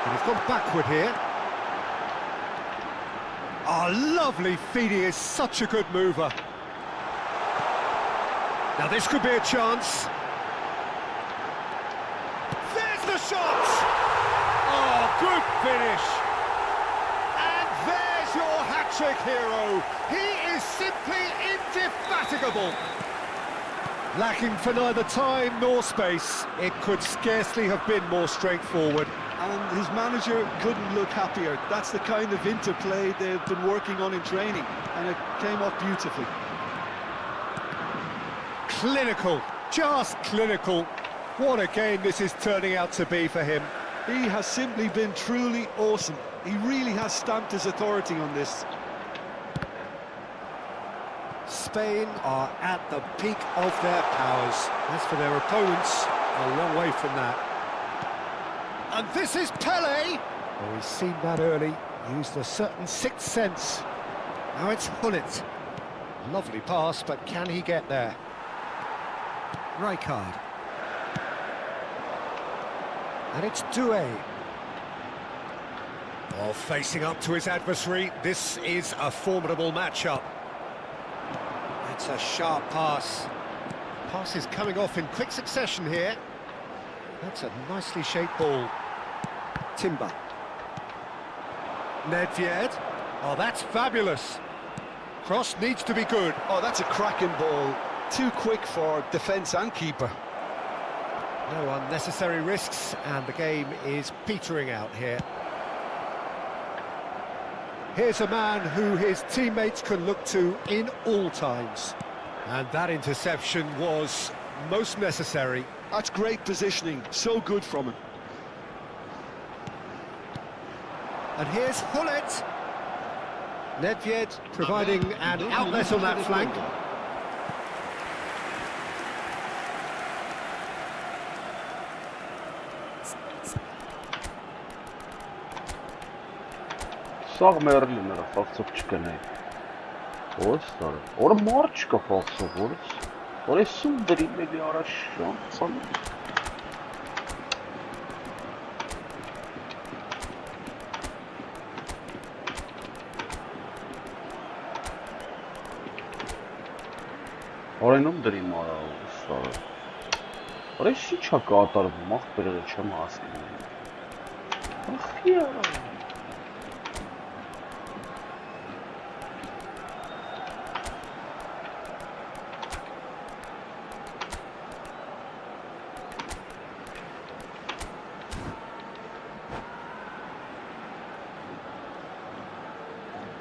Speaker 4: And he's gone backward here. Oh, lovely feed. He is such a good mover. Now this could be a chance. There's the shot! Oh, good finish. And there's your hat-trick hero. He is simply indefatigable. Lacking for neither time nor space, it could scarcely have been more straightforward.
Speaker 2: And his manager couldn't look happier. That's the kind of interplay they've been working on in training, and it came off beautifully.
Speaker 4: Clinical, just clinical. What a game this is turning out to be for him.
Speaker 2: He has simply been truly awesome. He really has stamped his authority on this.
Speaker 4: Spain are at the peak of their powers. As for their opponents, a long way from that. And this is Pelé! Oh, he's seen that early, used a certain sixth sense. Now it's Gullit. Lovely pass, but can he get there? Rijkaard. And it's Doué. Oh, facing up to his adversary, this is a formidable matchup. That's a sharp pass. Pass is coming off in quick succession here. That's a nicely shaped ball. Timber. Nedved. Oh, that's fabulous. Cross needs to be good.
Speaker 2: Oh, that's a cracking ball. Too quick for defence and keeper.
Speaker 4: No unnecessary risks, and the game is petering out here. Here's a man who his teammates can look to in all times. And that interception was most necessary.
Speaker 2: That's great positioning, so good from him.
Speaker 4: And here's Gullit. Nedved providing an outlet on that flank.
Speaker 3: Sağ merlinlere falsop çıkanay. Dostlar, orada marçka falsop orası. Oraya sundarıyla bir araç şu an sanırım. Oraya numdarıyım ara dostlar. Oraya hiç haka atarım, mahbere çamasın. Ah ya.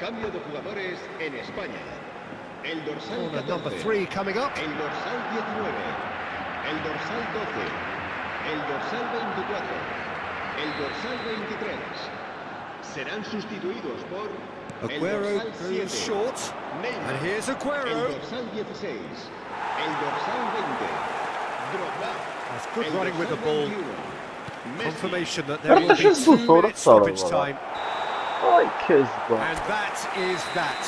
Speaker 5: Cambio de jugadores en España. El dorsal 14.
Speaker 4: Number 3 coming up.
Speaker 5: El dorsal 19. El dorsal 12. El dorsal 24. el dorsal 23. Serán sustituidos por
Speaker 4: Aguero goes short, and here's Aguero.
Speaker 5: el dorsal 16, el dorsal 20. Drogba.
Speaker 4: That's good running with the ball. Confirmation that
Speaker 3: Pero
Speaker 4: there will be
Speaker 3: Jesus
Speaker 4: 2
Speaker 3: sonra
Speaker 4: minutes stoppage
Speaker 3: sarı
Speaker 4: time.
Speaker 3: Ay Kezban.
Speaker 4: And that is that.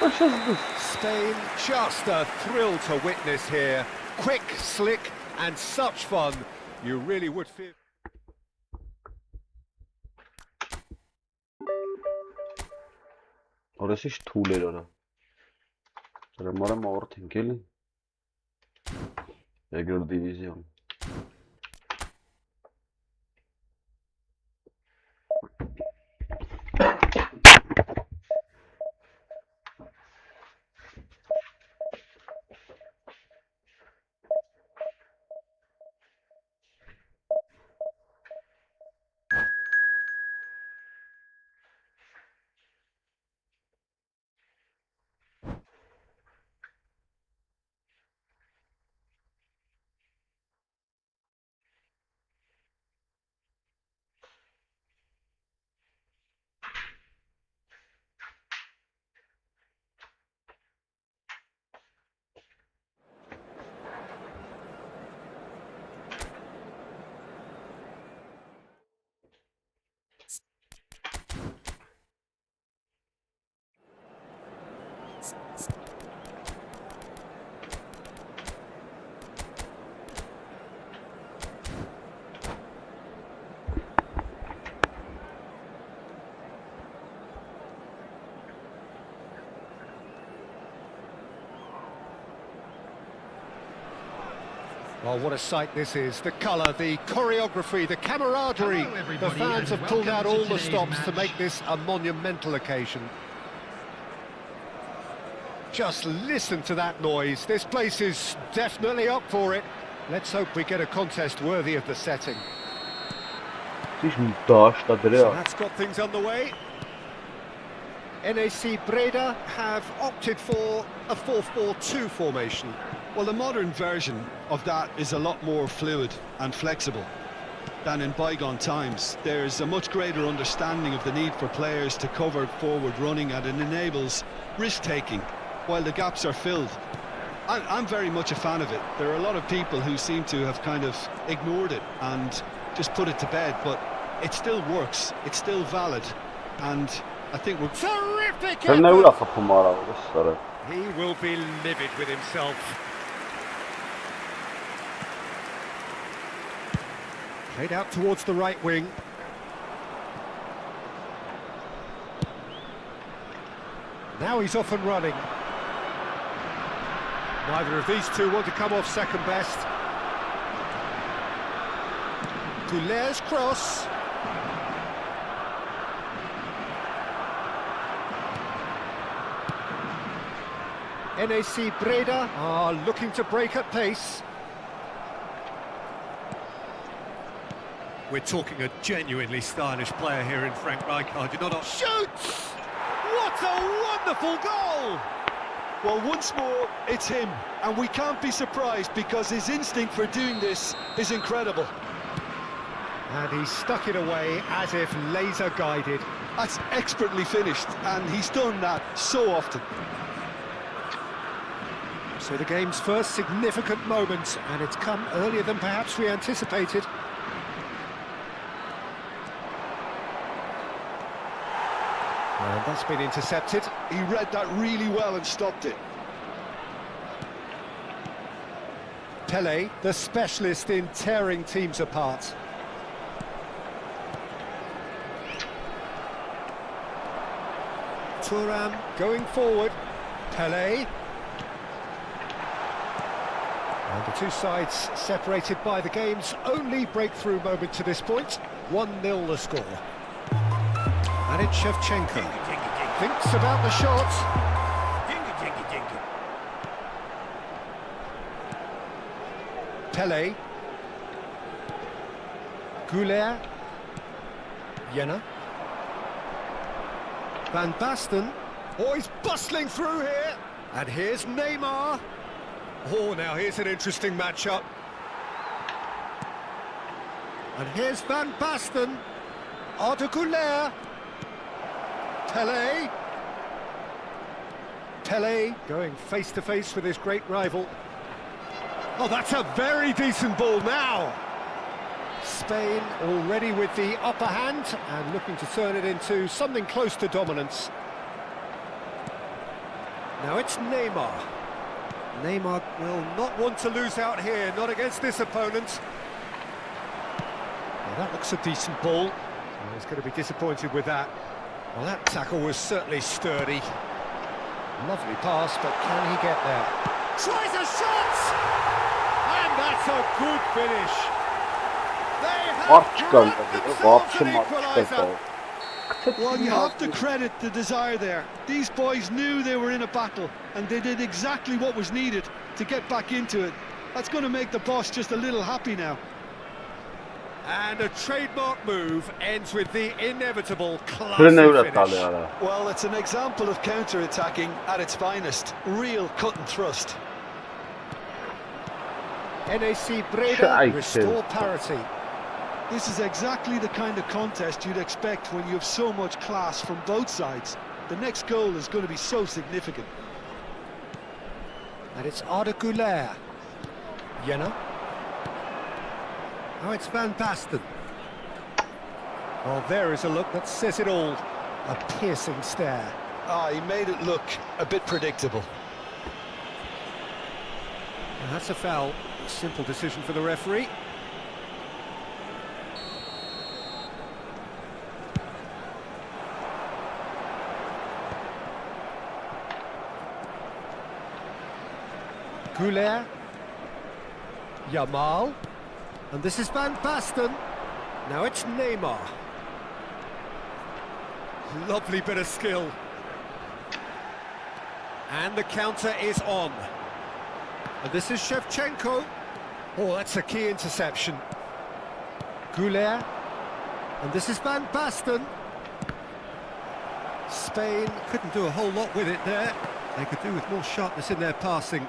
Speaker 3: Jesus.
Speaker 4: Spain, just a thrill to witness here. Quick, slick, and such fun. You really would feel.
Speaker 3: Orası hiç tuğler ora. Remarım ortın gelin. Egr divizyon.
Speaker 4: Oh, what a sight this is. The colour, the choreography, the camaraderie.
Speaker 5: Hello,
Speaker 4: The
Speaker 5: everybody,
Speaker 4: fans
Speaker 5: and
Speaker 4: have pulled out
Speaker 5: welcome
Speaker 4: all
Speaker 5: to
Speaker 4: the
Speaker 5: today's
Speaker 4: stops to
Speaker 5: match.
Speaker 4: make this a monumental occasion. Just listen to that noise. This place is definitely up for it. Let's hope we get a contest worthy of the setting.
Speaker 3: Hiç daş da
Speaker 4: So
Speaker 3: dere.
Speaker 4: that's got things underway. NAC Breda have opted for a 4-4-2 formation.
Speaker 2: Well, the modern version of that is a lot more fluid and flexible than in bygone times. There's a much greater understanding of the need for players to cover forward running, and it enables risk-taking while the gaps are filled. I'm very much a fan of it. There are a lot of people who seem to have kind of ignored it and just put it to bed, but it still works, it's still valid, and I think we're...
Speaker 4: Terrific
Speaker 3: Sen ne
Speaker 4: effort!
Speaker 3: ula kapım arabası.
Speaker 4: He will be livid with himself. Played out towards the right wing. Now he's off and running. Neither of these two want to come off second best. Goulet's cross. NAC Breda are looking to break at pace. We're talking a genuinely stylish player here in Frank Rijkaard. You know not shoots! What a wonderful goal!
Speaker 2: Well, once more, it's him, and we can't be surprised because his instinct for doing this is incredible.
Speaker 4: And he stuck it away as if laser guided.
Speaker 2: That's expertly finished, and he's done that so often.
Speaker 4: So the game's first significant moment, and it's come earlier than perhaps we anticipated. And that's been intercepted.
Speaker 2: He read that really well and stopped it.
Speaker 4: Pele, the specialist in tearing teams apart. Thuram going forward. Pele. And the two sides separated by the game's only breakthrough moment to this point. 1-0 the score. And it's Shevchenko. Thinks about the shot. Pele. Goulet. Jenna. Van Basten. Oh, he's bustling through here. And here's Neymar. Oh, now here's an interesting matchup. And here's Van Basten. Alik-GAMING. Pele. Pele going face to face with his great rival. Oh, that's a very decent ball now. Spain already with the upper hand and looking to turn it into something close to dominance. Now it's Neymar. Neymar will not want to lose out here, not against this opponent. Well, that looks a decent ball. So he's going to be disappointed with that. Well, that tackle was certainly sturdy. Lovely pass, but can he get there? Tries a shot! And that's a good finish. They have brought themselves an equaliser.
Speaker 2: Well, you have to credit the desire there. These boys knew they were in a battle, and they did exactly what was needed to get back into it. That's going to make the boss just a little happy now.
Speaker 4: And a trademark move ends with the inevitable classy finish.
Speaker 2: Well, it's an example of counter-attacking at its finest. Real cut and thrust.
Speaker 4: NAC Breda restore parity.
Speaker 2: This is exactly the kind of contest you'd expect when you have so much class from both sides. The next goal is going to be so significant.
Speaker 4: And it's Alik-GAMING. Jenna. Now it's Van Basten. Well, there is a look that says it all. A piercing stare.
Speaker 2: Ah, he made it look a bit predictable.
Speaker 4: And that's a foul. Simple decision for the referee. Goulet. Yamal. And this is Van Basten. Now it's Neymar. Lovely bit of skill. And the counter is on. And this is Shevchenko. Oh, that's a key interception. Goulet. And this is Van Basten. Spain couldn't do a whole lot with it there. They could do with more sharpness in their passing.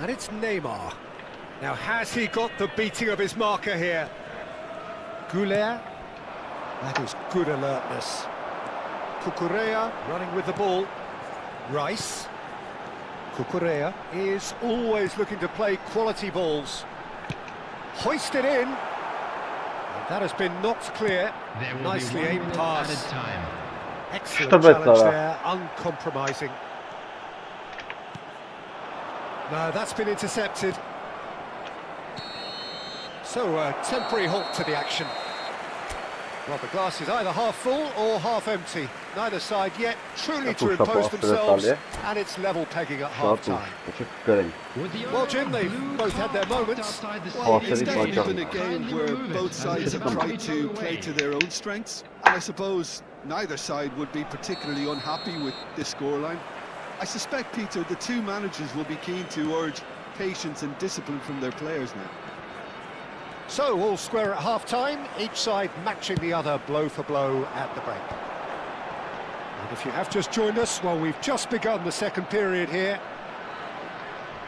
Speaker 4: And it's Neymar. Now, has he got the beating of his marker here? Goulet. That is good alertness. Cucurella running with the ball. Rice. Cucurella is always looking to play quality balls. Hoisted in. And that has been knocked clear. Nicely aimed pass. Excellent challenge there, uncompromising. No, that's been intercepted. So, a temporary halt to the action. Well, the glass is either half full or half empty. Neither side yet truly to impose themselves, and it's level pegging at half-time. Well, Jim, they've both had their moments.
Speaker 2: Well, it's definitely been a game where both sides have tried to play to their own strengths, and I suppose neither side would be particularly unhappy with this scoreline. I suspect, Peter, the two managers will be keen to urge patience and discipline from their players now.
Speaker 4: So, all square at half-time, each side matching the other blow for blow at the break. And if you have just joined us, well, we've just begun the second period here.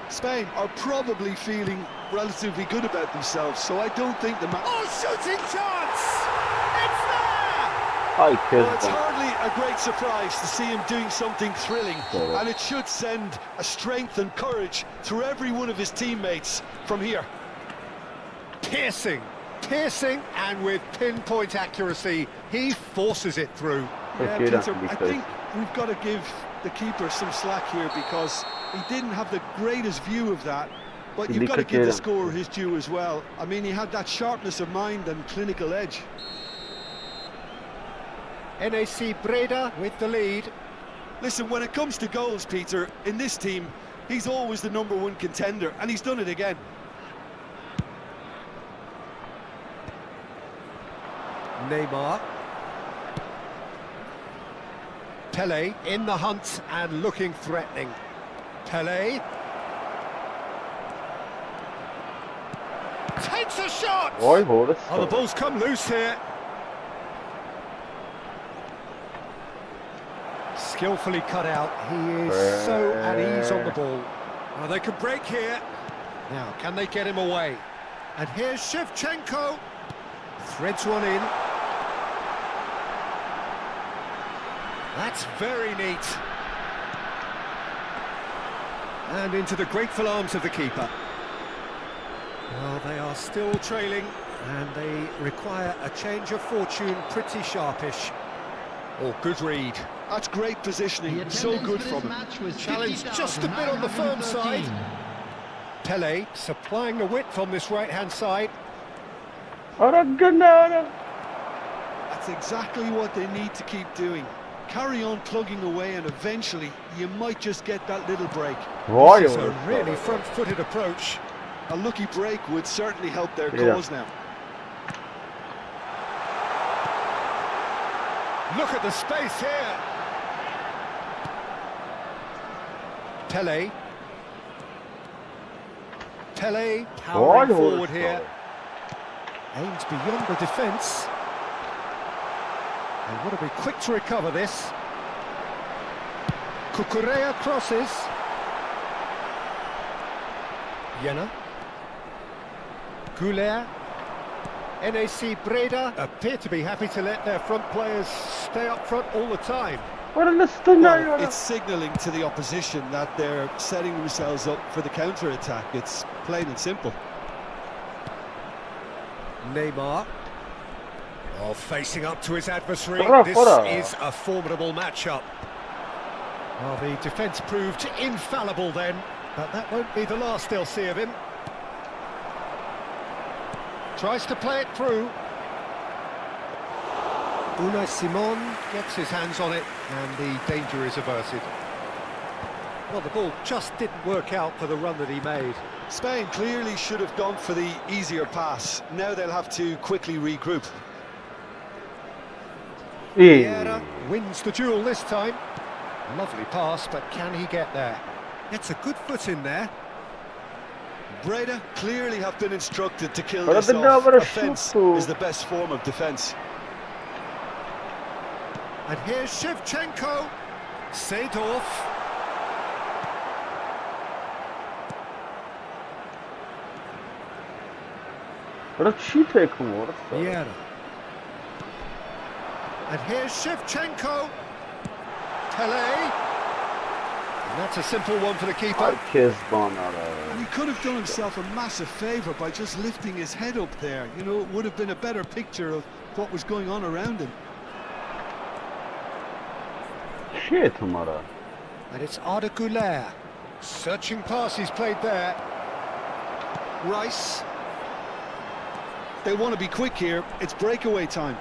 Speaker 2: Spain are probably feeling relatively good about themselves, so I don't think the
Speaker 4: shooting chance! It's there!
Speaker 2: Well, it's hardly a great surprise to see him doing something thrilling, and it should send a strength and courage through every one of his teammates from here.
Speaker 4: Piercing, and with pinpoint accuracy, he forces it through.
Speaker 2: Yeah, Peter, I think we've got to give the keeper some slack here because he didn't have the greatest view of that, but you've got to give the scorer his due as well. I mean, he had that sharpness of mind and clinical edge.
Speaker 4: NAC Breda with the lead.
Speaker 2: Listen, when it comes to goals, Peter, in this team, he's always the #1 contender, and he's done it again.
Speaker 4: Neymar. Pele in the hunt and looking threatening. Pele. Takes a shot! Oh, the ball's come loose here. Skillfully cut out. He is so at ease on the ball. Well, they could break here. Now, can they get him away? And here's Shevchenko. Threads one in. That's very neat. And into the grateful arms of the keeper. Well, they are still trailing, and they require a change of fortune pretty sharpish. Oh, good read.
Speaker 2: That's great positioning, so good from him.
Speaker 4: Challenge just a bit on the firm side. Pele supplying the width on this right-hand side.
Speaker 2: That's exactly what they need to keep doing. Carry on plugging away, and eventually you might just get that little break.
Speaker 4: This is a really front-footed approach.
Speaker 2: A lucky break would certainly help their cause now.
Speaker 4: Look at the space here. Pele. Pele powering forward here. Aims beyond the defence. They want to be quick to recover this. Cucurella crosses. Jena. Goulet. NAC Breda appear to be happy to let their front players stay up front all the time.
Speaker 2: Well, it's signalling to the opposition that they're setting themselves up for the counter-attack. It's plain and simple.
Speaker 4: Neymar. Oh, facing up to his adversary. This is a formidable matchup. Well, the defence proved infallible then, but that won't be the last they'll see of him. Tries to play it through. Unai Simon gets his hands on it, and the danger is averted. Well, the ball just didn't work out for the run that he made.
Speaker 2: Spain clearly should have gone for the easier pass. Now they'll have to quickly regroup.
Speaker 4: Vieira wins the duel this time. Lovely pass, but can he get there? Gets a good foot in there.
Speaker 2: Breda clearly have been instructed to kill this off. Offence is the best form of defence.
Speaker 4: And here's Shevchenko. Seedorf. Vieira. And here's Shevchenko. Pele. And that's a simple one for the keeper.
Speaker 2: And he could have done himself a massive favour by just lifting his head up there. You know, it would have been a better picture of what was going on around him.
Speaker 4: And it's Arda Güler. Searching pass he's played there. Rice.
Speaker 2: They want to be quick here. It's breakaway time.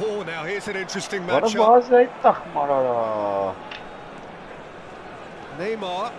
Speaker 4: Oh, now here's an interesting matchup. Neymar.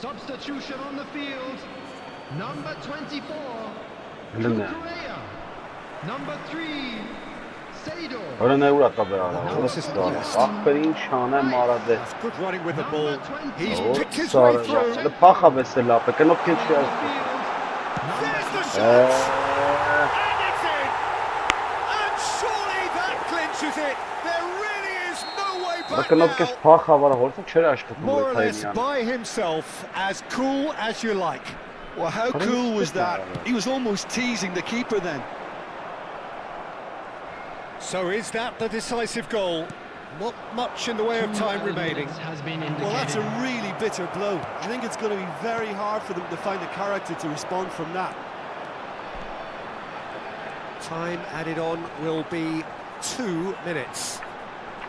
Speaker 5: Substitution on the field. Number 24, Cucurella. Number 3, Seedorf.
Speaker 4: That's good running with the ball. He's picked his way through. There's the shot. And it's in. And surely that clinches it. There really is no way back now. More or less by himself, as cool as you like.
Speaker 2: Well, how cool was that? He was almost teasing the keeper then.
Speaker 4: So is that the decisive goal? Not much in the way of time remaining.
Speaker 2: Well, that's a really bitter blow. I think it's going to be very hard for them to find the character to respond from that.
Speaker 4: Time added on will be 2 minutes.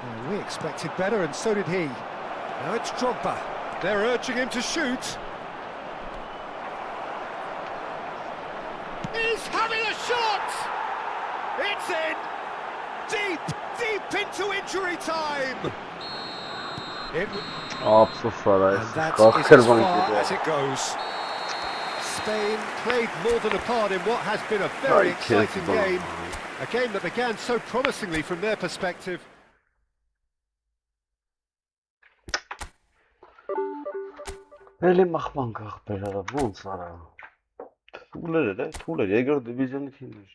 Speaker 4: Well, we expected better, and so did he. Now it's Drogba. They're urging him to shoot. He's having a shot! It's in! Deep into injury time!
Speaker 3: Absolutely.
Speaker 4: And that is as far as it goes. Spain played more than a part in what has been a very exciting game. A game that began so promisingly from their perspective.
Speaker 3: Էլի մախման կախբեր ոնց արա։ Թուլեր, երկրորդ դիվիզիոնի թիմեր։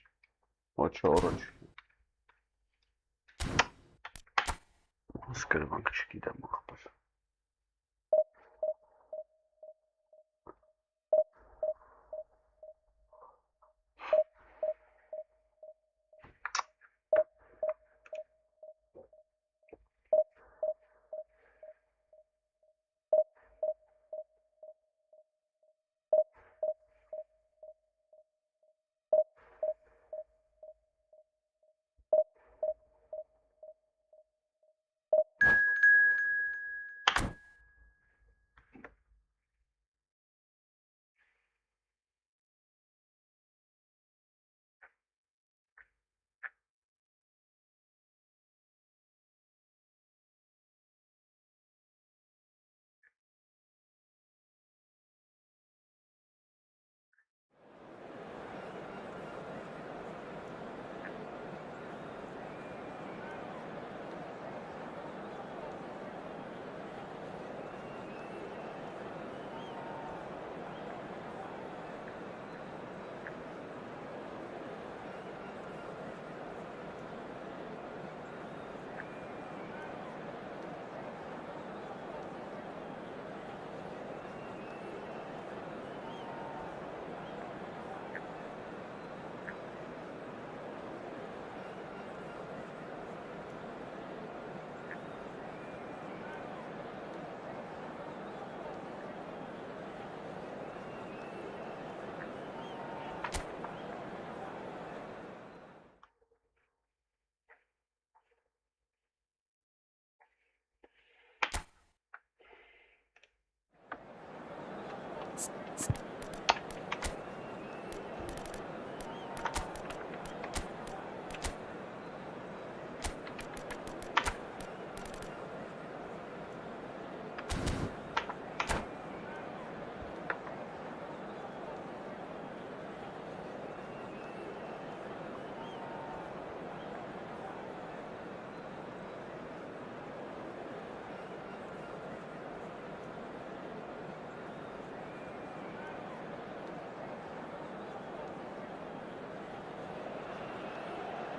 Speaker 3: Ոչ առաջ։ Սկրվանք չգիտեմ ախբեր։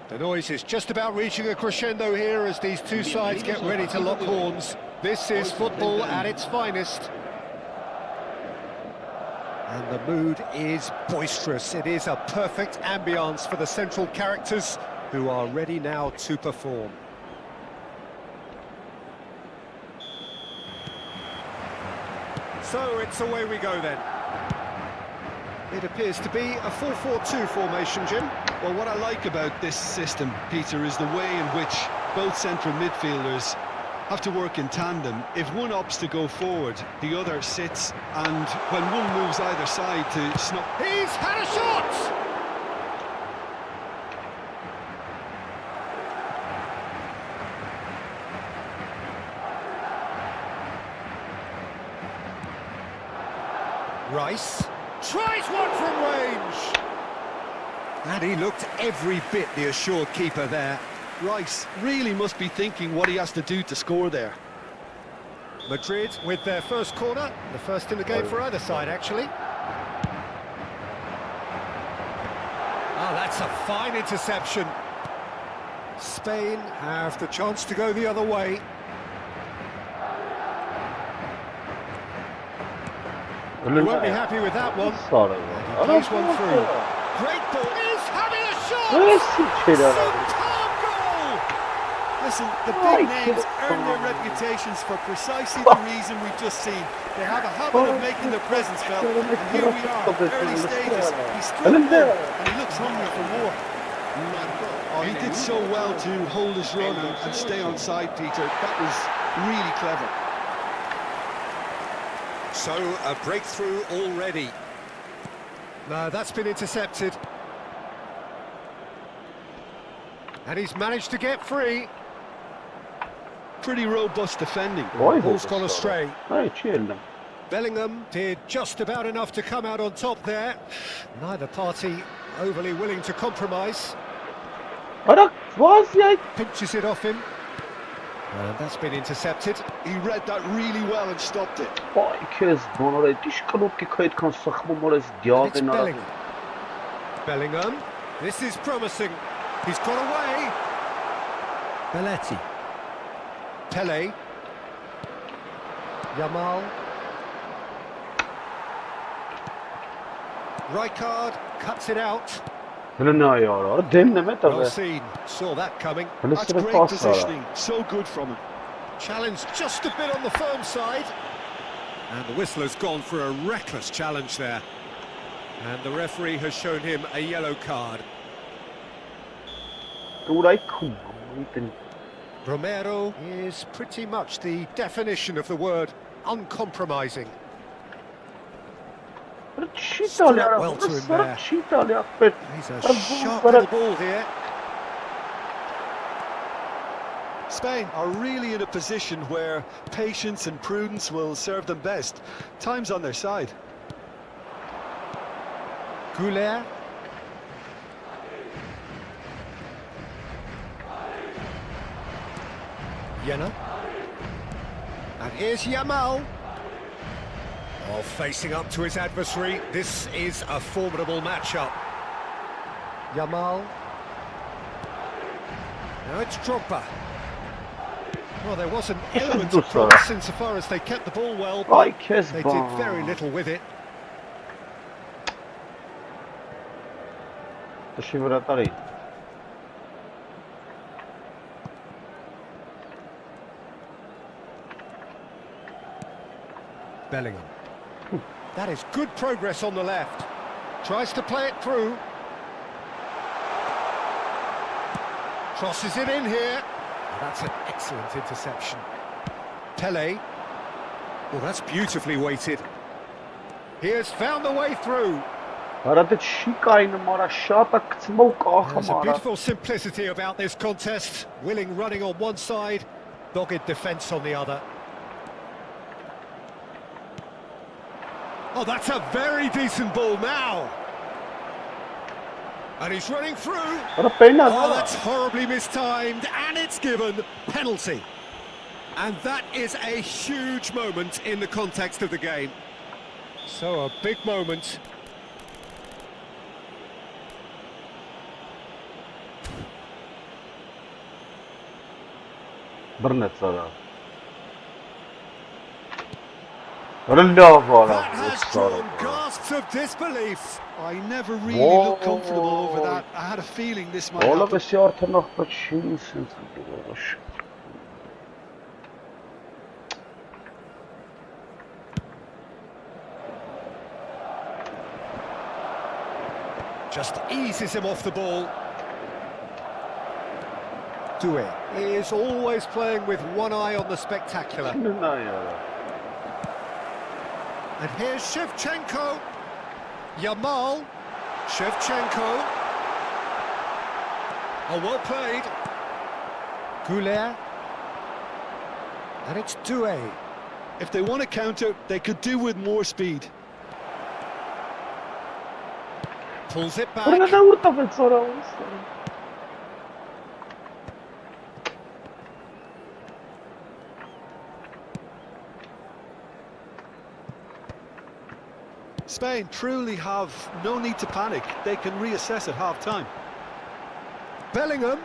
Speaker 4: The noise is just about reaching a crescendo here as these two sides get ready to lock horns. This is football at its finest. And the mood is boisterous. It is a perfect ambience for the central characters who are ready now to perform. So it's away we go then. It appears to be a 4-4-2 formation, Jim.
Speaker 2: Well, what I like about this system, Peter, is the way in which both central midfielders have to work in tandem. If one opts to go forward, the other sits, and when one moves either side to snap...
Speaker 4: He's had a shot! Rice tries one from range. And he looked every bit the assured keeper there.
Speaker 2: Rice really must be thinking what he has to do to score there.
Speaker 4: Madrid with their first corner, the first in the game for either side, actually. Oh, that's a fine interception. Spain have the chance to go the other way. You won't be happy with that one. And he plays one through. Great ball. He's having a shot! Superb goal!
Speaker 2: Listen, the big names earn their reputations for precisely the reason we've just seen. They have a habit of making their presence felt, and here we are, early stages. He's struck there, and he looks hungry for more. He did so well to hold his run and stay on side, Peter. That was really clever.
Speaker 4: So, a breakthrough already. No, that's been intercepted. And he's managed to get free.
Speaker 2: Pretty robust defending.
Speaker 4: Ball's gone astray.
Speaker 3: Hayır, çiğeldim.
Speaker 4: Bellingham did just about enough to come out on top there. Neither party overly willing to compromise.
Speaker 3: Arak, vaz ya.
Speaker 4: Pinches it off him. And that's been intercepted.
Speaker 2: He read that really well and stopped it.
Speaker 3: Vay kez, bana oraya diş kanopki kayıt kan saxmam oraya
Speaker 4: And it's
Speaker 3: diyaden ara.
Speaker 4: Bellingham. Bellingham. This is promising. He's got away. Belletti. Pele. Yamal. Rijkaard cuts it out.
Speaker 3: Hele ne ayağı? Demleme
Speaker 4: Well
Speaker 3: tabi.
Speaker 4: seen. Saw that coming.
Speaker 3: Hele
Speaker 2: That's
Speaker 3: sıra
Speaker 2: great
Speaker 3: pas ara.
Speaker 2: positioning. So good from him.
Speaker 4: Challenge just a bit on the firm side. And the whistler's gone for a reckless challenge there. And the referee has shown him a yellow card.
Speaker 3: Turay kumam.
Speaker 4: Romero is pretty much the definition of the word uncompromising.
Speaker 3: Çiğ alıyor.
Speaker 4: Well to him
Speaker 3: Sıra
Speaker 4: there.
Speaker 3: çiğ alıyor.
Speaker 4: He's a sharp little ball here.
Speaker 2: Spain are really in a position where patience and prudence will serve them best. Time's on their side.
Speaker 4: Goulet. Jenna. And here's Yamal. Oh, facing up to his adversary. This is a formidable matchup. Yamal. Now it's Drogba. Well, there was an element of promise insofar as they kept the ball well, but
Speaker 3: Ay kez
Speaker 4: they did very little with it.
Speaker 3: Dışı vıratları.
Speaker 4: Bellingham. That is good progress on the left. Tries to play it through. Crosses it in here. That's an excellent interception. Pele. Well, that's beautifully weighted. He has found the way through.
Speaker 3: Arada çiğ kaynım ara şata kıtma o
Speaker 4: There's
Speaker 3: kahım
Speaker 4: a
Speaker 3: ara.
Speaker 4: beautiful simplicity about this contest. Willing running on one side, dogged defence on the other. Oh, that's a very decent ball now. And he's running through.
Speaker 3: Ara peyna
Speaker 4: Oh,
Speaker 3: ara.
Speaker 4: that's horribly mistimed, and it's given penalty. And that is a huge moment in the context of the game. So a big moment.
Speaker 3: Brnet zara. Rilla var
Speaker 4: That has drawn
Speaker 3: abi.
Speaker 4: gasps of disbelief.
Speaker 2: I never really looked comfortable over that. I had a feeling this might
Speaker 3: Ola
Speaker 2: happen.
Speaker 3: besi ortanak da çiğ sen oluş.
Speaker 4: Just eases him off the ball. Doué is always playing with one eye on the spectacular.
Speaker 3: Şimdi ne ayağı?
Speaker 4: And here's Shevchenko. Yamal. Shevchenko. Oh, well played. Goulet. And it's Doué.
Speaker 2: If they want to counter, they could do with more speed.
Speaker 4: Pulls it
Speaker 3: Burada
Speaker 4: back.
Speaker 3: ne vurta bet sonra
Speaker 2: Spain truly have no need to panic. They can reassess at half-time.
Speaker 4: Bellingham.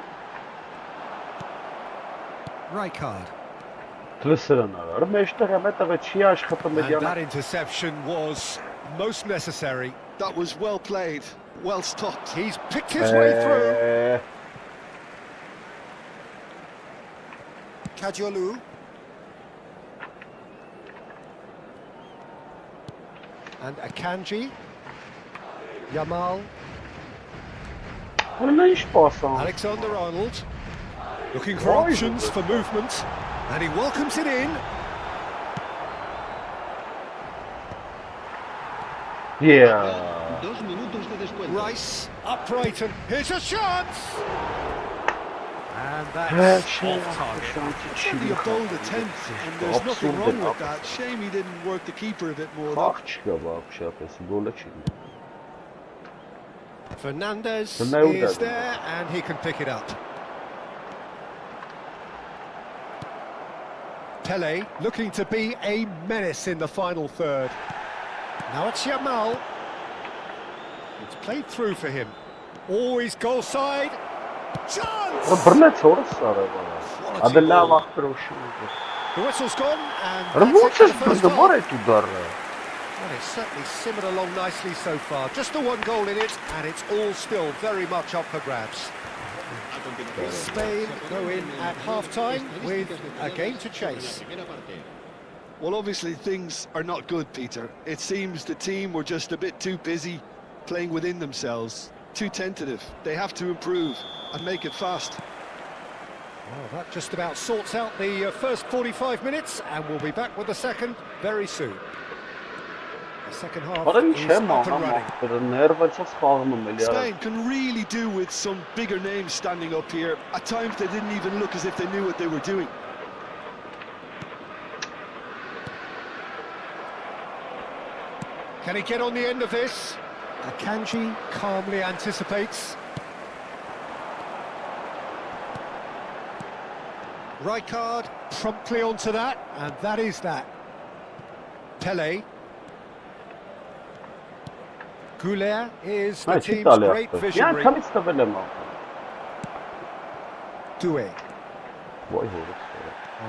Speaker 4: Rijkaard.
Speaker 3: Tlisranlar. Meşte remeta ve çiğ aşkata
Speaker 4: And that
Speaker 3: medyana.
Speaker 4: interception was most necessary.
Speaker 2: That was well played, well stopped.
Speaker 4: He's picked his way through. Kadiolu. And Akanji. Yamal.
Speaker 3: Bunu ne iş basan?
Speaker 4: Alexander-Arnold. Looking for
Speaker 3: Right.
Speaker 4: options for movement. And he welcomes it in.
Speaker 3: Yeah.
Speaker 5: 2 minutos de descuento.
Speaker 4: Rice. Upright and here's a chance! And that's off target.
Speaker 2: Certainly a bold attempt, and there's nothing wrong with that. Shame he didn't work the keeper a bit more.
Speaker 4: Fernandez is there, and he can pick it up. Pele looking to be a menace in the final third. Now it's Yamal. It's played through for him. Always goal side. Chance! The whistle's gone, and that's it for the first half. Well, it's certainly simmered along nicely so far. Just the one goal in it, and it's all still very much up for grabs. Spain go in at half-time with a game to chase.
Speaker 2: Well, obviously things are not good, Peter. It seems the team were just a bit too busy playing within themselves, too tentative. They have to improve and make it fast.
Speaker 4: Well, that just about sorts out the first 45 minutes, and we'll be back with the second very soon. The second half is up and running.
Speaker 2: Spain can really do with some bigger names standing up here. At times they didn't even look as if they knew what they were doing.
Speaker 4: Can he get on the end of this? Akanji calmly anticipates. Rijkaard promptly onto that, and that is that. Pele. Goulet is the team's great visionary. Doué. Oh,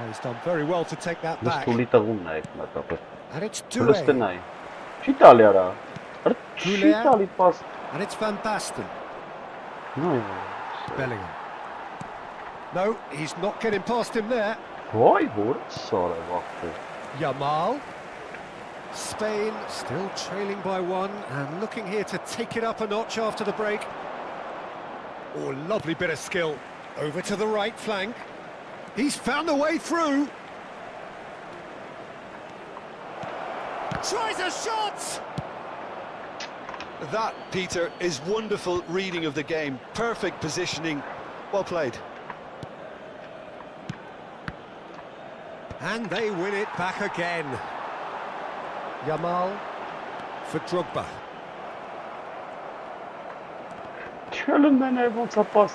Speaker 4: he's done very well to take that back. And it's Doué. Goulet. And it's Van Basten. Bellingham. No, he's not getting past him there. Yamal. Spain still trailing by one and looking here to take it up a notch after the break. Oh, lovely bit of skill. Over to the right flank. He's found a way through. Tries a shot!
Speaker 2: That, Peter, is wonderful reading of the game. Perfect positioning. Well played.
Speaker 4: And they win it back again. Yamal for Drogba.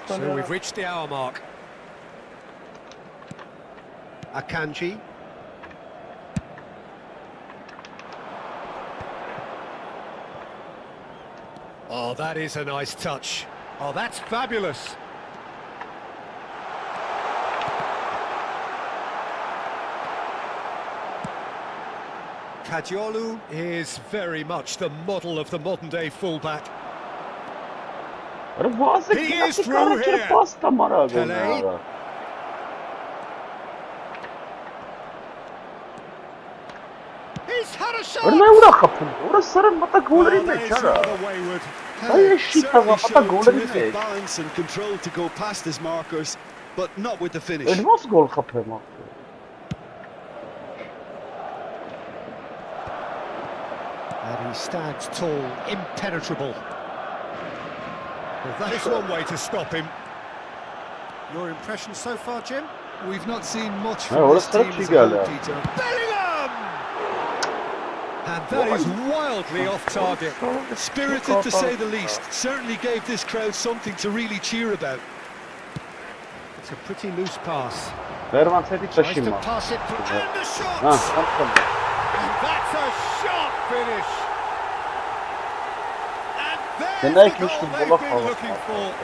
Speaker 4: So we've reached the hour mark. Akanji. Oh, that is a nice touch. Oh, that's fabulous. Kadiolu is very much the model of the modern-day fullback. He is through here. Pele. He's had a shot.
Speaker 2: Terrific balance and control to go past his markers, but not with the finish.
Speaker 4: And he stands tall, impenetrable. Well, that is one way to stop him. Your impression so far, Jim?
Speaker 2: We've not seen much from this team as a whole, Peter.
Speaker 4: Bellingham! And that is wildly off target.
Speaker 2: Spirited to say the least. Certainly gave this crowd something to really cheer about.
Speaker 4: It's a pretty loose pass.
Speaker 3: Tries
Speaker 4: Tries to pass it through, and the shot! And that's a sharp finish. And there's the goal they've been looking for.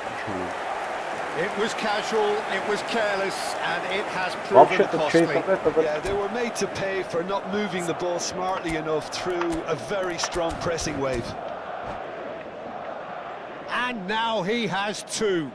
Speaker 4: It was casual, it was careless, and it has proven costly.
Speaker 2: Yeah, they were made to pay for not moving the ball smartly enough through a very strong pressing wave.
Speaker 4: And now he has two.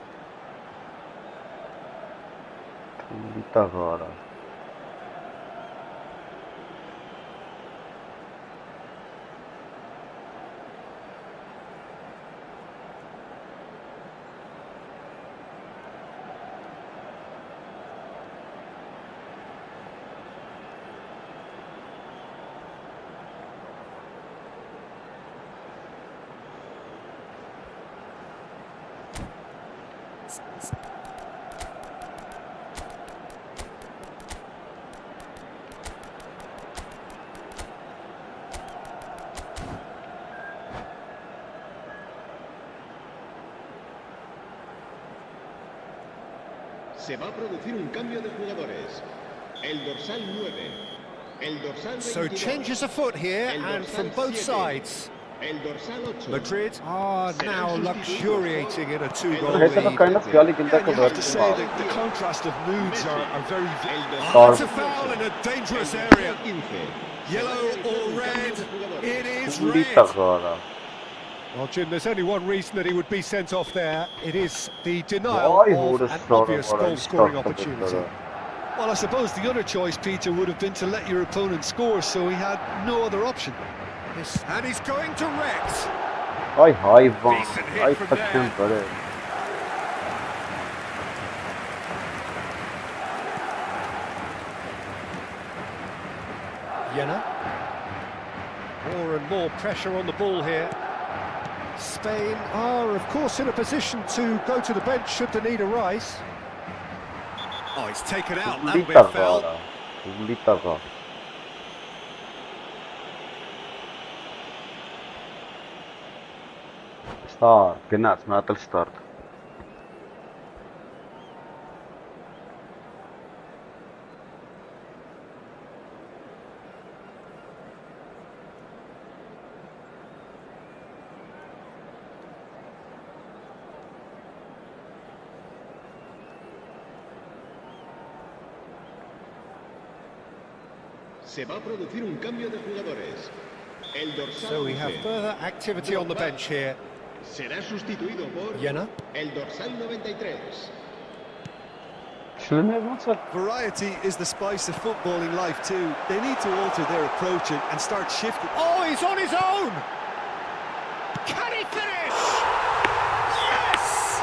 Speaker 5: Se va a producir un cambio de jugadores. El dorsal 9. El dorsal 22.
Speaker 4: So changes afoot here, and from both sides.
Speaker 5: El dorsal 8.
Speaker 4: Madrid are now luxuriating in a two-goal
Speaker 3: Heta
Speaker 4: lead.
Speaker 3: kind of gully in the
Speaker 2: And you have to say that the contrast of moods are very...
Speaker 4: Oh, it's a foul in a dangerous area. Yellow or red? It is red. Well, Jim, there's only one reason that he would be sent off there. It is the denial of an obvious goal-scoring opportunity.
Speaker 2: Well, I suppose the other choice, Peter, would have been to let your opponent score, so he had no other option.
Speaker 4: And he's going to Rex.
Speaker 3: Ay hayvan.
Speaker 4: Decent hit
Speaker 3: Ay
Speaker 4: from
Speaker 3: takım
Speaker 4: there.
Speaker 3: böyle.
Speaker 4: Jena. More and more pressure on the ball here. Spain are, of course, in a position to go to the bench should the need arise. Oh, it's taken out. That'll be a foul.
Speaker 3: Litaga. Start. Gnac, metal start.
Speaker 5: Se va a producir un cambio de jugadores. El dorsal
Speaker 4: So we have
Speaker 5: 11
Speaker 4: further activity on the bench here.
Speaker 5: será sustituido por
Speaker 4: Jena.
Speaker 5: el dorsal 93.
Speaker 2: Variety is the spice of footballing life too. They need to alter their approach and start shifting.
Speaker 4: Oh, he's on his own! Can he finish? Yes!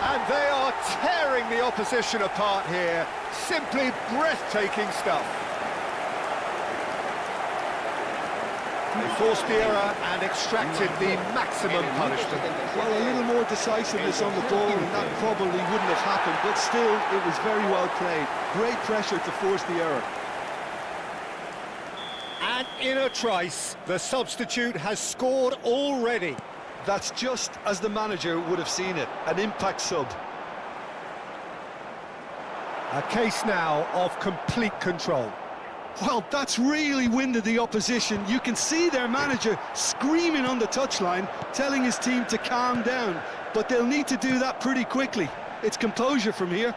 Speaker 4: And they are tearing the opposition apart here. Simply breathtaking stuff. They forced the error and extracted the maximum punishment.
Speaker 2: Well, a little more decisiveness on the ball and that probably wouldn't have happened, but still, it was very well played. Great pressure to force the error.
Speaker 4: And in a trice, the substitute has scored already.
Speaker 2: That's just as the manager would have seen it, an impact sub.
Speaker 4: A case now of complete control.
Speaker 2: Well, that's really winded the opposition. You can see their manager screaming on the touchline, telling his team to calm down. But they'll need to do that pretty quickly. It's composure from here.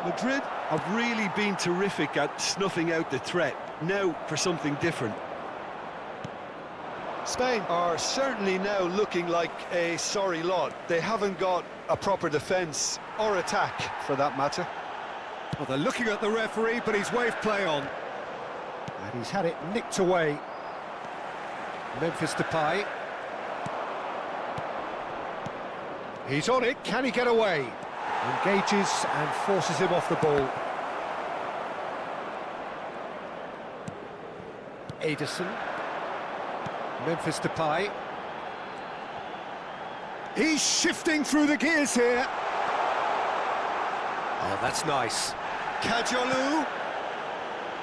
Speaker 2: Madrid have really been terrific at snuffing out the threat. Now for something different. Spain are certainly now looking like a sorry lot. They haven't got a proper defence or attack, for that matter.
Speaker 4: Well, they're looking at the referee, but he's waved play on. And he's had it nicked away. Memphis Depay. He's on it, can he get away? Engages and forces him off the ball. Ederson. Memphis Depay. He's shifting through the gears here. Oh, that's nice. Kajolu.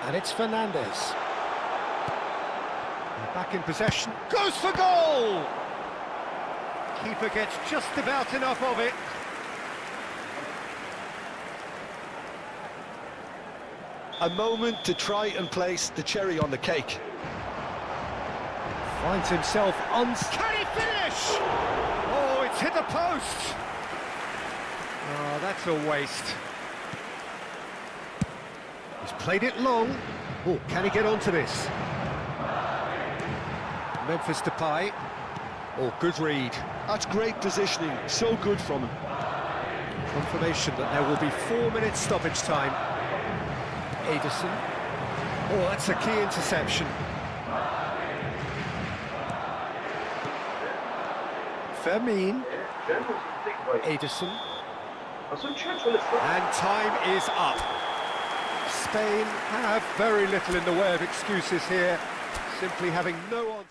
Speaker 4: And it's Fernandez. And back in possession. Goes for goal! Keeper gets just about enough of it.
Speaker 2: A moment to try and place the cherry on the cake.
Speaker 4: Finds himself on... Can he finish? Oh, it's hit the post. Oh, that's a waste. He's played it long. Oh, can he get onto this? Memphis Depay. Oh, good read.
Speaker 2: That's great positioning, so good from him.
Speaker 4: Confirmation that there will be 4 minutes stoppage time. Ederson. Oh, that's a key interception. Fermin. Ederson. And time is up. Spain have very little in the way of excuses here, simply having no answer.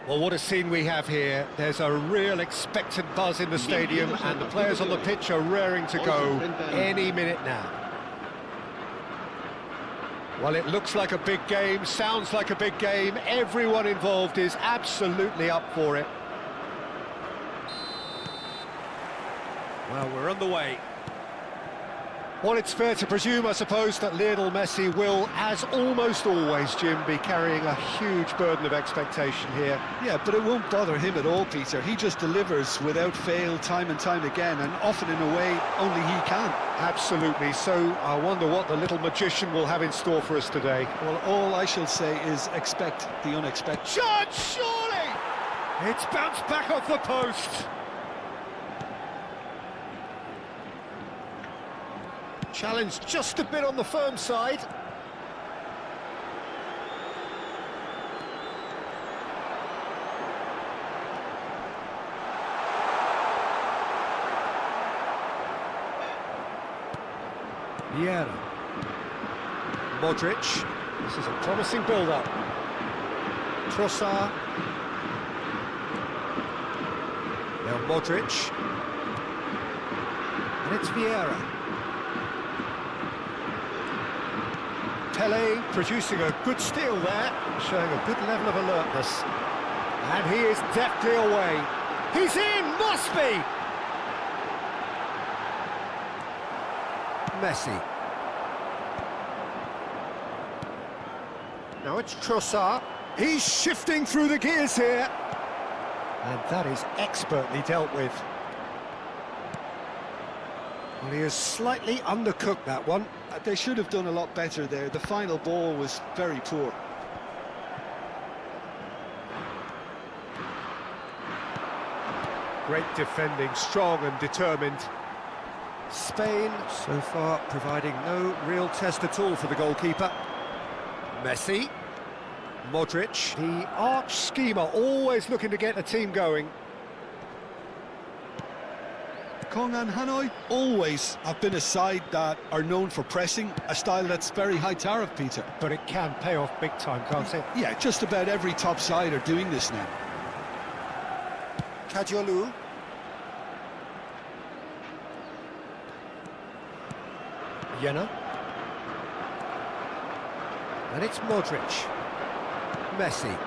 Speaker 4: Well, what a scene we have here. There's a real expectant buzz in the stadium, and the players on the pitch are raring to go any minute now. Well, it looks like a big game, sounds like a big game. Everyone involved is absolutely up for it. Well, we're on the way. Well, it's fair to presume, I suppose, that Lionel Messi will, as almost always, Jim, be carrying a huge burden of expectation here.
Speaker 2: Yeah, but it won't bother him at all, Peter. He just delivers without fail time and time again, and often in a way only he can.
Speaker 4: Absolutely. So I wonder what the little magician will have in store for us today.
Speaker 2: Well, all I shall say is expect the unexpected.
Speaker 4: Shot, surely! It's bounced back off the post. Challenge just a bit on the firm side. Vieira. Modric. This is a promising build-up. Trossard. Now Modric. And it's Vieira. Pele producing a good steal there, showing a good level of alertness. And he is deftly away. He's in, must be! Messi. Now it's Trossard. He's shifting through the gears here. And that is expertly dealt with. Well, he has slightly undercooked that one.
Speaker 2: They should have done a lot better there. The final ball was very poor.
Speaker 4: Great defending, strong and determined. Spain, so far, providing no real test at all for the goalkeeper. Messi. Modric. The arch schemer, always looking to get the team going.
Speaker 2: Kongan Hanoi always have been a side that are known for pressing, a style that's very high tariff, Peter.
Speaker 4: But it can pay off big time, can't it?
Speaker 2: Yeah, just about every top side are doing this now.
Speaker 4: Kajolu. Jena. And it's Modric. Messi.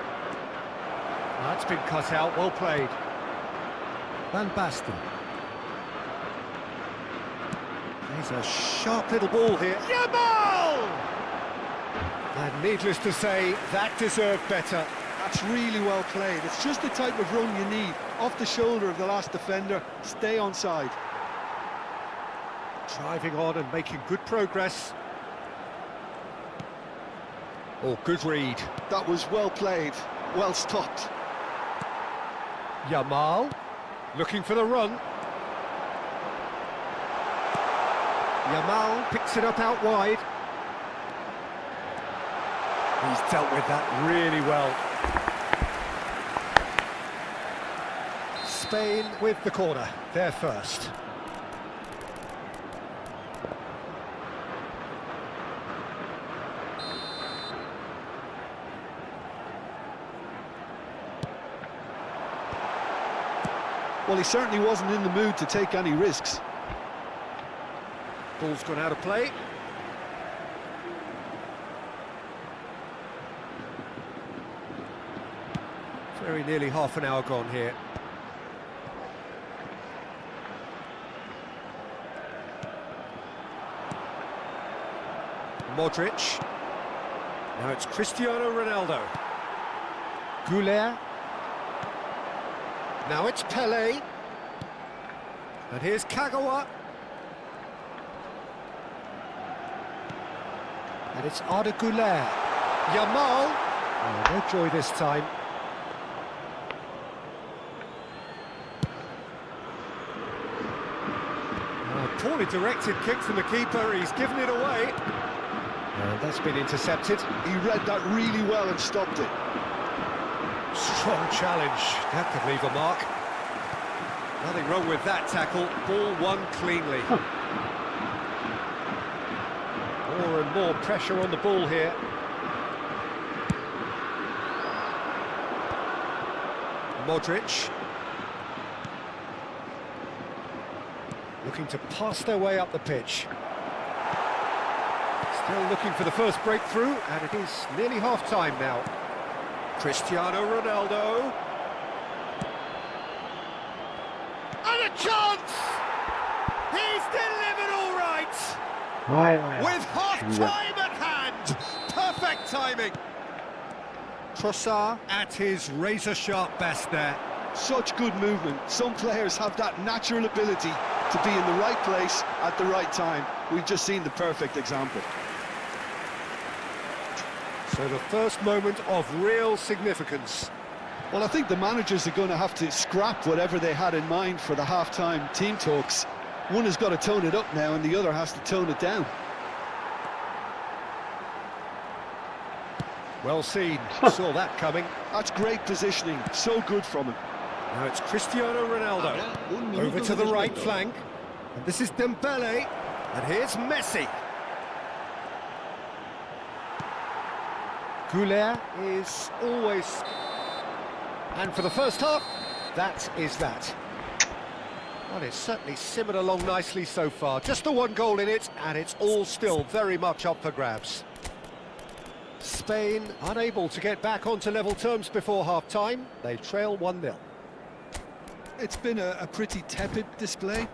Speaker 4: That's been cut out, well played. Van Basten. There's a sharp little ball here. Yamal! And needless to say, that deserved better.
Speaker 2: That's really well played. It's just the type of run you need. Off the shoulder of the last defender, stay onside.
Speaker 4: Driving on and making good progress. Oh, good read.
Speaker 2: That was well played, well stopped.
Speaker 4: Yamal, looking for the run. Yamal picks it up out wide. He's dealt with that really well. Spain with the corner, they're first.
Speaker 2: Well, he certainly wasn't in the mood to take any risks.
Speaker 4: Ball's gone out of play. Very nearly half an hour gone here. Modric. Now it's Cristiano Ronaldo. Goulet. Now it's Pele. And here's Kagawa. And it's Arda Güler. Yamal. Oh, no joy this time. Oh, poorly directed kick from the keeper. He's given it away. And that's been intercepted.
Speaker 2: He read that really well and stopped it.
Speaker 4: Strong challenge. That could leave a mark. Nothing wrong with that tackle. Ball won cleanly. More and more pressure on the ball here. Modric. Looking to pass their way up the pitch. Still looking for the first breakthrough, and it is nearly half-time now. Cristiano Ronaldo. And a chance! He's delivered all right! With half-time at hand! Perfect timing! Trossard at his razor-sharp best there.
Speaker 2: Such good movement. Some players have that natural ability to be in the right place at the right time. We've just seen the perfect example.
Speaker 4: So the first moment of real significance.
Speaker 2: Well, I think the managers are going to have to scrap whatever they had in mind for the half-time team talks. One has got to tone it up now and the other has to tone it down.
Speaker 4: Well seen, saw that coming.
Speaker 2: That's great positioning, so good from him.
Speaker 4: Now it's Cristiano Ronaldo, over to the right flank. And this is Dembele, and here's Messi. Goulet is always... And for the first half, that is that. Well, it's certainly simmered along nicely so far. Just the one goal in it, and it's all still very much up for grabs. Spain unable to get back onto level terms before half-time. They trail 1-0.
Speaker 2: It's been a pretty tepid display.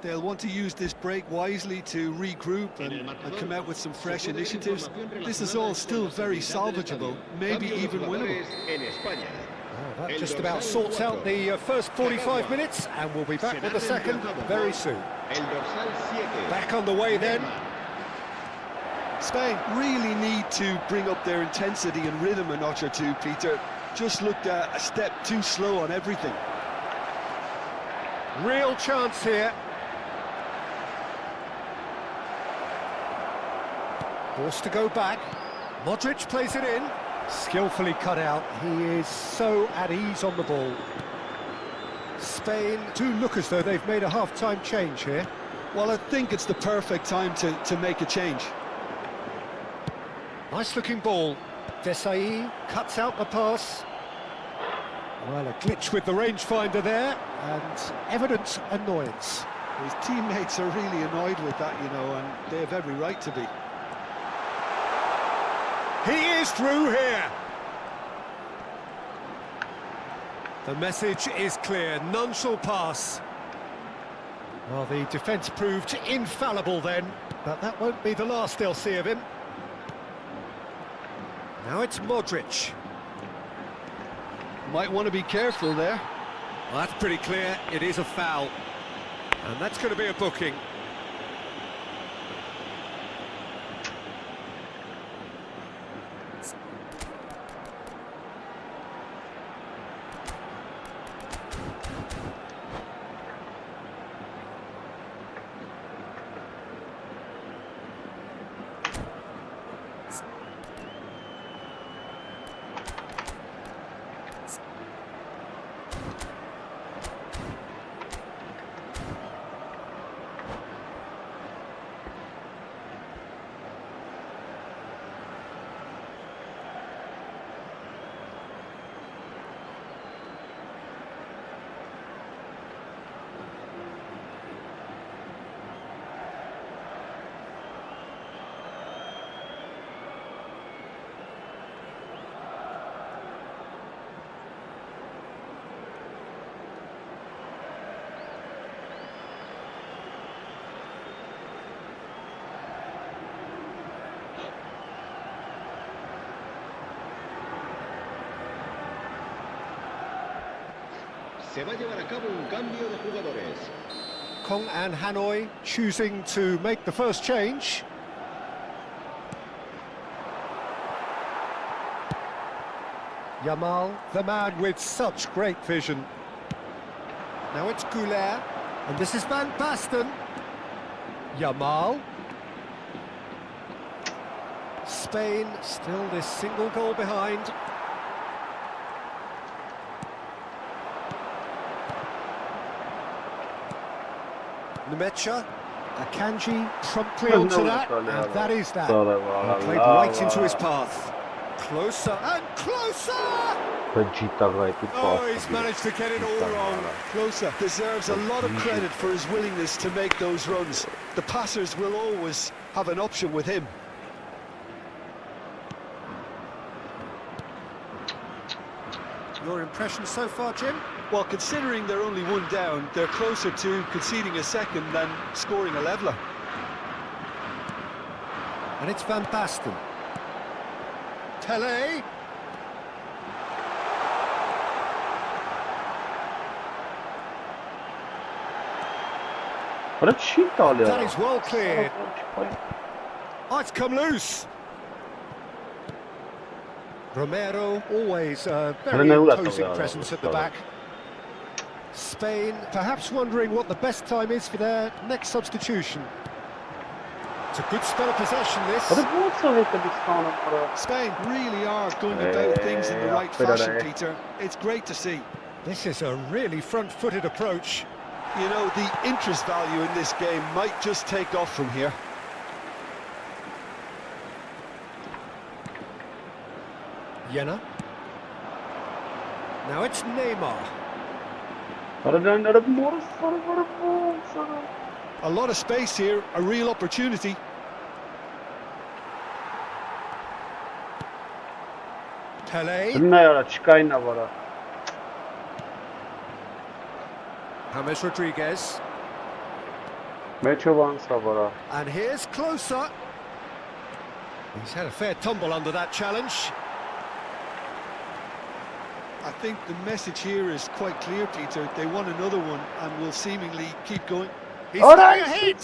Speaker 2: They'll want to use this break wisely to regroup and come out with some fresh initiatives. This is all still very salvageable, maybe even winnable.
Speaker 4: Oh, that just about sorts out the first 45 minutes, and we'll be back with the second very soon. Back on the way then.
Speaker 2: Spain really need to bring up their intensity and rhythm a notch or two, Peter. Just looked a step too slow on everything.
Speaker 4: Real chance here. Forced to go back. Modric plays it in. Skillfully cut out. He is so at ease on the ball. Spain do look as though they've made a half-time change here.
Speaker 2: Well, I think it's the perfect time to make a change.
Speaker 4: Nice-looking ball. Desai cuts out the pass. Well, a glitch with the rangefinder there, and evident annoyance.
Speaker 2: His teammates are really annoyed with that, you know, and they have every right to be.
Speaker 4: He is through here. The message is clear, none shall pass. Well, the defence proved infallible then, but that won't be the last they'll see of him. Now it's Modric.
Speaker 2: Might want to be careful there.
Speaker 4: Well, that's pretty clear, it is a foul. And that's going to be a booking.
Speaker 5: Se va a llevar a cabo un cambio de jugadores.
Speaker 4: Kong and Hanoi choosing to make the first change. Yamal, the man with such great vision. Now it's Goulet, and this is Van Basten. Yamal. Spain still this single goal behind. Nemecha, Akanji promptly onto that, and that is that. Played right into his path. Closer and closer! Oh, he's managed to get it all wrong.
Speaker 2: Closer deserves a lot of credit for his willingness to make those runs. The passers will always have an option with him.
Speaker 4: Your impression so far, Jim?
Speaker 2: Well, considering they're only one down, they're closer to conceding a second than scoring a leveller.
Speaker 4: And it's Van Basten. Tele. That is well cleared. Oh, it's come loose. Romero, always a very imposing presence at the back. Spain perhaps wondering what the best time is for their next substitution. It's a good spell of possession, this.
Speaker 2: Spain really are going about things in the right fashion, Peter. It's great to see.
Speaker 4: This is a really front-footed approach.
Speaker 2: You know, the interest value in this game might just take off from here.
Speaker 4: Jena. Now it's Neymar.
Speaker 2: A lot of space here, a real opportunity.
Speaker 4: Tele. James Rodriguez. And here's closer. He's had a fair tumble under that challenge.
Speaker 2: I think the message here is quite clear, Peter. They want another one and will seemingly keep going.
Speaker 4: He's staying ahead!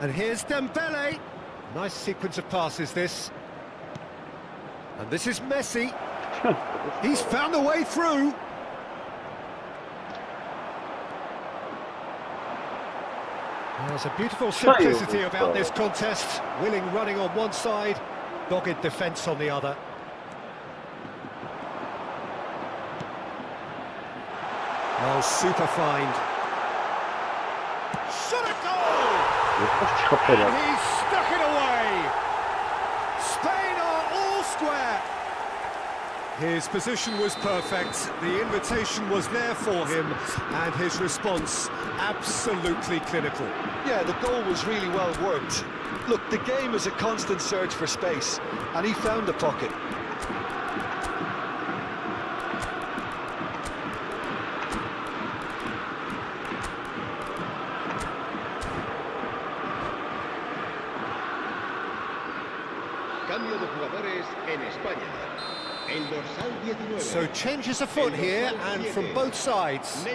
Speaker 4: And here's Dembele. Nice sequence of passes, this. And this is Messi. He's found a way through. There's a beautiful simplicity about this contest. Willing running on one side, dogged defence on the other. Oh, super find. Shot a goal! And he's stuck it away. Spain are all square. His position was perfect, the invitation was there for him, and his response absolutely clinical.
Speaker 2: Yeah, the goal was really well worked. Look, the game is a constant search for space, and he found a pocket.
Speaker 5: Cambio de jugadores en España.
Speaker 4: So changes afoot here, and from both sides.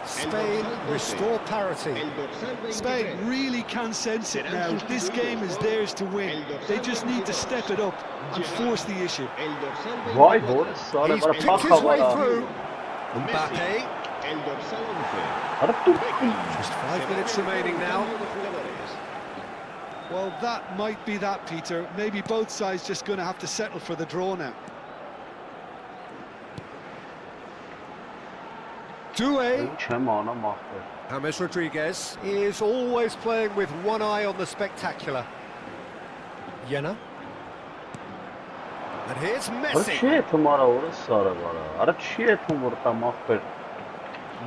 Speaker 4: Spain restore parity.
Speaker 2: Spain really can sense it now. This game is theirs to win. They just need to step it up and force the issue.
Speaker 4: He's picked his way through. Mbappe. Just 5 minutes remaining now.
Speaker 2: Well, that might be that, Peter. Maybe both sides just going to have to settle for the draw now.
Speaker 4: Doué. James Rodriguez is always playing with one eye on the spectacular. Jena. And here's Messi.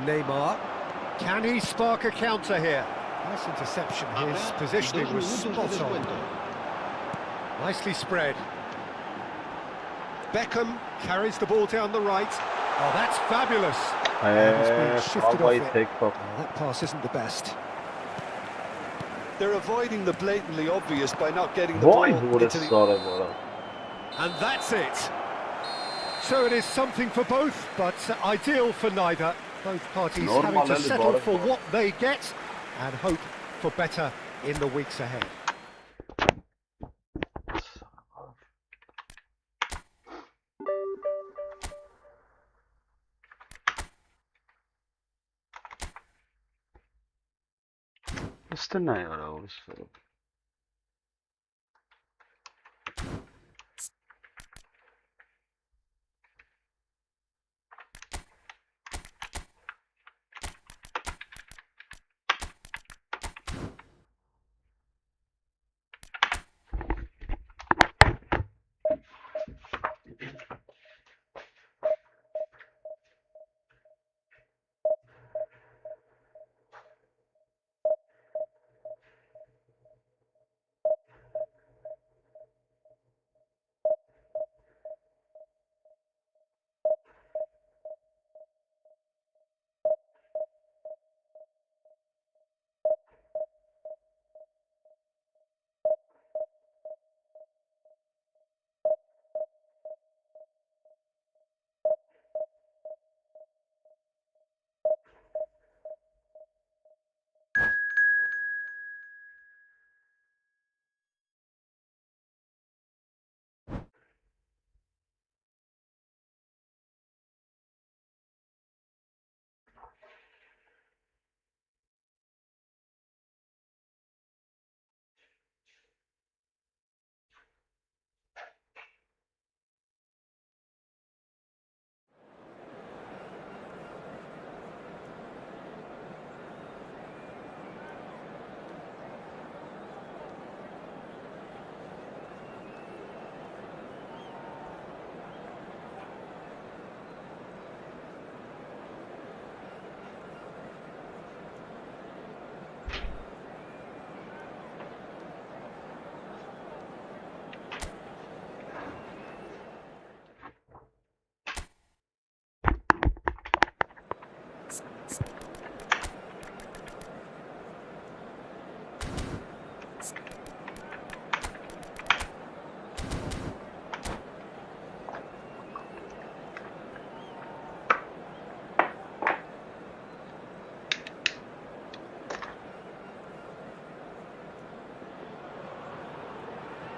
Speaker 4: Neymar. Can he spark a counter here? Nice interception. His positioning was spot on. Nicely spread. Beckham carries the ball down the right. Oh, that's fabulous. And he's been shifted off it. Oh, that pass isn't the best.
Speaker 2: They're avoiding the blatantly obvious by not getting the ball into the...
Speaker 4: And that's it. So it is something for both, but ideal for neither. Both parties having to settle for what they get and hope for better in the weeks ahead.
Speaker 3: Este ne ara orası?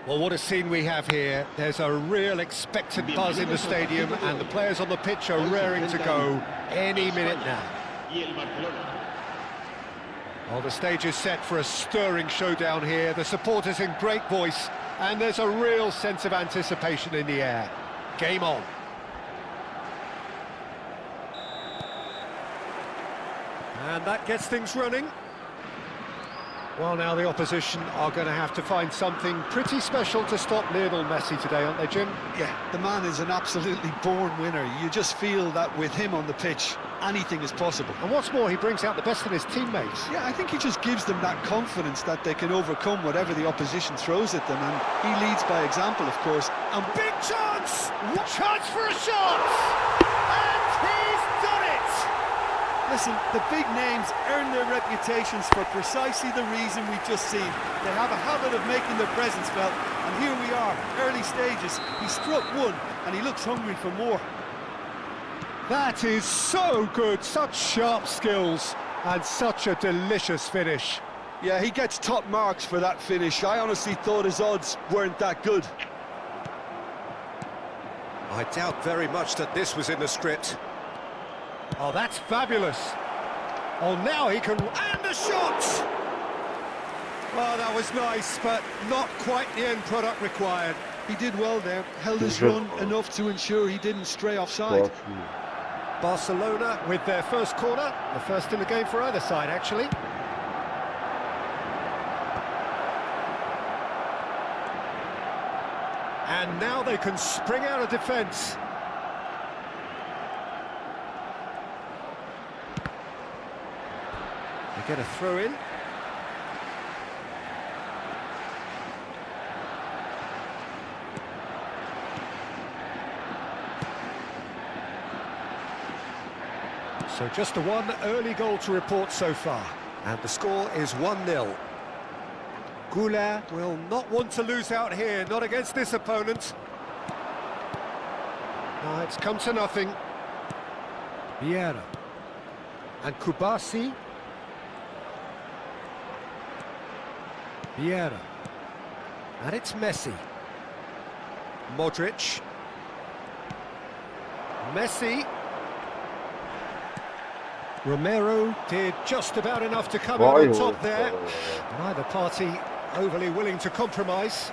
Speaker 4: Well, what a scene we have here. There's a real expectant buzz in the stadium and the players on the pitch are raring to go any minute now. Well, the stage is set for a stirring showdown here. The supporters in great voice and there's a real sense of anticipation in the air. Game on. And that gets things running. Well, now the opposition are going to have to find something pretty special to stop Lionel Messi today, aren't they, Jim?
Speaker 2: Yeah, the man is an absolutely born winner. You just feel that with him on the pitch, anything is possible.
Speaker 4: And what's more, he brings out the best in his teammates.
Speaker 2: Yeah, I think he just gives them that confidence that they can overcome whatever the opposition throws at them, and he leads by example, of course.
Speaker 4: And big chance! Chance for a shot! And he's done it!
Speaker 2: Listen, the big names earn their reputations for precisely the reason we've just seen. They have a habit of making their presence felt, and here we are, early stages. He struck one, and he looks hungry for more.
Speaker 4: That is so good, such sharp skills, and such a delicious finish.
Speaker 2: Yeah, he gets top marks for that finish. I honestly thought his odds weren't that good.
Speaker 4: I doubt very much that this was in the script. Oh, that's fabulous. Oh, now he can... And the shot! Well, that was nice, but not quite the end product required.
Speaker 2: He did well there, held his run enough to ensure he didn't stray offside.
Speaker 4: Barcelona with their first corner, the first in the game for either side, actually. And now they can spring out of defence. They get a throw in. So just the one early goal to report so far. And the score is 1-0. Goulart will not want to lose out here, not against this opponent. No, it's come to nothing. Vieira. And Kubasi. Vieira. And it's Messi. Modric. Messi. Romero did just about enough to come out on top there. Neither party overly willing to compromise.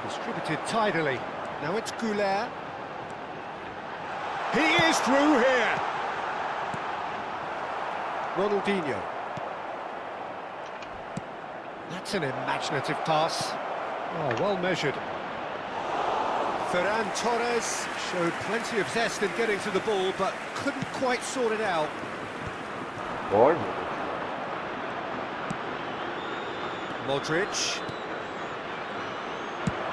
Speaker 4: Distributed tidily. Now it's Goulart. He is through here. Ronaldinho. That's an imaginative pass. Oh, well measured. Ferran Torres showed plenty of zest in getting to the ball, but couldn't quite sort it out.
Speaker 3: Boy.
Speaker 4: Modric.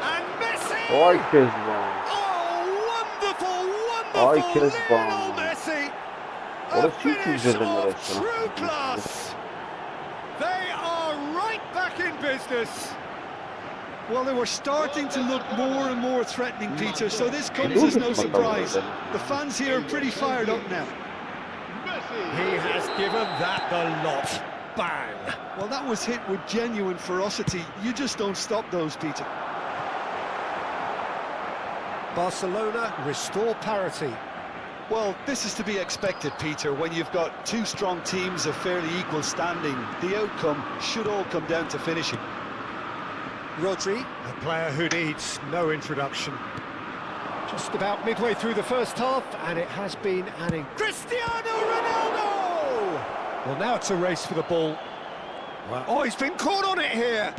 Speaker 4: And Messi!
Speaker 3: Ay Kezban.
Speaker 4: Oh, wonderful,
Speaker 3: Ay
Speaker 4: wonderful
Speaker 3: Kezban.
Speaker 4: Lionel Messi! A
Speaker 3: Orası hiç
Speaker 4: finish
Speaker 3: üzerinde
Speaker 4: of true class! They are right back in business!
Speaker 2: Well, they were starting to look more and more threatening, Peter, so this comes as no surprise. The fans here are pretty fired up now.
Speaker 4: He has given that the lot. Bang!
Speaker 2: Well, that was hit with genuine ferocity. You just don't stop those, Peter.
Speaker 4: Barcelona restore parity.
Speaker 2: Well, this is to be expected, Peter, when you've got two strong teams of fairly equal standing. The outcome should all come down to finishing.
Speaker 4: Rodri, a player who needs no introduction. Just about midway through the first half, and it has been Cristiano Ronaldo! Well, now it's a race for the ball. Well, oh, he's been caught on it here!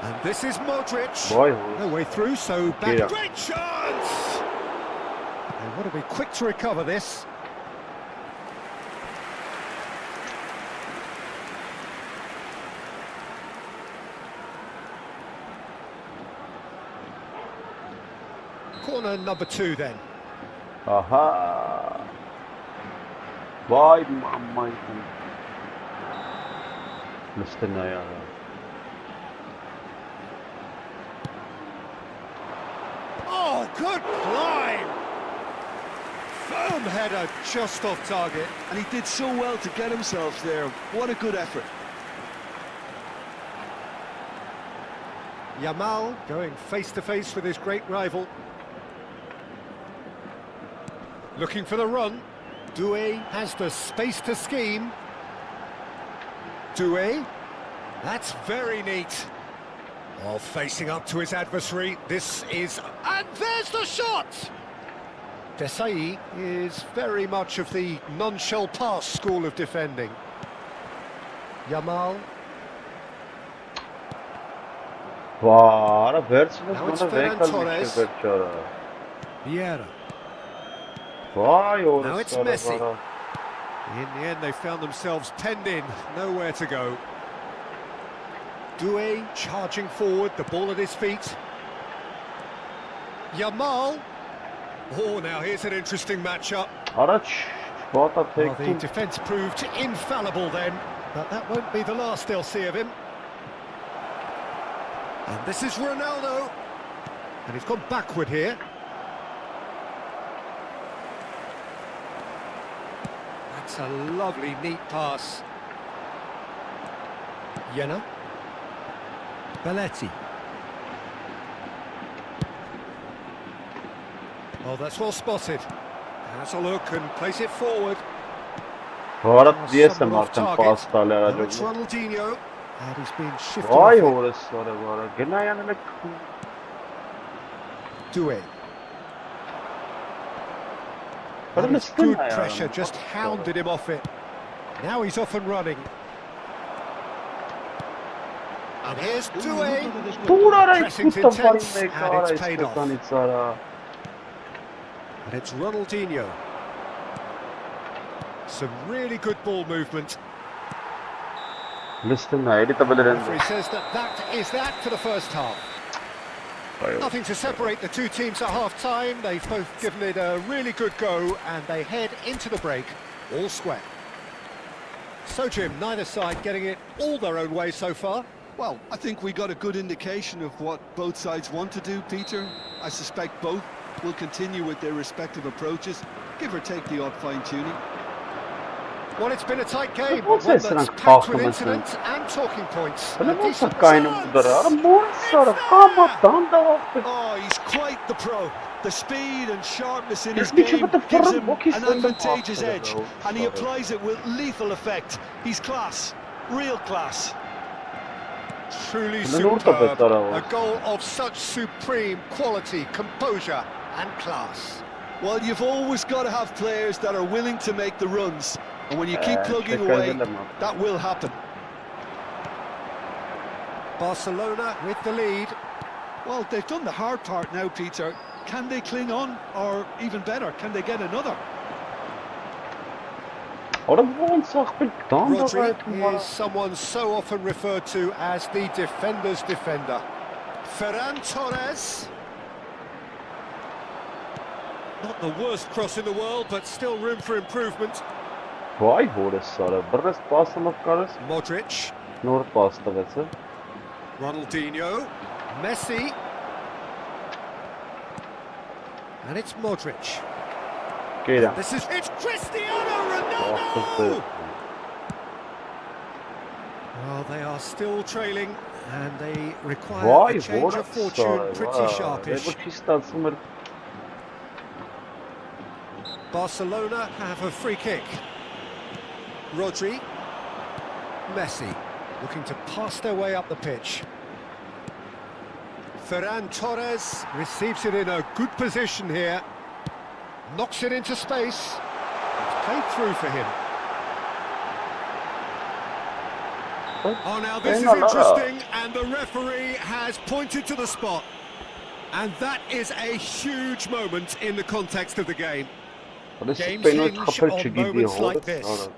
Speaker 4: And this is Modric.
Speaker 3: Boy.
Speaker 4: No way through, so back.
Speaker 3: Yeah.
Speaker 4: Great chance! They want to be quick to recover this. Corner number 2 then.
Speaker 3: Aha. Vay aman. Mıstık ya.
Speaker 4: Oh, good climb! Firm header just off target.
Speaker 2: And he did so well to get himself there. What a good effort.
Speaker 4: Yamal going face to face with his great rival. Looking for the run. Doué has the space to scheme. Doué. That's very neat. Oh, facing up to his adversary. This is... And there's the shot! Desailly is very much of the non-shell pass school of defending. Yamal.
Speaker 3: Vara, versiniz
Speaker 4: Now it's
Speaker 3: bana
Speaker 4: Ferran
Speaker 3: renk
Speaker 4: Torres.
Speaker 3: almıştı Berkçara.
Speaker 4: Vieira.
Speaker 3: Vay
Speaker 4: Now it's
Speaker 3: orası
Speaker 4: Messi.
Speaker 3: vara.
Speaker 4: In the end, they found themselves penned in, nowhere to go. Doué charging forward, the ball at his feet. Yamal. Oh, now here's an interesting matchup.
Speaker 3: Araç. Fuat
Speaker 4: Well, the
Speaker 3: Tektin.
Speaker 4: defence proved infallible then, but that won't be the last they'll see of him. And this is Ronaldo. And he's gone backward here. That's a lovely, neat pass. Jena. Belletti. Oh, that's well spotted. Has a look and place it forward.
Speaker 3: Vara diyesem
Speaker 4: Someone off
Speaker 3: artık
Speaker 4: target.
Speaker 3: pasta
Speaker 4: Now it's
Speaker 3: aracı.
Speaker 4: Ronaldinho. And he's been shifted
Speaker 3: Vay
Speaker 4: off it.
Speaker 3: orası vara. Gene yani
Speaker 4: Doué.
Speaker 3: But
Speaker 4: And
Speaker 3: it's
Speaker 4: it's good
Speaker 3: still
Speaker 4: pressure, just hounded him off it. Now he's off and running. And here's Doué.
Speaker 3: Turare
Speaker 4: Pressing's
Speaker 3: tutta
Speaker 4: intense,
Speaker 3: farine
Speaker 4: and
Speaker 3: cara
Speaker 4: it's paid off.
Speaker 3: istasanitsara.
Speaker 4: And it's Ronaldinho. Some really good ball movement.
Speaker 3: Listina editabilirim.
Speaker 4: Referee says that is that for the first half. Nothing to separate the two teams at half-time. They've both given it a really good go, and they head into the break all square. So, Jim, neither side getting it all their own way so far.
Speaker 2: Well, I think we got a good indication of what both sides want to do, Peter. I suspect both will continue with their respective approaches, give or take the odd fine-tuning.
Speaker 4: Well, it's been a tight game,
Speaker 3: What's
Speaker 4: one
Speaker 3: this
Speaker 4: that's
Speaker 3: rank
Speaker 4: packed with
Speaker 3: performance,
Speaker 4: incidents and talking points.
Speaker 3: But
Speaker 4: A
Speaker 3: it was a
Speaker 4: decent
Speaker 3: kind of
Speaker 2: Oh, he's quite the pro. The speed and sharpness in his game gives him an advantageous edge, and he applies it with lethal effect. He's class, real class.
Speaker 4: Truly superb. A goal of such supreme quality, composure and class.
Speaker 2: Well, you've always got to have players that are willing to make the runs, and when you keep plugging away, that will happen.
Speaker 4: Barcelona with the lead.
Speaker 2: Well, they've done the hard part now, Peter. Can they cling on, or even better, can they get another?
Speaker 4: Rodri is someone so often referred to as the defender's defender. Ferran Torres. Not the worst cross in the world, but still room for improvement. Modric. Ronaldinho. Messi. And it's Modric. It's Cristiano Ronaldo! Well, they are still trailing, and they require a change of fortune pretty sharpish. Barcelona have a free kick. Rodri. Messi, looking to pass their way up the pitch. Ferran Torres receives it in a good position here. Knocks it into space. It's played through for him. Oh, now this is interesting, and the referee has pointed to the spot. And that is a huge moment in the context of the game. Games hinge on moments like this.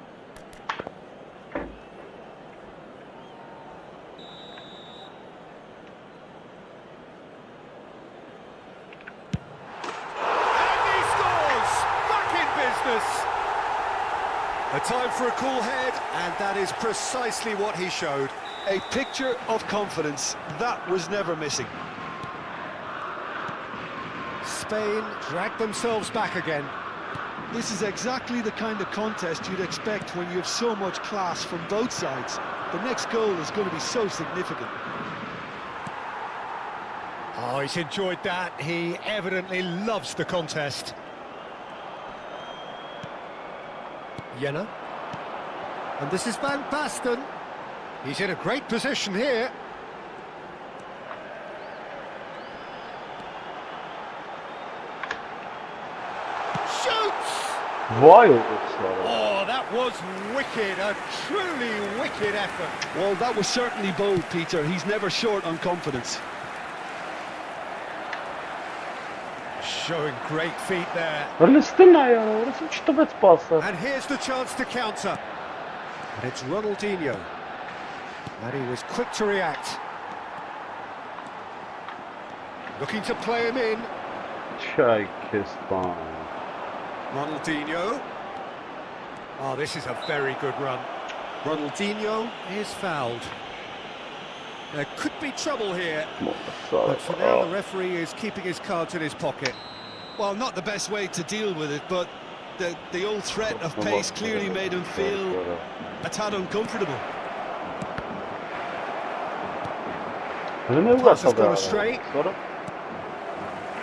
Speaker 4: A time for a cool head, and that is precisely what he showed.
Speaker 2: A picture of confidence. That was never missing.
Speaker 4: Spain dragged themselves back again.
Speaker 2: This is exactly the kind of contest you'd expect when you have so much class from both sides. The next goal is going to be so significant.
Speaker 4: Oh, he's enjoyed that. He evidently loves the contest. Jena. And this is Van Basten. He's in a great position here. Shoots! Oh, that was wicked. A truly wicked effort.
Speaker 2: Well, that was certainly bold, Peter. He's never short on confidence.
Speaker 4: Showing great feet there. And here's the chance to counter. And it's Ronaldinho. And he was quick to react. Looking to play him in. Ronaldinho. Oh, this is a very good run. Ronaldinho is fouled. There could be trouble here. But for now, the referee is keeping his cards in his pocket.
Speaker 2: Well, not the best way to deal with it, but the old threat of pace clearly made him feel a tad uncomfortable.
Speaker 4: Pass has gone astray.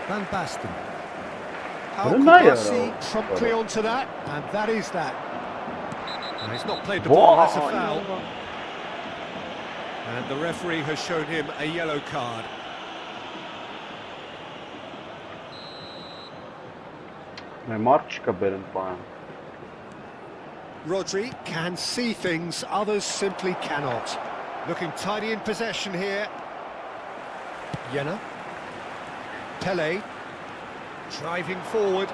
Speaker 4: Van Basten. Al-Kubasi promptly onto that, and that is that. And he's not played the ball, that's a foul. And the referee has shown him a yellow card. Rodri can see things others simply cannot. Looking tidy in possession here. Jena. Pele. Driving forward.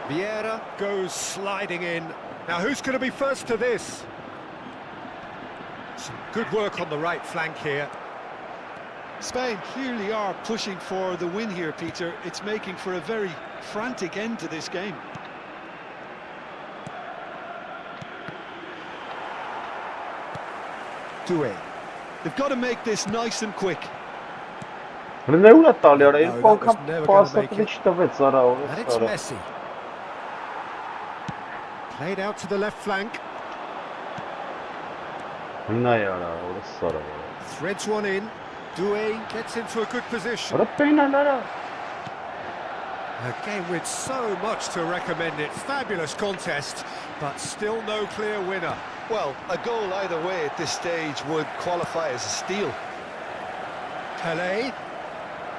Speaker 4: Vieira goes sliding in. Now who's going to be first to this? Some good work on the right flank here.
Speaker 2: Spain clearly are pushing for the win here, Peter. It's making for a very frantic end to this game. Doué. They've got to make this nice and quick.
Speaker 3: Հրնե ուր է տալի արա,
Speaker 4: No,
Speaker 3: երկու
Speaker 4: that was
Speaker 3: անգամ
Speaker 4: never going to make
Speaker 3: պասատը
Speaker 4: it.
Speaker 3: չտվեց արա,
Speaker 4: And
Speaker 3: օրես
Speaker 4: it's
Speaker 3: արա։
Speaker 4: Messi. Played out to the left flank.
Speaker 3: Հրնայ արա, օրես արա։
Speaker 4: Threads one in. Doué gets into a good position.
Speaker 3: Արա պենալ արա։
Speaker 4: A game with so much to recommend it. Fabulous contest, but still no clear winner.
Speaker 2: Well, a goal either way at this stage would qualify as a steal.
Speaker 4: Pelé.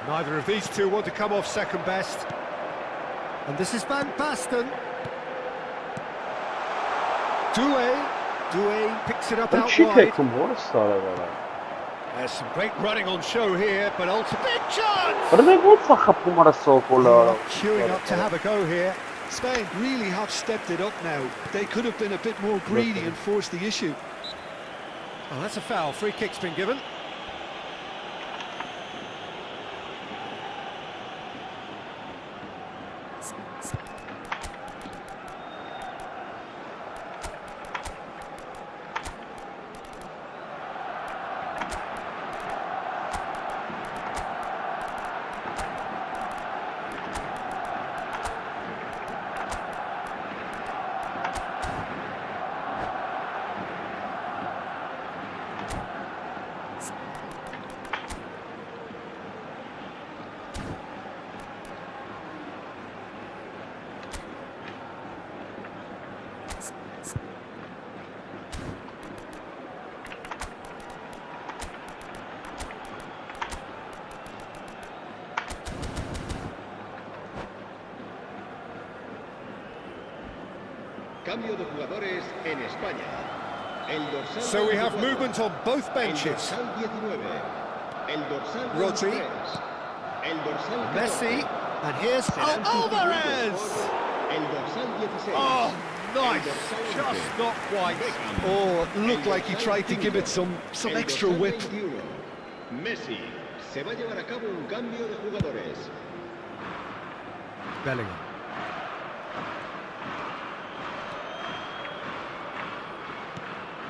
Speaker 4: Neither of these two want to come off second best. And this is Van Basten. Doué picks it up out
Speaker 3: Չի
Speaker 4: wide.
Speaker 3: թեքում, որս արա արա։
Speaker 4: There's some great running on show here, but ultimate big chance!
Speaker 3: Հրնե ո՞նց է խփում արա սոկոլը արա։
Speaker 4: Queuing up to have a go here.
Speaker 2: Spain really have stepped it up now. They could have been a bit more greedy and forced the issue.
Speaker 4: Oh, that's a foul. Free kick's been given.
Speaker 5: Cambio de jugadores en España. El dorsal
Speaker 4: So we have
Speaker 5: 24,
Speaker 4: movement on both
Speaker 5: El
Speaker 4: benches.
Speaker 5: dorsal 19. El dorsal
Speaker 4: Rodri.
Speaker 5: 23. El dorsal 14.
Speaker 4: Messi. And here's
Speaker 5: Serán
Speaker 4: Alvarez!
Speaker 5: sustituidos por El dorsal 16.
Speaker 4: Oh,
Speaker 5: El
Speaker 4: nice.
Speaker 5: dorsal 11.
Speaker 4: Just not quite.
Speaker 2: Oh, it looked like he tried to give it some
Speaker 5: El
Speaker 2: extra
Speaker 5: dorsal
Speaker 2: whip.
Speaker 5: 21. Messi. Se va a llevar a cabo un cambio de jugadores.
Speaker 4: Bellingham.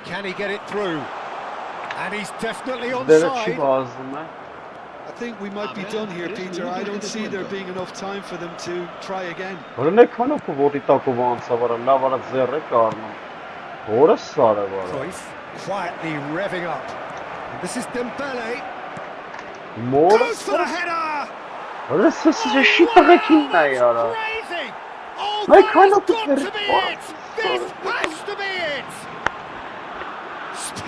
Speaker 4: Can he get it through? And he's definitely
Speaker 3: Դերը չի
Speaker 4: onside.
Speaker 3: վազում է։
Speaker 2: I think we might be done here, Peter. I don't see there being enough time for them to try again.
Speaker 3: Հրնե քանոքը ոտի տակով անցավ արա, լավ արա ձեռը կառնում։ Որս արա արա։
Speaker 4: Cruyff quietly revving up. And this is Dembele.
Speaker 3: Մորը։
Speaker 4: Goes for the header!
Speaker 3: Հրնե սսի շի տղեկինն է արա։
Speaker 4: Crazy! Oh,
Speaker 3: Mate,
Speaker 4: that
Speaker 3: kind
Speaker 4: has
Speaker 3: of
Speaker 4: got
Speaker 3: very
Speaker 4: to be
Speaker 3: fast.
Speaker 4: it! This has to be it!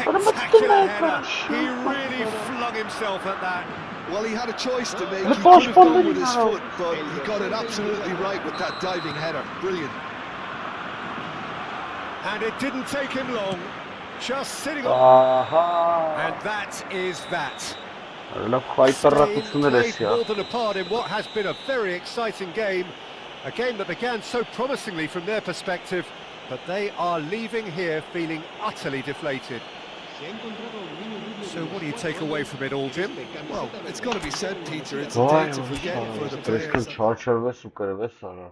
Speaker 3: But I'm not
Speaker 4: Spectacular
Speaker 3: gonna
Speaker 4: header.
Speaker 3: crash.
Speaker 4: He really flung himself at that.
Speaker 2: Well, he had a choice to make.
Speaker 3: The
Speaker 2: He
Speaker 3: boss
Speaker 2: could have gone
Speaker 3: funded
Speaker 2: with his
Speaker 3: now.
Speaker 2: foot, but he got it absolutely right with that diving header. Brilliant.
Speaker 4: And it didn't take him long. Just sitting on.
Speaker 3: Ահա։
Speaker 4: And that is that.
Speaker 3: Լավ խայտարակություններ
Speaker 4: Played
Speaker 3: էս յա։
Speaker 4: more than a part in what has been a very exciting game. A game that began so promisingly from their perspective, but they are leaving here feeling utterly deflated. So what do you take away from it all, Jim?
Speaker 2: Well, it's got to be said, Peter. It's a
Speaker 3: Վայ,
Speaker 2: day to forget for the
Speaker 3: այսքան
Speaker 2: players.
Speaker 3: չարչարվես ու կրվես արա։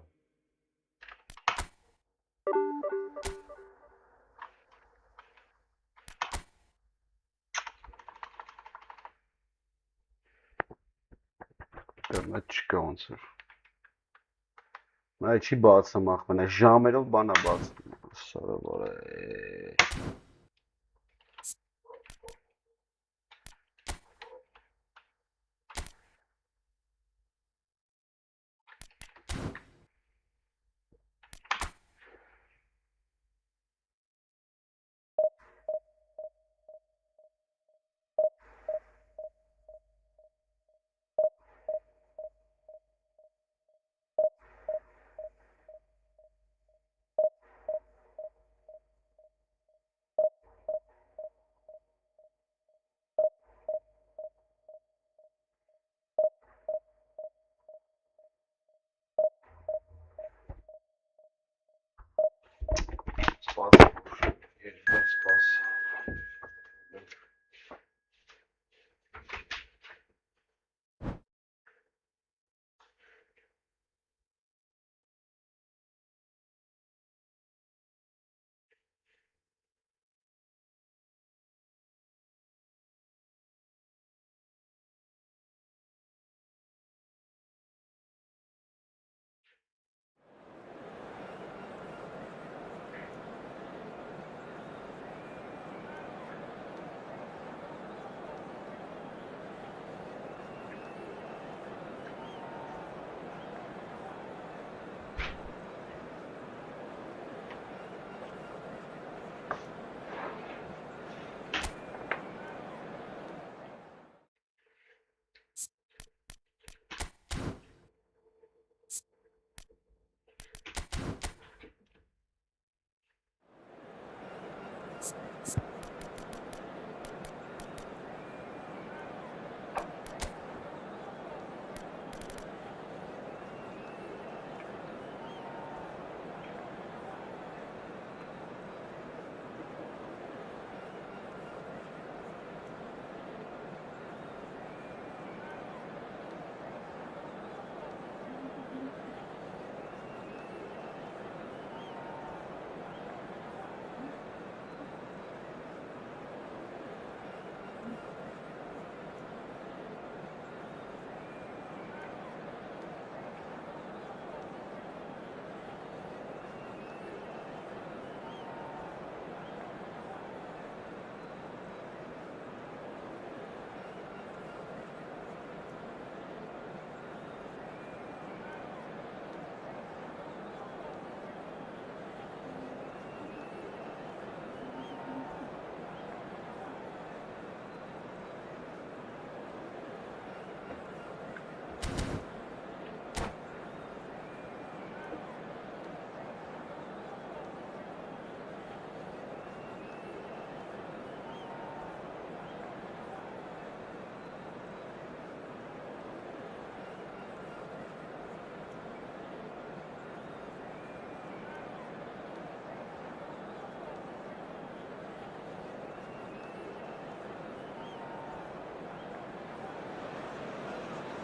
Speaker 3: Դա չկա ոնց որ։ Նա չի բացում ախմենը, ժամերով բանա բացում։ Սարը վարը։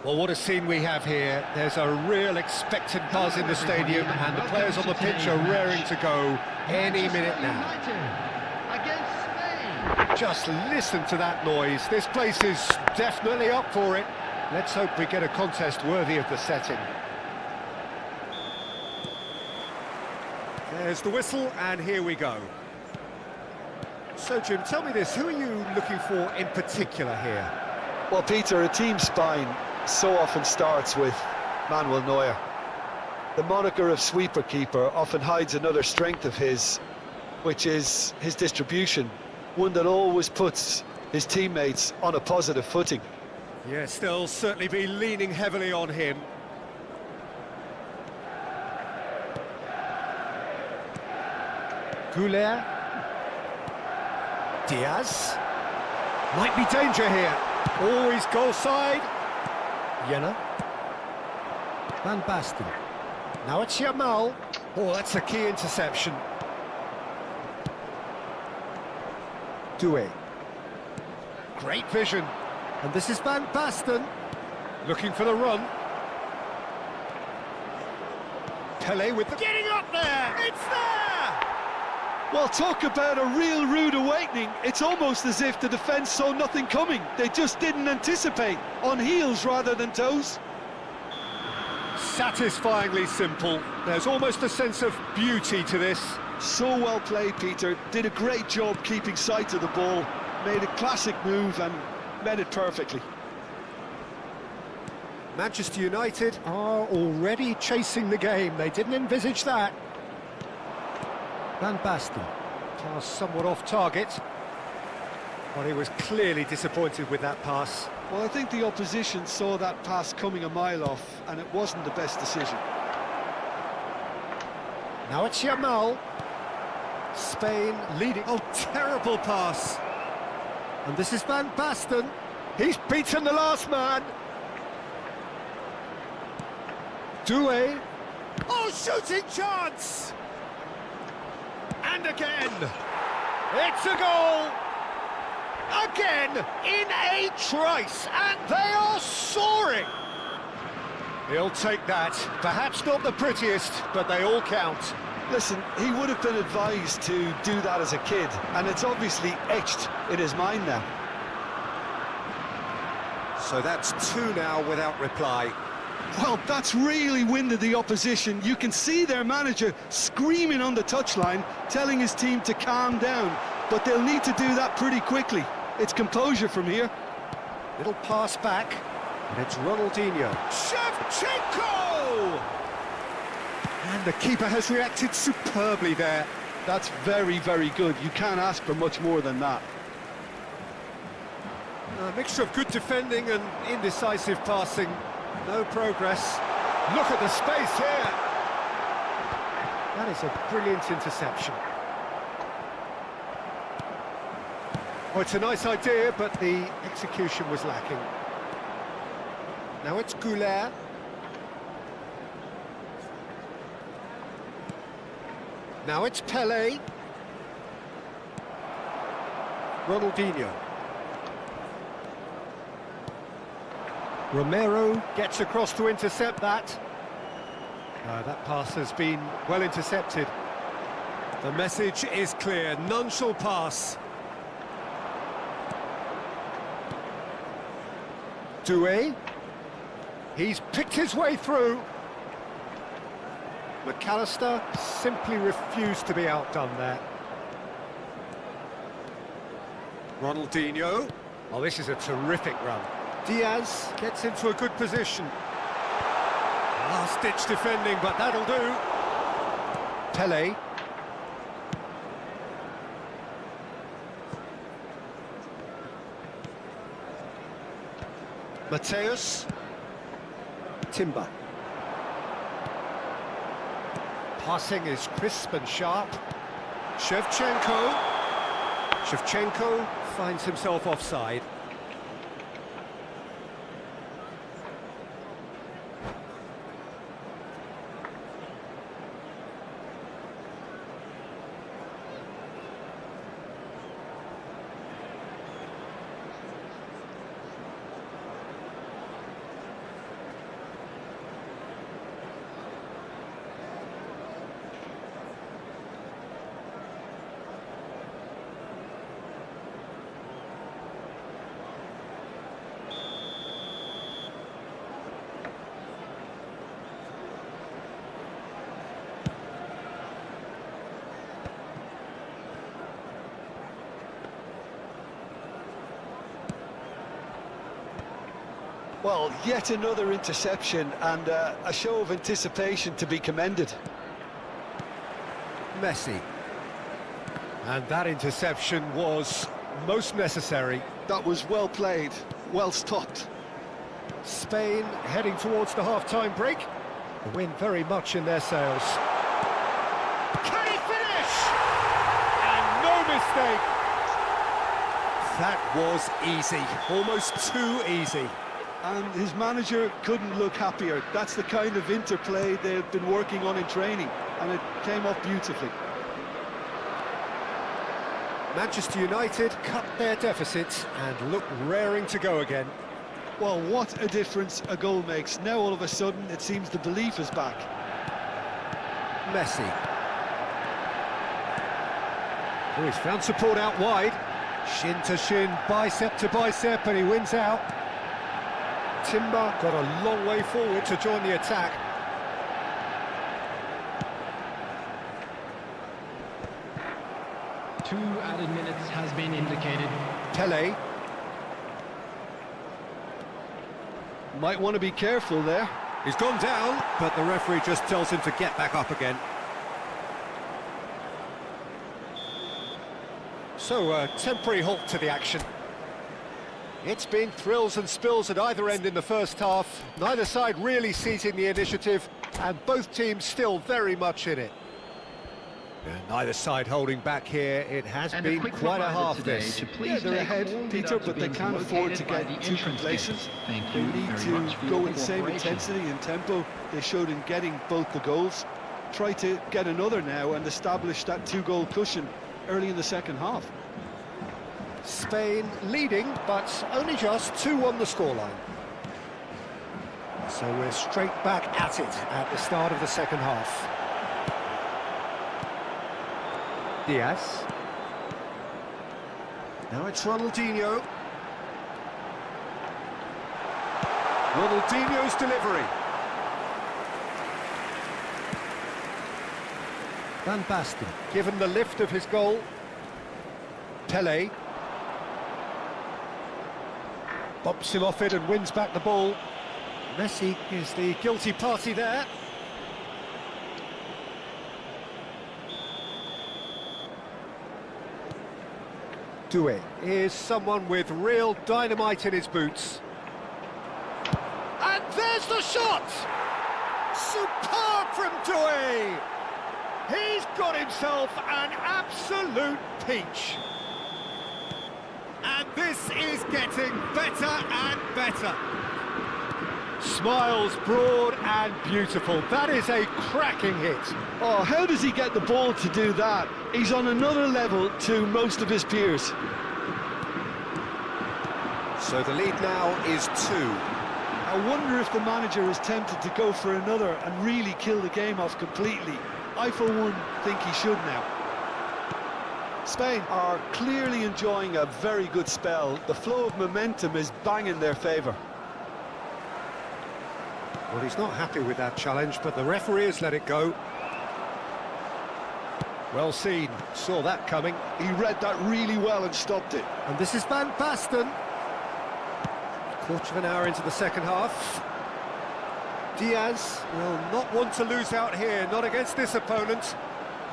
Speaker 4: Well, what a scene we have here. There's a real expectant buzz in the stadium, and the players on the pitch are raring to go any minute now. Just listen to that noise. This place is definitely up for it. Let's hope we get a contest worthy of the setting. There's the whistle, and here we go. So, Jim, tell me this, who are you looking for in particular here?
Speaker 2: Well, Peter, a team spine so often starts with Manuel Neuer. The moniker of sweeper keeper often hides another strength of his, which is his distribution, one that always puts his teammates on a positive footing.
Speaker 4: Yes, they'll certainly be leaning heavily on him. Goulet. Diaz. Might be danger here. Always goal side. Jenner. Van Basten. Now it's Yamal. Oh, that's a key interception. Doué. Great vision. And this is Van Basten. Looking for the run. Pelé with the... Getting up there! It's there!
Speaker 2: Well, talk about a real rude awakening. It's almost as if the defence saw nothing coming. They just didn't anticipate. On heels rather than toes.
Speaker 4: Satisfyingly simple. There's almost a sense of beauty to this.
Speaker 2: So well played, Peter. Did a great job keeping sight of the ball. Made a classic move and met it perfectly.
Speaker 4: Manchester United are already chasing the game. They didn't envisage that. Van Basten. Pass somewhat off target. Well, he was clearly disappointed with that pass.
Speaker 2: Well, I think the opposition saw that pass coming a mile off, and it wasn't the best decision.
Speaker 4: Now it's Yamal. Spain leading. Oh, terrible pass. And this is Van Basten. He's beaten the last man. Doué. Oh, shooting chance! And again. It's a goal. Again, in a trice, and they are soaring. He'll take that. Perhaps not the prettiest, but they all count.
Speaker 2: Listen, he would have been advised to do that as a kid, and it's obviously etched in his mind now.
Speaker 4: So that's 2 now without reply.
Speaker 2: Well, that's really winded the opposition. You can see their manager screaming on the touchline, telling his team to calm down, but they'll need to do that pretty quickly. It's composure from here.
Speaker 4: Little pass back, and it's Ronaldinho. Shevchenko! And the keeper has reacted superbly there.
Speaker 2: That's very, very good. You can't ask for much more than that.
Speaker 4: A mixture of good defending and indecisive passing. No progress. Look at the space here. That is a brilliant interception. Well, it's a nice idea, but the execution was lacking. Now it's Goulet. Now it's Pelé. Ronaldinho. Romero gets across to intercept that. That pass has been well intercepted. The message is clear, none shall pass. Doué. He's picked his way through. McAllister simply refused to be outdone there. Ronaldinho. Oh, this is a terrific run. Diaz gets into a good position. Last-ditch defending, but that'll do. Pelé. Mateus. Timber. Passing is crisp and sharp. Shevchenko. Shevchenko finds himself offside.
Speaker 2: Well, yet another interception and a show of anticipation to be commended.
Speaker 4: Messi. And that interception was most necessary.
Speaker 2: That was well played, well stopped.
Speaker 4: Spain heading towards the half-time break. The wind very much in their sails. Can he finish? And no mistake. That was easy, almost too easy.
Speaker 2: And his manager couldn't look happier. That's the kind of interplay they've been working on in training, and it came off beautifully.
Speaker 4: Manchester United cut their deficit and look raring to go again.
Speaker 2: Well, what a difference a goal makes. Now all of a sudden it seems the belief is back.
Speaker 4: Messi. Oh, he's found support out wide. Shin to shin, bicep to bicep, and he wins out. Timber got a long way forward to join the attack.
Speaker 5: 2 added minutes has been indicated.
Speaker 4: Pele.
Speaker 2: Might want to be careful there.
Speaker 4: He's gone down, but the referee just tells him to get back up again. So, a temporary halt to the action. It's been thrills and spills at either end in the first half. Neither side really seizing the initiative, and both teams still very much in it. And neither side holding back here. It has been quite a half this.
Speaker 2: Yeah, they're ahead, Peter, but they can't afford to get too complacent. They need to go with the same intensity and tempo they showed in getting both the goals. Try to get another now and establish that 2-goal cushion early in the second half.
Speaker 4: Spain leading, but only just 2 on the scoreline. So we're straight back at it at the start of the second half. Diaz. Now it's Ronaldinho. Ronaldinho's delivery. Van Basten, given the lift of his goal. Pele. Bumps him off it and wins back the ball. Messi is the guilty party there. Doué is someone with real dynamite in his boots. And there's the shot! Superb from Doué! He's got himself an absolute peach. And this is getting better and better. Smiles broad and beautiful. That is a cracking hit.
Speaker 2: Oh, how does he get the ball to do that? He's on another level to most of his peers.
Speaker 4: So the lead now is 2.
Speaker 2: I wonder if the manager is tempted to go for another and really kill the game off completely. I, for one, think he should now. Spain are clearly enjoying a very good spell. The flow of momentum is bang in their favour.
Speaker 4: Well, he's not happy with that challenge, but the referee has let it go. Well seen, saw that coming.
Speaker 2: He read that really well and stopped it.
Speaker 4: And this is Van Basten. Quarter of an hour into the second half. Diaz will not want to lose out here, not against this opponent.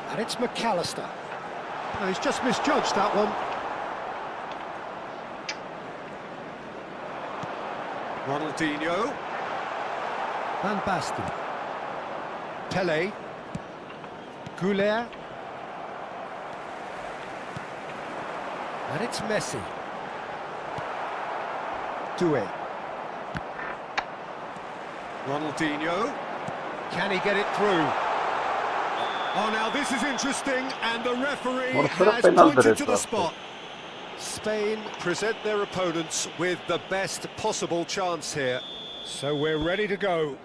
Speaker 4: And it's McAllister. No, he's just misjudged that one. Ronaldinho. Van Basten. Pele. Goulet. And it's Messi. Doué. Ronaldinho. Can he get it through? Oh, now this is interesting, and the referee has pointed to the spot. Spain present their opponents with the best possible chance here. So we're ready to go.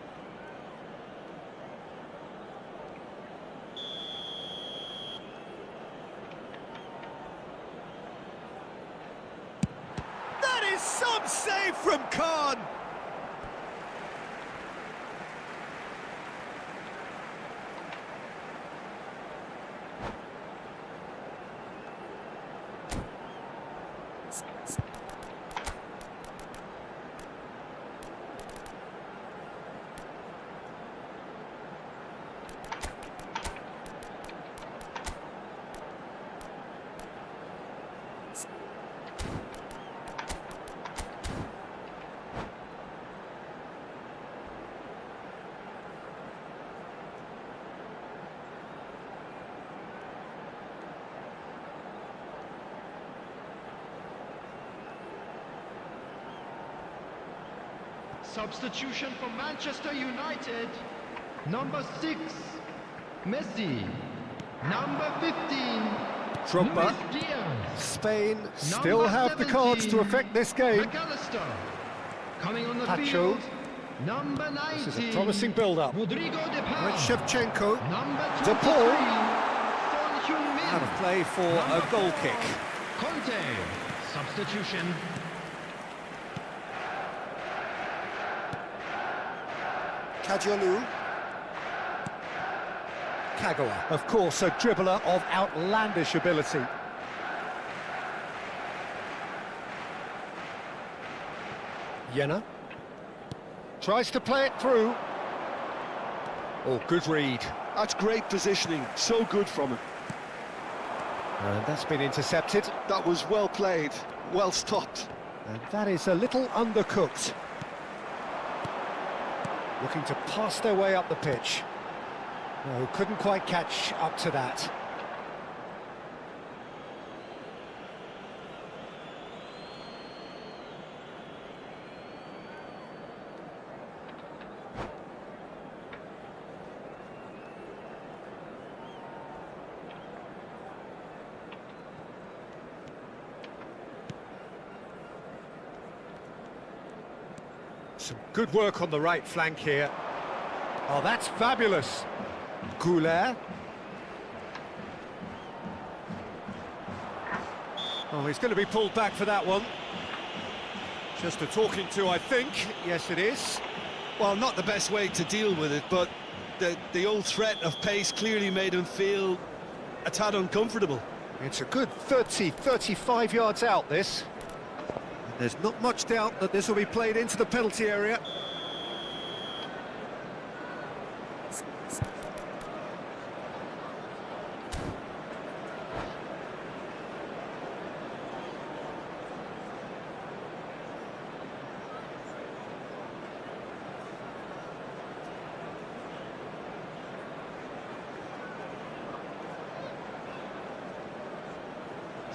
Speaker 4: That is some save from Khan.
Speaker 5: Substitution for Manchester United. Number 6, Messi. Number 15,
Speaker 4: Drogba.
Speaker 5: Luis Diaz.
Speaker 4: Spain still
Speaker 5: Number
Speaker 4: have the cards to
Speaker 5: 17,
Speaker 4: affect this game.
Speaker 5: McAllister. Coming on the
Speaker 4: Pacho.
Speaker 5: field, number 19.
Speaker 4: This is a promising build-up.
Speaker 5: Rodrigo de Paul.
Speaker 4: Right, Shevchenko.
Speaker 5: Number
Speaker 4: De
Speaker 5: 23,
Speaker 4: Paul.
Speaker 5: Son Heung-min.
Speaker 4: Out of play for a goal kick.
Speaker 5: Conte. Substitution.
Speaker 2: Kajolu.
Speaker 4: Kagawa, of course, a dribbler of outlandish ability. Jena tries to play it through. Oh, good read.
Speaker 2: That's great positioning, so good from him.
Speaker 4: And that's been intercepted.
Speaker 2: That was well played, well stopped.
Speaker 4: And that is a little undercooked. Looking to pass their way up the pitch. No, couldn't quite catch up to that. Some good work on the right flank here. Oh, that's fabulous. Goulet. Oh, he's going to be pulled back for that one. Just a talking to, I think. Yes, it is.
Speaker 2: Well, not the best way to deal with it, but the old threat of pace clearly made him feel a tad uncomfortable.
Speaker 4: It's a good 30, 35 yards out, this. And there's not much doubt that this will be played into the penalty area.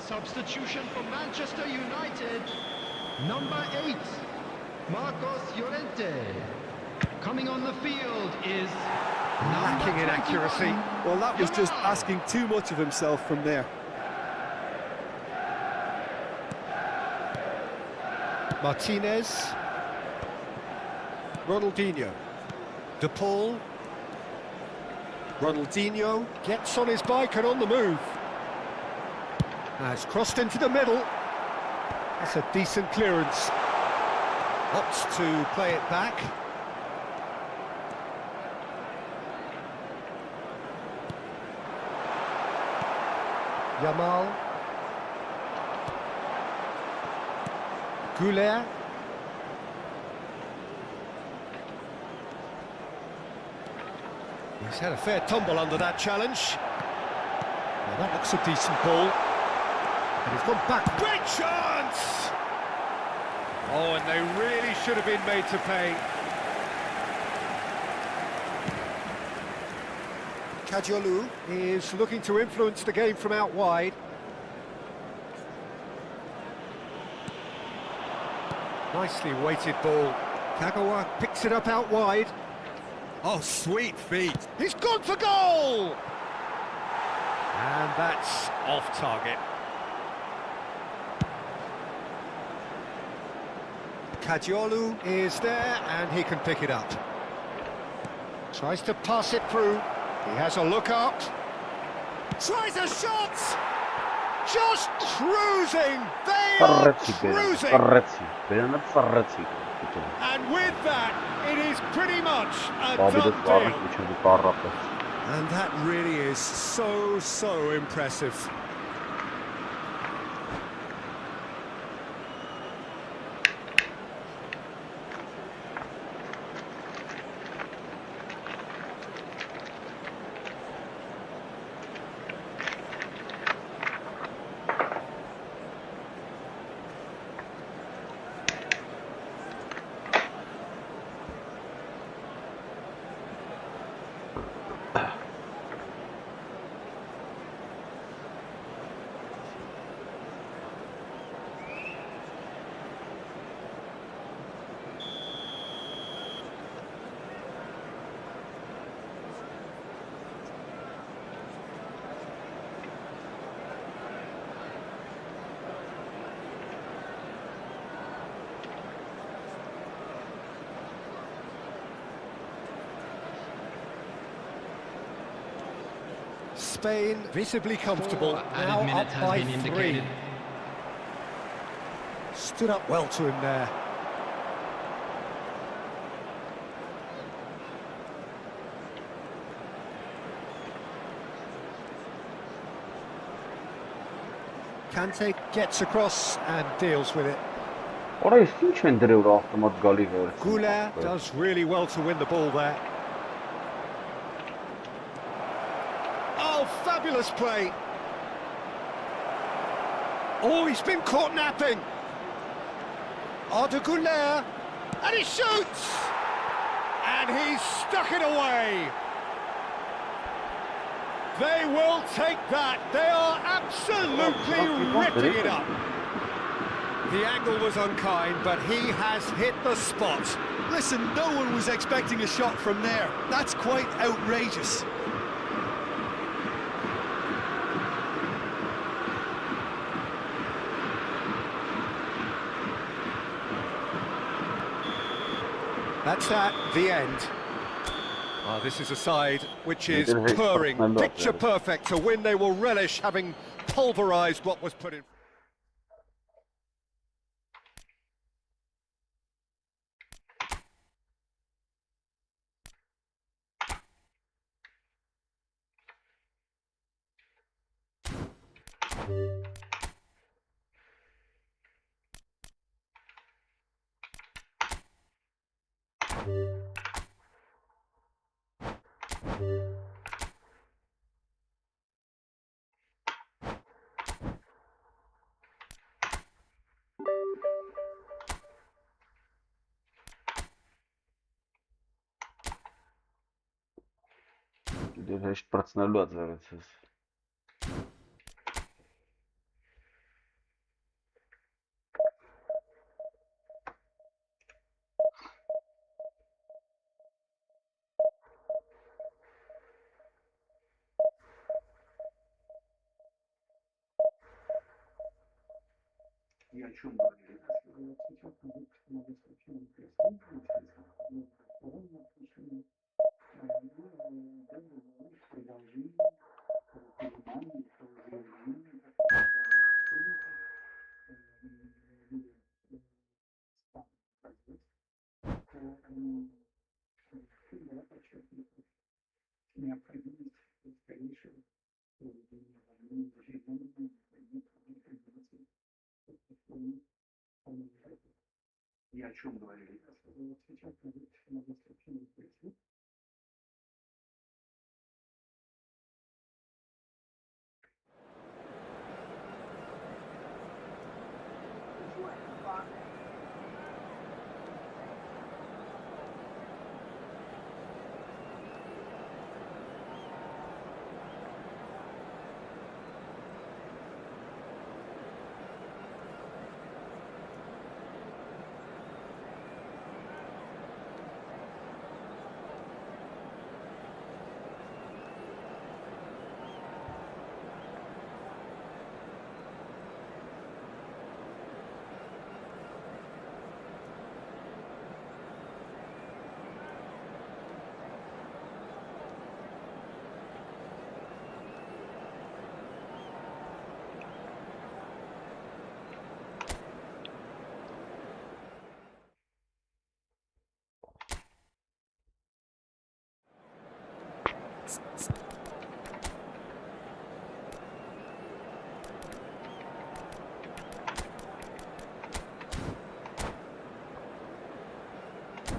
Speaker 5: Substitution for Manchester United. Number 8, Marcos Llorente. Coming on the field is
Speaker 4: Lacking in accuracy.
Speaker 2: Well, that was just asking too much of himself from there.
Speaker 4: Martinez. Ronaldinho. De Paul. Ronaldinho gets on his bike and on the move. It's crossed into the middle. That's a decent clearance. Opts to play it back. Yamal. Goulet. He's had a fair tumble under that challenge. Well, that looks a decent ball. And he's gone back. Great chance! Oh, and they really should have been made to pay.
Speaker 2: Kajolu.
Speaker 4: Is looking to influence the game from out wide. Nicely weighted ball. Kagawa picks it up out wide. Oh, sweet feet. He's gone for goal! And that's off target. Kajolu is there, and he can pick it up. Tries to pass it through. He has a look up. Tries a shot! Just cruising! They are cruising! And with that, it is pretty much a done deal. And that really is so impressive. Spain visibly comfortable, now
Speaker 5: Added minute
Speaker 4: up
Speaker 5: has
Speaker 4: by
Speaker 5: been
Speaker 4: 3.
Speaker 5: indicated.
Speaker 4: Stood up well to him there. Kante gets across and deals with it.
Speaker 3: Ora ինչ են դրել ավտոմատ գալի վեր։
Speaker 4: Goulart does really well to win the ball there. Oh, fabulous play. Oh, he's been caught napping. Goulart, and he shoots! And he's stuck it away. They will take that. They are absolutely ripping it up. The angle was unkind, but he has hit the spot.
Speaker 2: Listen, no one was expecting a shot from there. That's quite outrageous.
Speaker 4: That's that, the end. Oh, this is a side which is purring, picture perfect to win. They will relish having pulverised what was put in.
Speaker 3: Դեր հեշտ բրցնելու է ձևեցես։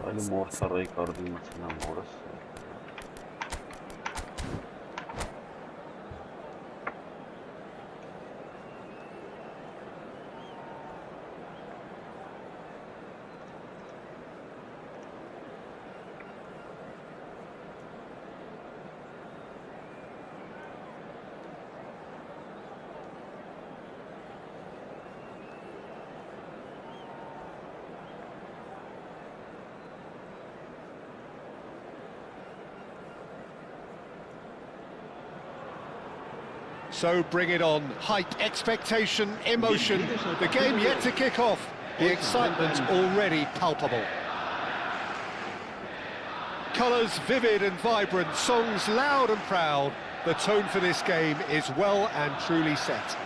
Speaker 3: Այլ մորսարայի կարդի մցնա մորս։
Speaker 4: So bring it on. Hype, expectation, emotion. The game yet to kick off. The excitement already palpable. Colours vivid and vibrant, songs loud and proud. the tone for this game is well and truly set.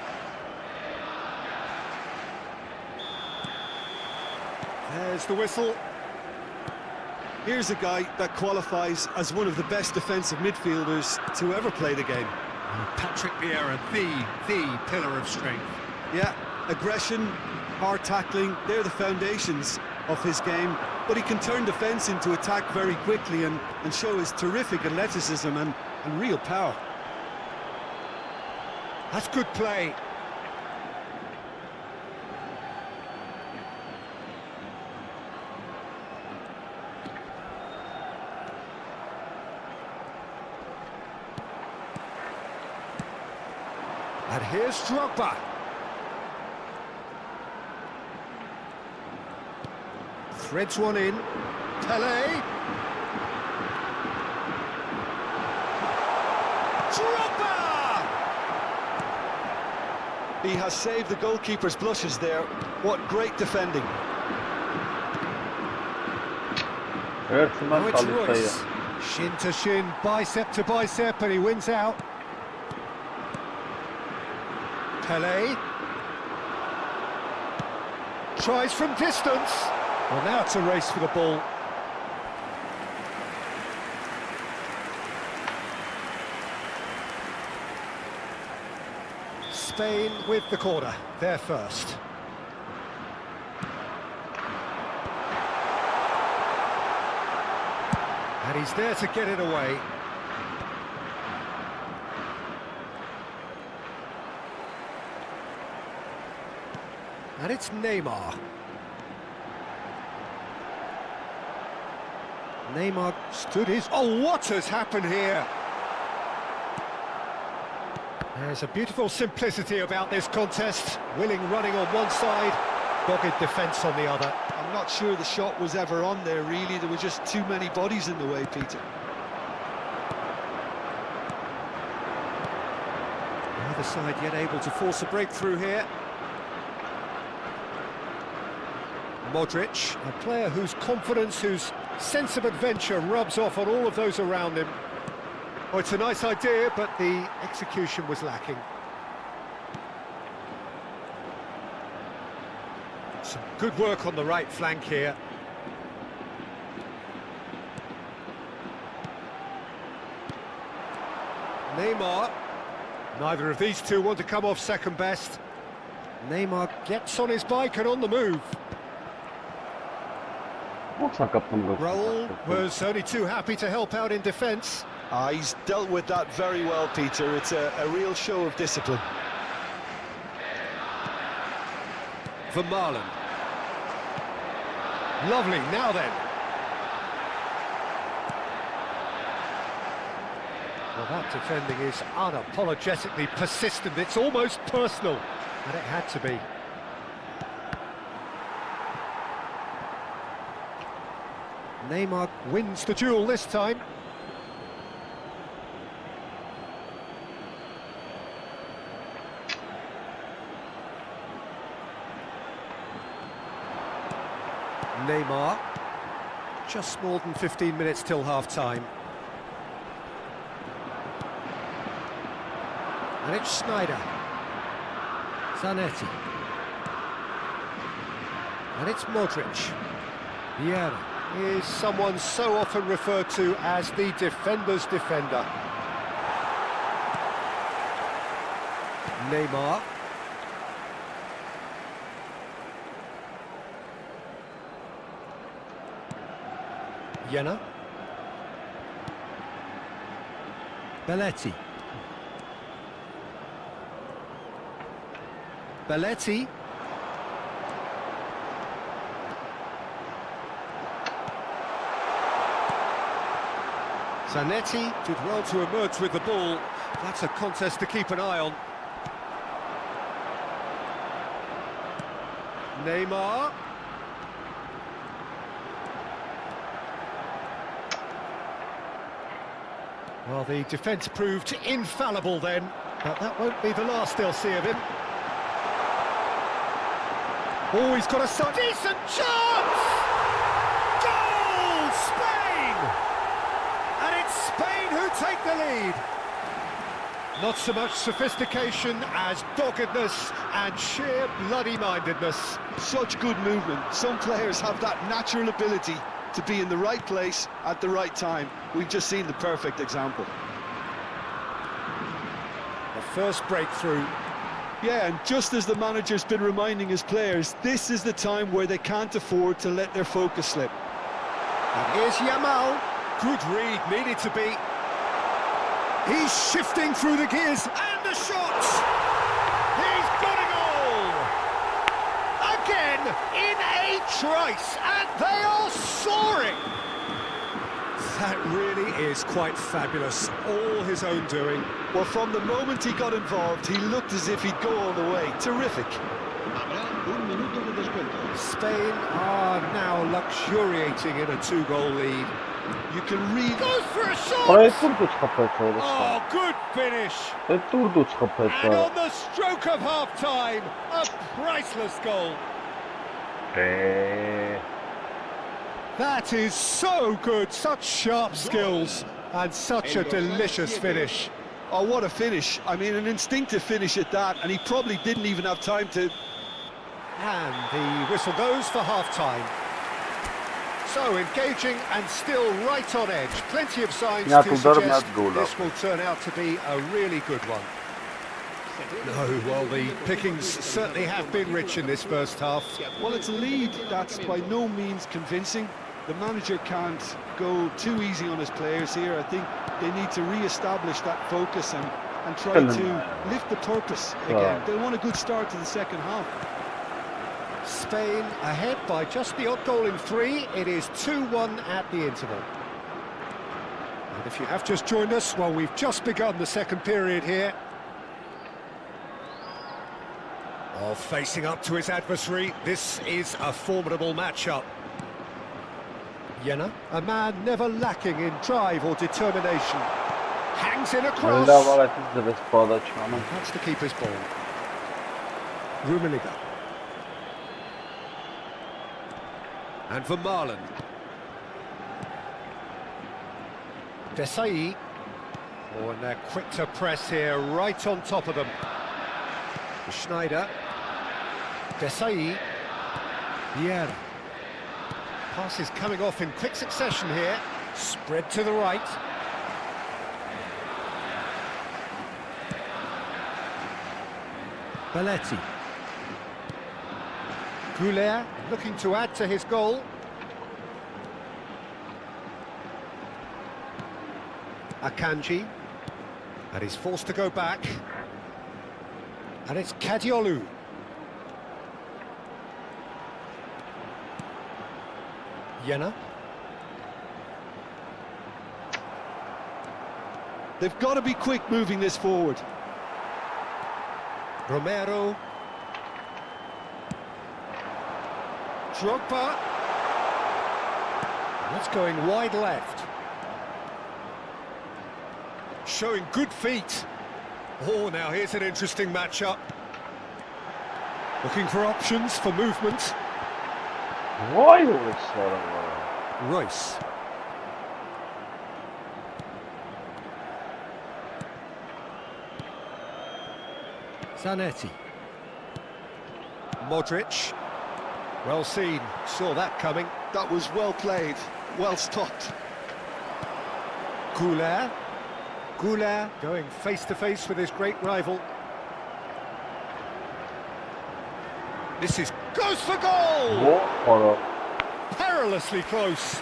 Speaker 4: There's the whistle.
Speaker 2: Here's a guy that qualifies as one of the best defensive midfielders to ever play the game.
Speaker 4: Patrick Vieira, the pillar of strength.
Speaker 2: Yeah, aggression, hard tackling, they're the foundations of his game. But he can turn defence into attack very quickly and show his terrific athleticism and real power.
Speaker 4: That's good play. And here's Drogba. Threads one in. Pelé. Drogba!
Speaker 2: He has saved the goalkeeper's blushes there. What great defending.
Speaker 4: Now it's Royce. Shin to shin, bicep to bicep, and he wins out. Pelé. Tries from distance. Well, now it's a race for the ball. Spain with the corner. They're first. And he's there to get it away. And it's Neymar. Neymar stood his... Oh, what has happened here? There's a beautiful simplicity about this contest. Willing running on one side, dogged defence on the other.
Speaker 2: I'm not sure the shot was ever on there, really. There were just too many bodies in the way, Peter.
Speaker 4: The other side yet able to force a breakthrough here. Modric, a player whose confidence, whose sense of adventure rubs off on all of those around him. Oh, it's a nice idea, but the execution was lacking. Some good work on the right flank here. Neymar. Neither of these two want to come off second best. Neymar gets on his bike and on the move. Raul was only too happy to help out in defence.
Speaker 2: He's dealt with that very well, Peter. It's a real show of discipline.
Speaker 4: Vermaelen. Lovely, now then. Well, that defending is unapologetically persistent. It's almost personal, and it had to be. Neymar wins the duel this time. Neymar. Just more than 15 minutes till half-time. And it's Snyder. Zanetti. And it's Modric. Vieira is someone so often referred to as the defender's defender. Neymar. Jena. Belletti. Belletti. Zanetti did well to emerge with the ball. That's a contest to keep an eye on. Neymar. Well, the defence proved infallible then, but that won't be the last they'll see of him. Oh, he's got a decent chance! Goal! Spain! And it's Spain who take the lead. Not so much sophistication as doggedness and sheer bloody-mindedness.
Speaker 2: Such good movement. Some players have that natural ability to be in the right place at the right time. We've just seen the perfect example.
Speaker 4: The first breakthrough.
Speaker 2: Yeah, and just as the manager's been reminding his players, this is the time where they can't afford to let their focus slip.
Speaker 4: And here's Yamal. Good read, needed to be. He's shifting through the gears, and the shot! He's got it all! Again, in a trice, and they are soaring! That really is quite fabulous, all his own doing.
Speaker 2: Well, from the moment he got involved, he looked as if he'd go all the way. Terrific.
Speaker 4: Spain are now luxuriating in a 2-goal lead.
Speaker 2: You can read...
Speaker 4: Goes for a shot! Oh, good finish! And on the stroke of half-time, a priceless goal. That is so good, such sharp skills, and such a delicious finish.
Speaker 2: Oh, what a finish. I mean, an instinctive finish at that, and he probably didn't even have time to...
Speaker 4: And the whistle goes for half-time. So engaging and still right on edge. Plenty of signs to suggest this will turn out to be a really good one. No, well, the pickings certainly have been rich in this first half.
Speaker 2: Well, it's a lead that's by no means convincing. The manager can't go too easy on his players here. I think they need to re-establish that focus and try to lift the purpose again. They want a good start to the second half.
Speaker 4: Spain ahead by just the odd goal in 3. It is 2-1 at the interval. And if you have just joined us, well, we've just begun the second period here. Oh, facing up to his adversary, this is a formidable matchup. Jena, a man never lacking in drive or determination. Hangs in a cross. That's the keeper's ball. Rummenigge. And for Marlon. Desai. Oh, and they're quick to press here, right on top of them. Schneider. Desai. Vieira. Pass is coming off in quick succession here. Spread to the right. Belletti. Goulet looking to add to his goal. Akanji. And he's forced to go back. And it's Kadiolu. Jena.
Speaker 2: They've got to be quick moving this forward.
Speaker 4: Romero. Drogba. That's going wide left. Showing good feet. Oh, now here's an interesting matchup. Looking for options for movement. Royce. Zanetti. Modric. Well seen, saw that coming.
Speaker 2: That was well played, well stopped.
Speaker 4: Goulet. Goulet going face-to-face with his great rival. This is... goes for goal! Perilously close.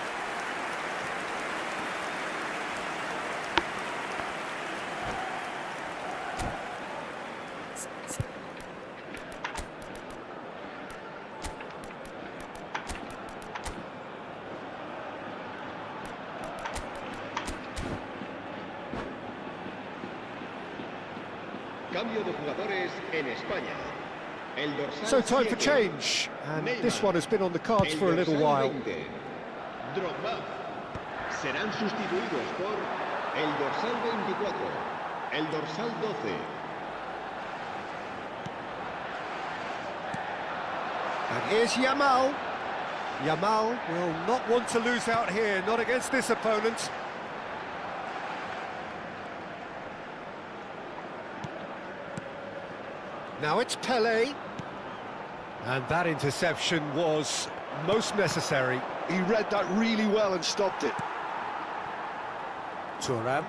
Speaker 6: Cambio de jugadores en España.
Speaker 4: So time for change, and this one has been on the cards for a little while.
Speaker 6: Drogba. Serán sustituidos por el dorsal 24, el dorsal 12.
Speaker 4: And here's Yamal. Yamal will not want to lose out here, not against this opponent. Now it's Pelé. And that interception was most necessary.
Speaker 2: He read that really well and stopped it.
Speaker 4: Thuram.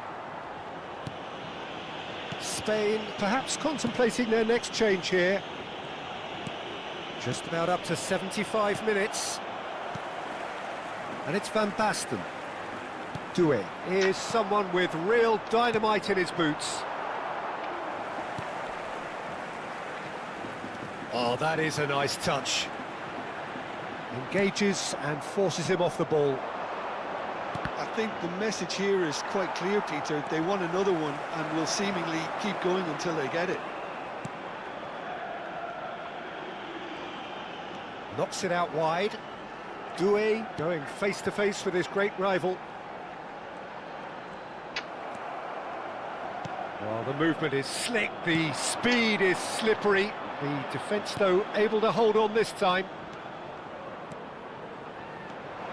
Speaker 4: Spain perhaps contemplating their next change here. Just about up to 75 minutes. And it's Van Basten. Doué is someone with real dynamite in his boots. Oh, that is a nice touch. Engages and forces him off the ball.
Speaker 2: I think the message here is quite clear, Peter. They want another one and will seemingly keep going until they get it.
Speaker 4: Knocks it out wide. Doué going face-to-face with his great rival. Well, the movement is slick, the speed is slippery. The defence, though, able to hold on this time.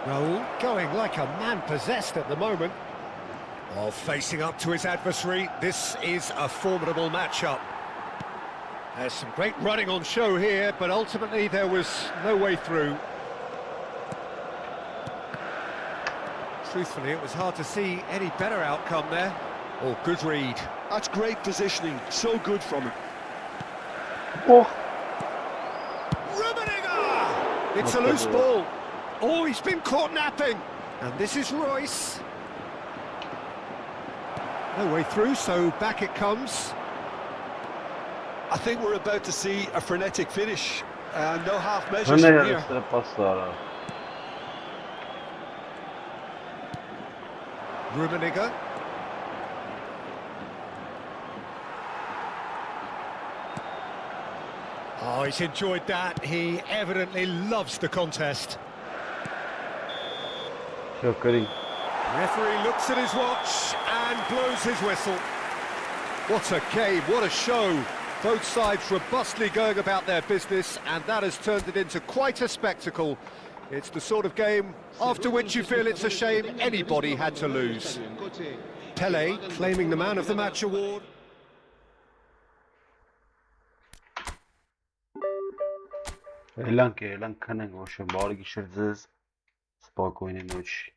Speaker 4: Raul going like a man possessed at the moment. While facing up to his adversary, this is a formidable matchup. There's some great running on show here, but ultimately there was no way through. Truthfully, it was hard to see any better outcome there. Oh, good read.
Speaker 2: That's great positioning, so good from him.
Speaker 3: Oh.
Speaker 4: Rummenigge! It's a loose ball. Oh, he's been caught napping. And this is Royce. No way through, so back it comes.
Speaker 2: I think we're about to see a frenetic finish. No half measures from here.
Speaker 4: Rummenigge. Oh, he's enjoyed that. He evidently loves the contest.
Speaker 3: Referee
Speaker 4: looks at his watch and blows his whistle. What a game, what a show. Both sides robustly going about their business, and that has turned it into quite a spectacle. It's the sort of game after which you feel it's a shame anybody had to lose. Pelé claiming the Man of the Match award.
Speaker 3: Elan kanang ocean bargi shirdziz spokojnej noci.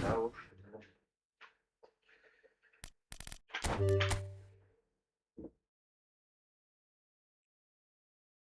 Speaker 3: That was